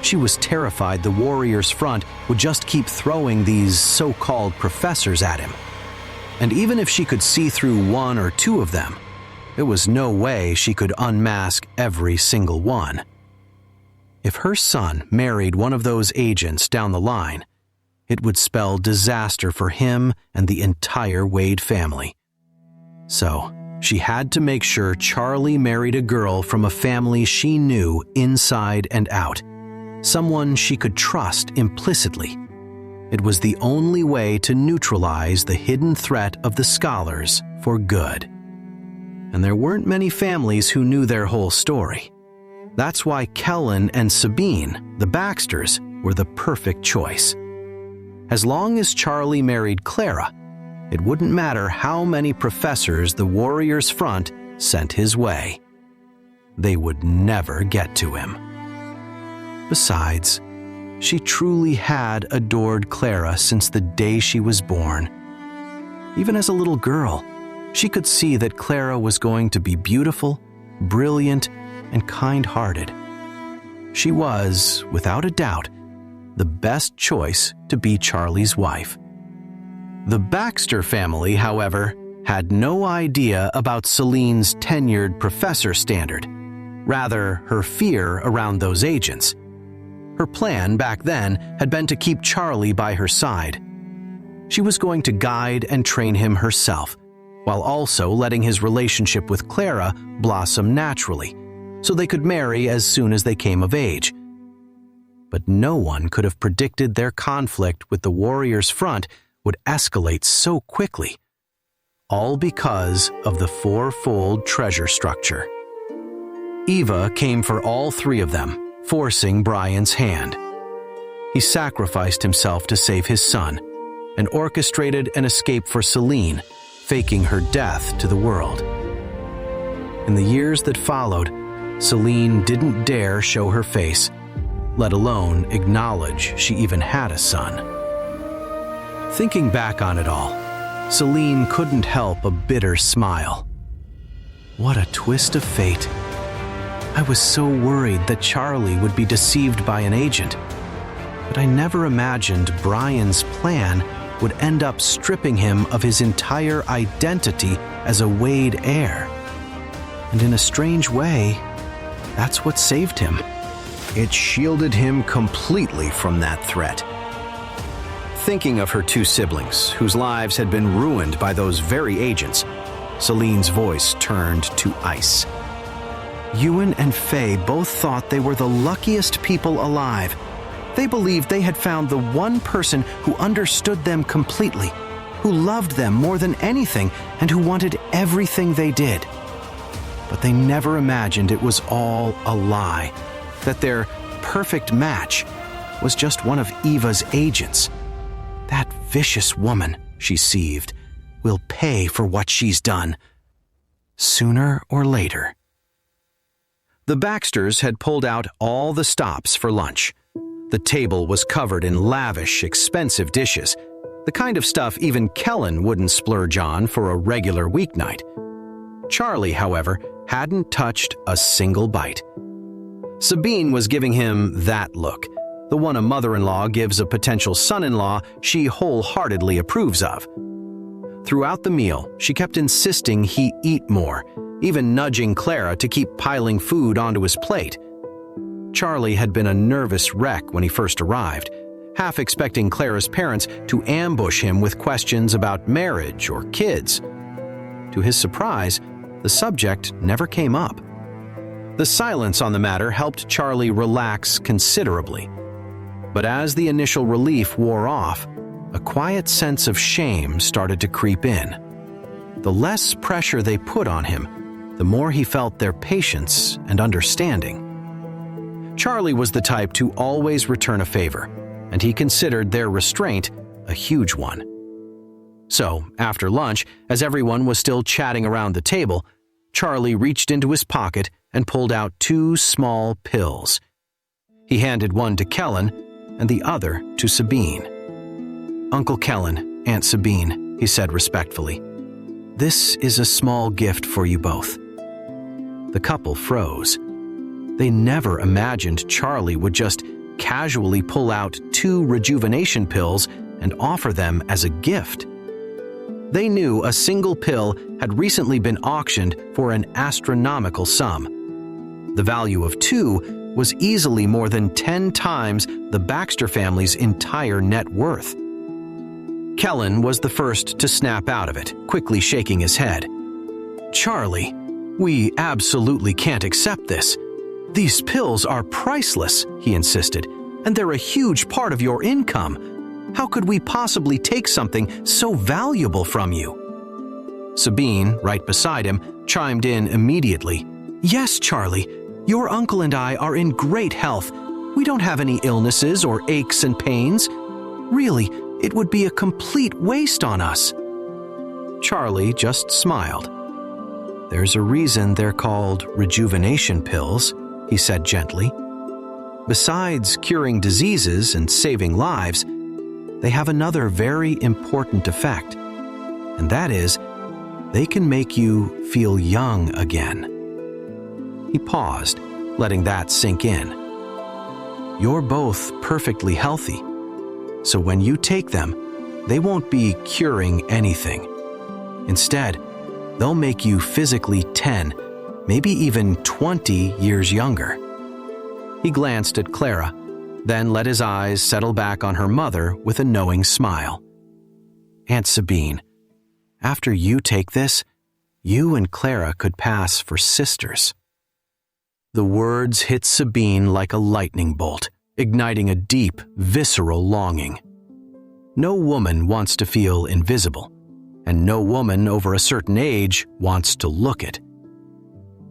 She was terrified the Warriors Front would just keep throwing these so-called professors at him. And even if she could see through one or two of them, there was no way she could unmask every single one. If her son married one of those agents down the line, it would spell disaster for him and the entire Wade family. So, she had to make sure Charlie married a girl from a family she knew inside and out, someone she could trust implicitly. It was the only way to neutralize the hidden threat of the scholars for good. And there weren't many families who knew their whole story. That's why Kellen and Sabine, the Baxters, were the perfect choice. As long as Charlie married Clara, it wouldn't matter how many professors the Warriors Front sent his way. They would never get to him. Besides, she truly had adored Clara since the day she was born. Even as a little girl, she could see that Clara was going to be beautiful, brilliant, and kind-hearted. She was, without a doubt, the best choice to be Charlie's wife. The Baxter family, however, had no idea about Celine's tenured professor standard, rather her fear around those agents. Her plan back then had been to keep Charlie by her side. She was going to guide and train him herself, while also letting his relationship with Clara blossom naturally, so they could marry as soon as they came of age. But no one could have predicted their conflict with the Warriors Front would escalate so quickly, all because of the fourfold treasure structure. Eva came for all three of them, forcing Brian's hand. He sacrificed himself to save his son and orchestrated an escape for Celine, faking her death to the world. In the years that followed, Celine didn't dare show her face, let alone acknowledge she even had a son. Thinking back on it all, Celine couldn't help a bitter smile. What a twist of fate. I was so worried that Charlie would be deceived by an agent, but I never imagined Brian's plan would end up stripping him of his entire identity as a Wade heir. And in a strange way, that's what saved him. it shielded him completely from that threat. Thinking of her two siblings, whose lives had been ruined by those very agents, Celine's voice turned to ice. Ewan and Faye both thought they were the luckiest people alive. They believed they had found the one person who understood them completely, who loved them more than anything, and who wanted everything they did. But they never imagined it was all a lie, that their perfect match was just one of Eva's agents. That vicious woman, she seethed, will pay for what she's done. Sooner or later. The Baxters had pulled out all the stops for lunch. The table was covered in lavish, expensive dishes, the kind of stuff even Kellen wouldn't splurge on for a regular weeknight. Charlie, however, hadn't touched a single bite. Sabine was giving him that look, the one a mother-in-law gives a potential son-in-law she wholeheartedly approves of. Throughout the meal, she kept insisting he eat more, even nudging Clara to keep piling food onto his plate. Charlie had been a nervous wreck when he first arrived, half expecting Clara's parents to ambush him with questions about marriage or kids. To his surprise, the subject never came up. The silence on the matter helped Charlie relax considerably. But as the initial relief wore off, a quiet sense of shame started to creep in. The less pressure they put on him, the more he felt their patience and understanding. Charlie was the type to always return a favor, and he considered their restraint a huge one. So, after lunch, as everyone was still chatting around the table, Charlie reached into his pocket and pulled out 2 small pills. He handed one to Kellen and the other to Sabine. "Uncle Kellen, Aunt Sabine," he said respectfully, "this is a small gift for you both." The couple froze. They never imagined Charlie would just casually pull out 2 rejuvenation pills and offer them as a gift. They knew a single pill had recently been auctioned for an astronomical sum. The value of 2 was easily more than 10 times the Baxter family's entire net worth. Kellen was the first to snap out of it, quickly shaking his head. "Charlie, we absolutely can't accept this. These pills are priceless," he insisted, "and they're a huge part of your income. How could we possibly take something so valuable from you?" Sabine, right beside him, chimed in immediately. "Yes, Charlie, your uncle and I are in great health. We don't have any illnesses or aches and pains. Really, it would be a complete waste on us." Charlie just smiled. "There's a reason they're called rejuvenation pills," he said gently. "Besides curing diseases and saving lives, they have another very important effect, and that is, they can make you feel young again." He paused, letting that sink in. "You're both perfectly healthy, so when you take them, they won't be curing anything. Instead, they'll make you physically 10, maybe even 20 years younger." He glanced at Clara, then let his eyes settle back on her mother with a knowing smile. "Aunt Sabine, after you take this, you and Clara could pass for sisters." The words hit Sabine like a lightning bolt, igniting a deep, visceral longing. No woman wants to feel invisible, and no woman over a certain age wants to look it.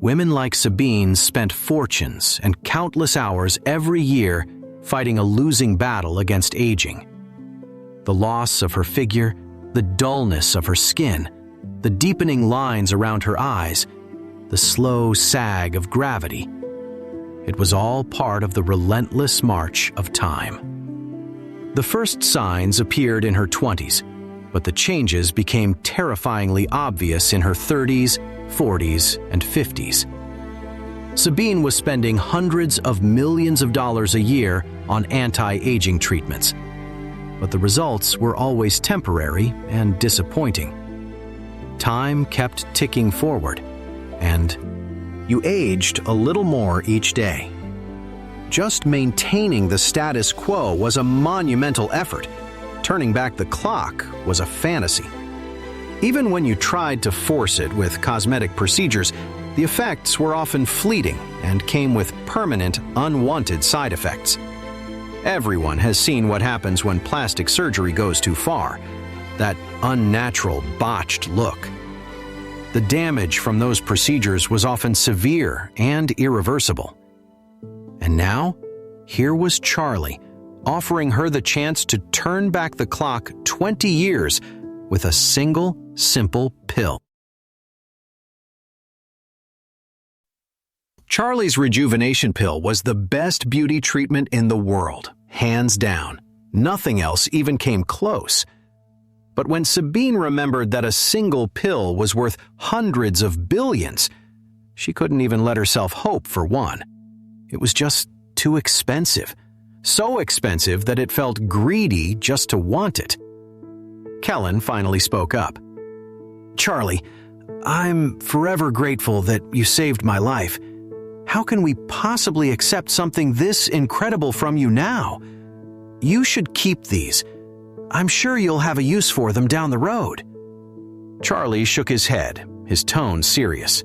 Women like Sabine spent fortunes and countless hours every year fighting a losing battle against aging. The loss of her figure, the dullness of her skin, the deepening lines around her eyes, the slow sag of gravity. It was all part of the relentless march of time. The first signs appeared in her 20s, but the changes became terrifyingly obvious in her 30s, 40s, and 50s. Sabine was spending hundreds of millions of dollars a year on anti-aging treatments, but the results were always temporary and disappointing. Time kept ticking forward, and you aged a little more each day. just maintaining the status quo was a monumental effort. Turning back the clock was a fantasy. Even when you tried to force it with cosmetic procedures, the effects were often fleeting and came with permanent, unwanted side effects. Everyone has seen what happens when plastic surgery goes too far. That unnatural, botched look. The damage from those procedures was often severe and irreversible. And now, here was Charlie, offering her the chance to turn back the clock 20 years with a single, simple pill. Charlie's rejuvenation pill was the best beauty treatment in the world, hands down. Nothing else even came close. But when Sabine remembered that a single pill was worth hundreds of billions, she couldn't even let herself hope for one. It was just too expensive. So expensive that it felt greedy just to want it. Kellen finally spoke up. "Charlie, I'm forever grateful that you saved my life. How can we possibly accept something this incredible from you now? You should keep these. I'm sure you'll have a use for them down the road." Charlie shook his head, his tone serious.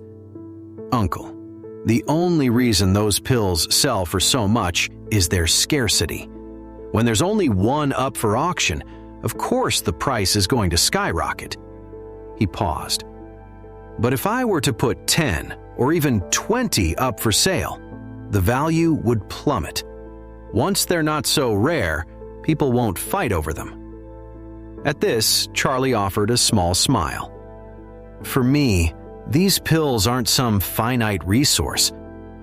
"Uncle, the only reason those pills sell for so much is their scarcity. When there's only one up for auction, of course the price is going to skyrocket." He paused. "But if I were to put 10 or even 20 up for sale, the value would plummet. Once they're not so rare, people won't fight over them." At this, Charlie offered a small smile. "For me, these pills aren't some finite resource.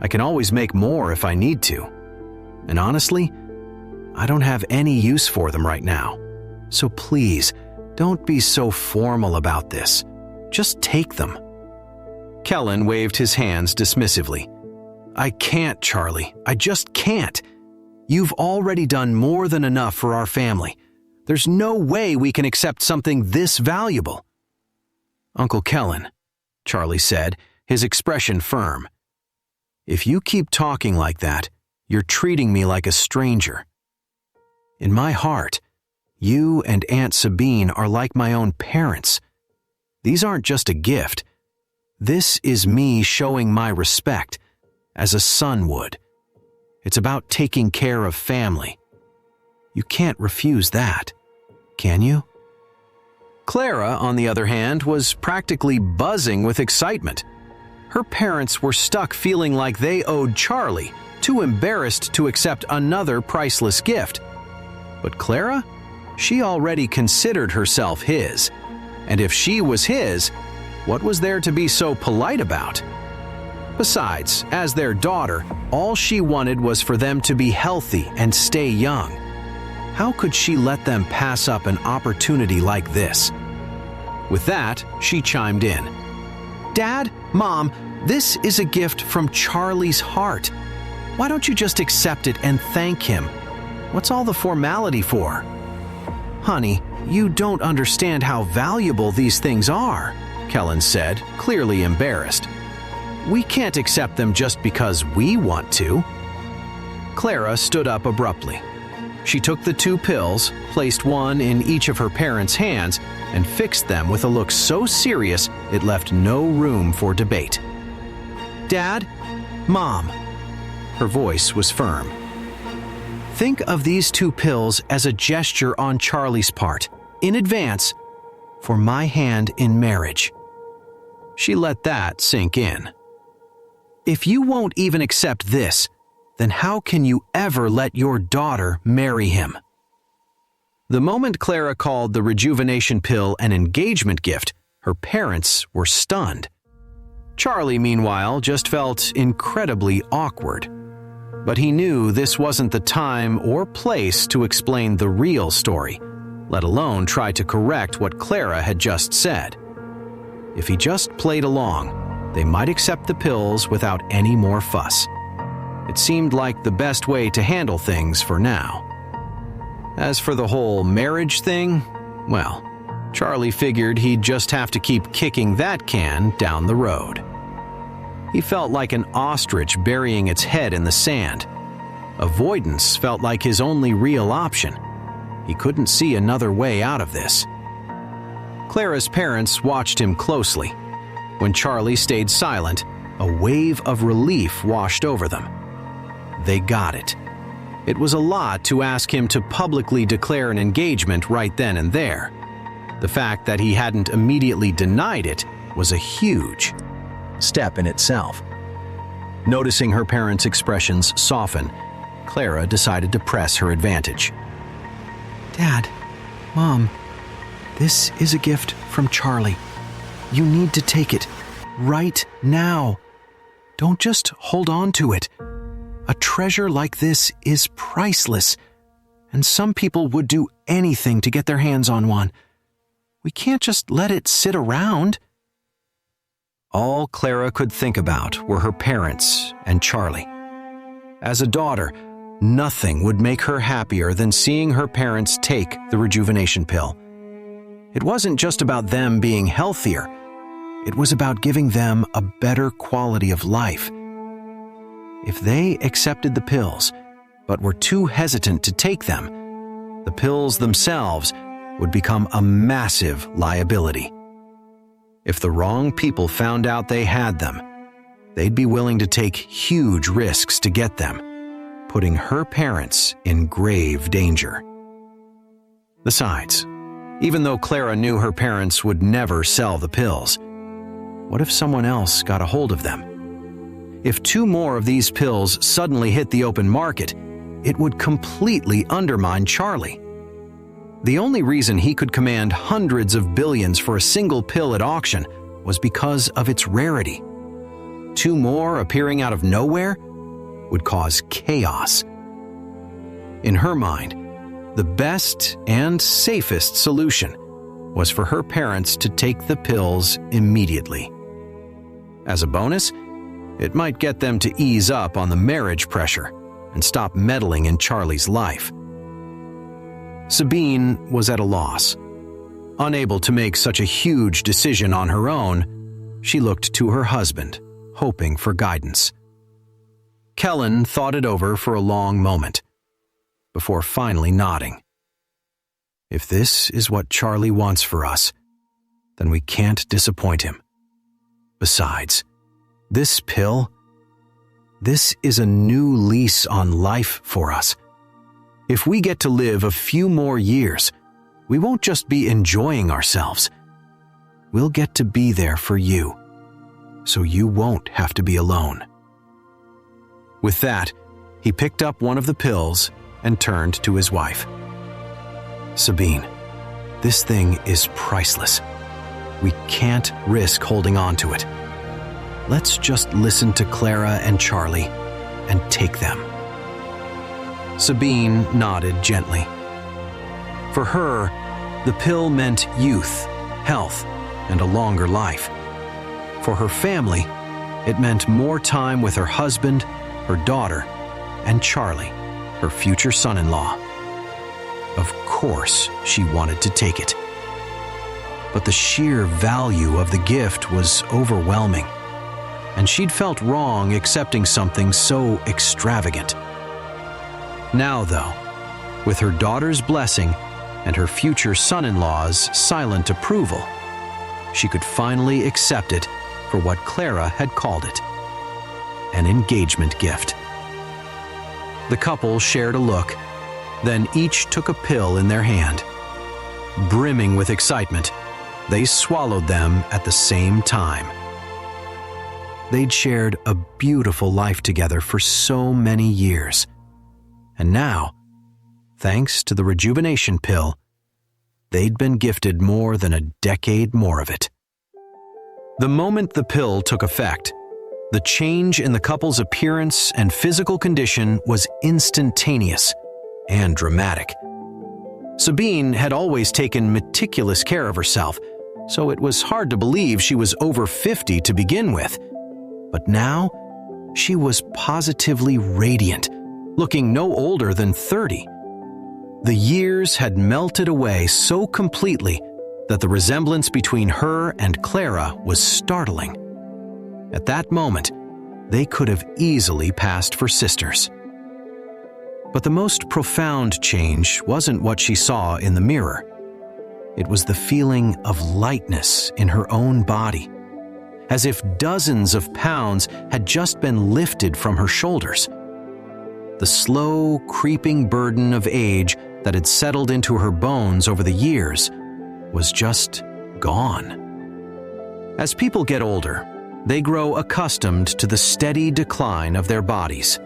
I can always make more if I need to. And honestly, I don't have any use for them right now. So please, don't be so formal about this. Just take them." Kellen waved his hands dismissively. "I can't, Charlie. I just can't. You've already done more than enough for our family. There's no way we can accept something this valuable." "Uncle Kellen," Charlie said, his expression firm, "if you keep talking like that, you're treating me like a stranger. In my heart, you and Aunt Sabine are like my own parents. These aren't just a gift. This is me showing my respect, as a son would. It's about taking care of family. You can't refuse that, can you?" Clara, on the other hand, was practically buzzing with excitement. Her parents were stuck feeling like they owed Charlie, too embarrassed to accept another priceless gift. But Clara? She already considered herself his. And if she was his, what was there to be so polite about? Besides, as their daughter, all she wanted was for them to be healthy and stay young. How could she let them pass up an opportunity like this? With that, she chimed in. "Dad, Mom, this is a gift from Charlie's heart. Why don't you just accept it and thank him? What's all the formality for?" "Honey, you don't understand how valuable these things are," Kellen said, clearly embarrassed. "We can't accept them just because we want to." Clara stood up abruptly. She took the 2 pills, placed one in each of her parents' hands, and fixed them with a look so serious it left no room for debate. "Dad, Mom," her voice was firm, "think of these 2 pills as a gesture on Charlie's part, in advance, for my hand in marriage." She let that sink in. "If you won't even accept this, then how can you ever let your daughter marry him?" The moment Clara called the rejuvenation pill an engagement gift, her parents were stunned. Charlie, meanwhile, just felt incredibly awkward. But he knew this wasn't the time or place to explain the real story, let alone try to correct what Clara had just said. If he just played along, they might accept the pills without any more fuss. It seemed like the best way to handle things for now. As for the whole marriage thing, well, Charlie figured he'd just have to keep kicking that can down the road. He felt like an ostrich burying its head in the sand. Avoidance felt like his only real option. He couldn't see another way out of this. Clara's parents watched him closely. When Charlie stayed silent, a wave of relief washed over them. They got it. It was a lot to ask him to publicly declare an engagement right then and there. The fact that he hadn't immediately denied it was a huge step in itself. Noticing her parents' expressions soften, Clara decided to press her advantage. Dad, Mom, this is a gift from Charlie. You need to take it right now. Don't just hold on to it. A treasure like this is priceless, and some people would do anything to get their hands on one. We can't just let it sit around. All Clara could think about were her parents and Charlie. As a daughter, nothing would make her happier than seeing her parents take the rejuvenation pill. It wasn't just about them being healthier. It was about giving them a better quality of life. If they accepted the pills, but were too hesitant to take them, the pills themselves would become a massive liability. If the wrong people found out they had them, they'd be willing to take huge risks to get them, putting her parents in grave danger. Besides, even though Clara knew her parents would never sell the pills, what if someone else got a hold of them? If 2 more of these pills suddenly hit the open market, it would completely undermine Charlie. The only reason he could command hundreds of billions for a single pill at auction was because of its rarity. 2 more appearing out of nowhere would cause chaos. In her mind, the best and safest solution was for her parents to take the pills immediately. As a bonus, it might get them to ease up on the marriage pressure and stop meddling in Charlie's life. Sabine was at a loss. Unable to make such a huge decision on her own, she looked to her husband, hoping for guidance. Kellen thought it over for a long moment, before finally nodding. If this is what Charlie wants for us, then we can't disappoint him. Besides, this pill, this is a new lease on life for us. If we get to live a few more years, we won't just be enjoying ourselves. We'll get to be there for you, so you won't have to be alone. With that, he picked up one of the pills and turned to his wife. Sabine, this thing is priceless. We can't risk holding on to it. Let's just listen to Clara and Charlie and take them. Sabine nodded gently. For her, the pill meant youth, health, and a longer life. For her family, it meant more time with her husband, her daughter, and Charlie, her future son-in-law. Of course, she wanted to take it. But the sheer value of the gift was overwhelming, and she'd felt wrong accepting something so extravagant. Now, though, with her daughter's blessing and her future son-in-law's silent approval, she could finally accept it for what Clara had called it, an engagement gift. The couple shared a look, then each took a pill in their hand. Brimming with excitement, they swallowed them at the same time. They'd shared a beautiful life together for so many years. And now, thanks to the rejuvenation pill, they'd been gifted more than a decade more of it. The moment the pill took effect, the change in the couple's appearance and physical condition was instantaneous and dramatic. Sabine had always taken meticulous care of herself, so it was hard to believe she was over 50 to begin with. But now, she was positively radiant, looking no older than 30. The years had melted away so completely that the resemblance between her and Clara was startling. At that moment, they could have easily passed for sisters. But the most profound change wasn't what she saw in the mirror. It was the feeling of lightness in her own body, as if dozens of pounds had just been lifted from her shoulders. The slow, creeping burden of age that had settled into her bones over the years was just gone. As people get older, they grow accustomed to the steady decline of their bodies.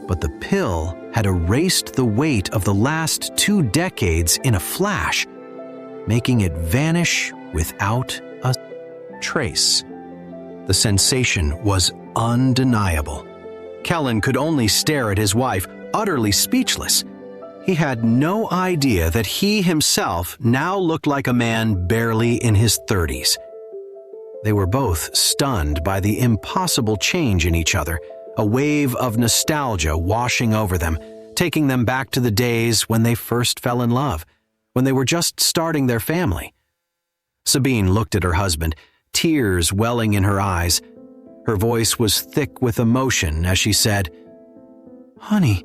But the pill had erased the weight of the last 2 decades in a flash, making it vanish without a trace. The sensation was undeniable. Kellen could only stare at his wife, utterly speechless. He had no idea that he himself now looked like a man barely in his 30s. They were both stunned by the impossible change in each other, a wave of nostalgia washing over them, taking them back to the days when they first fell in love, when they were just starting their family. Sabine looked at her husband, tears welling in her eyes. Her voice was thick with emotion as she said, "Honey,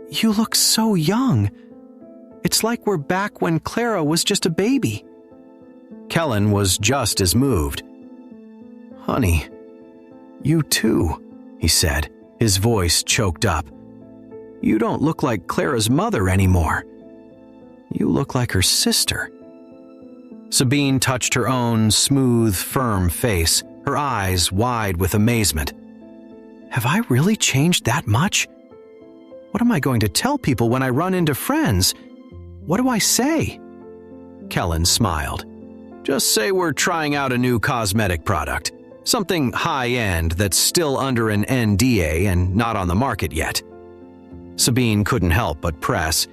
you look so young. It's like we're back when Clara was just a baby." Kellen was just as moved. "Honey, you too," he said, his voice choked up. "You don't look like Clara's mother anymore. You look like her sister." Sabine touched her own smooth, firm face, her eyes wide with amazement. "Have I really changed that much? What am I going to tell people when I run into friends? What do I say?" Kellen smiled. "Just say we're trying out a new cosmetic product. Something high-end that's still under an NDA and not on the market yet." Sabine couldn't help but press.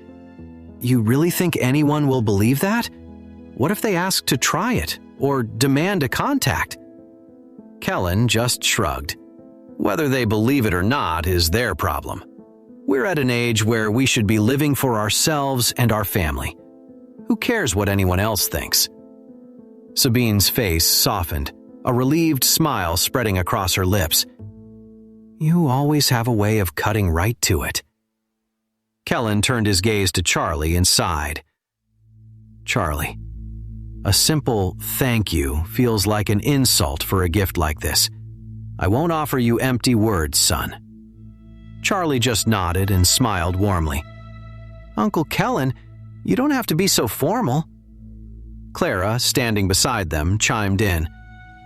"You really think anyone will believe that? What if they ask to try it, or demand a contact?" Kellen just shrugged. "Whether they believe it or not is their problem. We're at an age where we should be living for ourselves and our family. Who cares what anyone else thinks?" Sabine's face softened, a relieved smile spreading across her lips. "You always have a way of cutting right to it." Kellen turned his gaze to Charlie and sighed. "Charlie, a simple thank you feels like an insult for a gift like this. I won't offer you empty words, son." Charlie just nodded and smiled warmly. "Uncle Kellen, you don't have to be so formal." Clara, standing beside them, chimed in.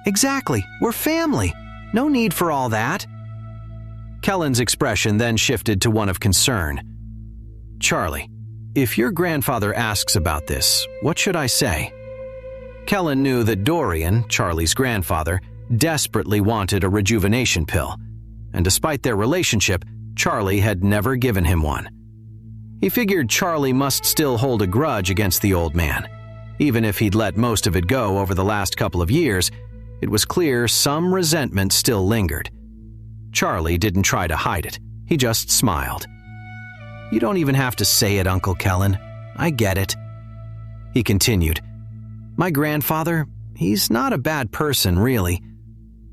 "Exactly, we're family. No need for all that." Kellen's expression then shifted to one of concern. "Charlie, if your grandfather asks about this, what should I say?" Kellen knew that Dorian, Charlie's grandfather, desperately wanted a rejuvenation pill, and despite their relationship, Charlie had never given him one. He figured Charlie must still hold a grudge against the old man. Even if he'd let most of it go over the last couple of years, it was clear some resentment still lingered. Charlie didn't try to hide it. He just smiled. "You don't even have to say it, Uncle Kellen. I get it." He continued, "My grandfather, he's not a bad person, really,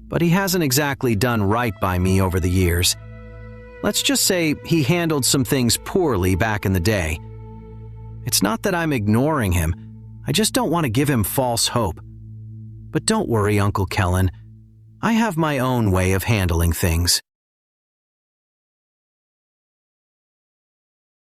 but he hasn't exactly done right by me over the years. Let's just say he handled some things poorly back in the day. It's not that I'm ignoring him. I just don't want to give him false hope. But don't worry, Uncle Kellen. I have my own way of handling things."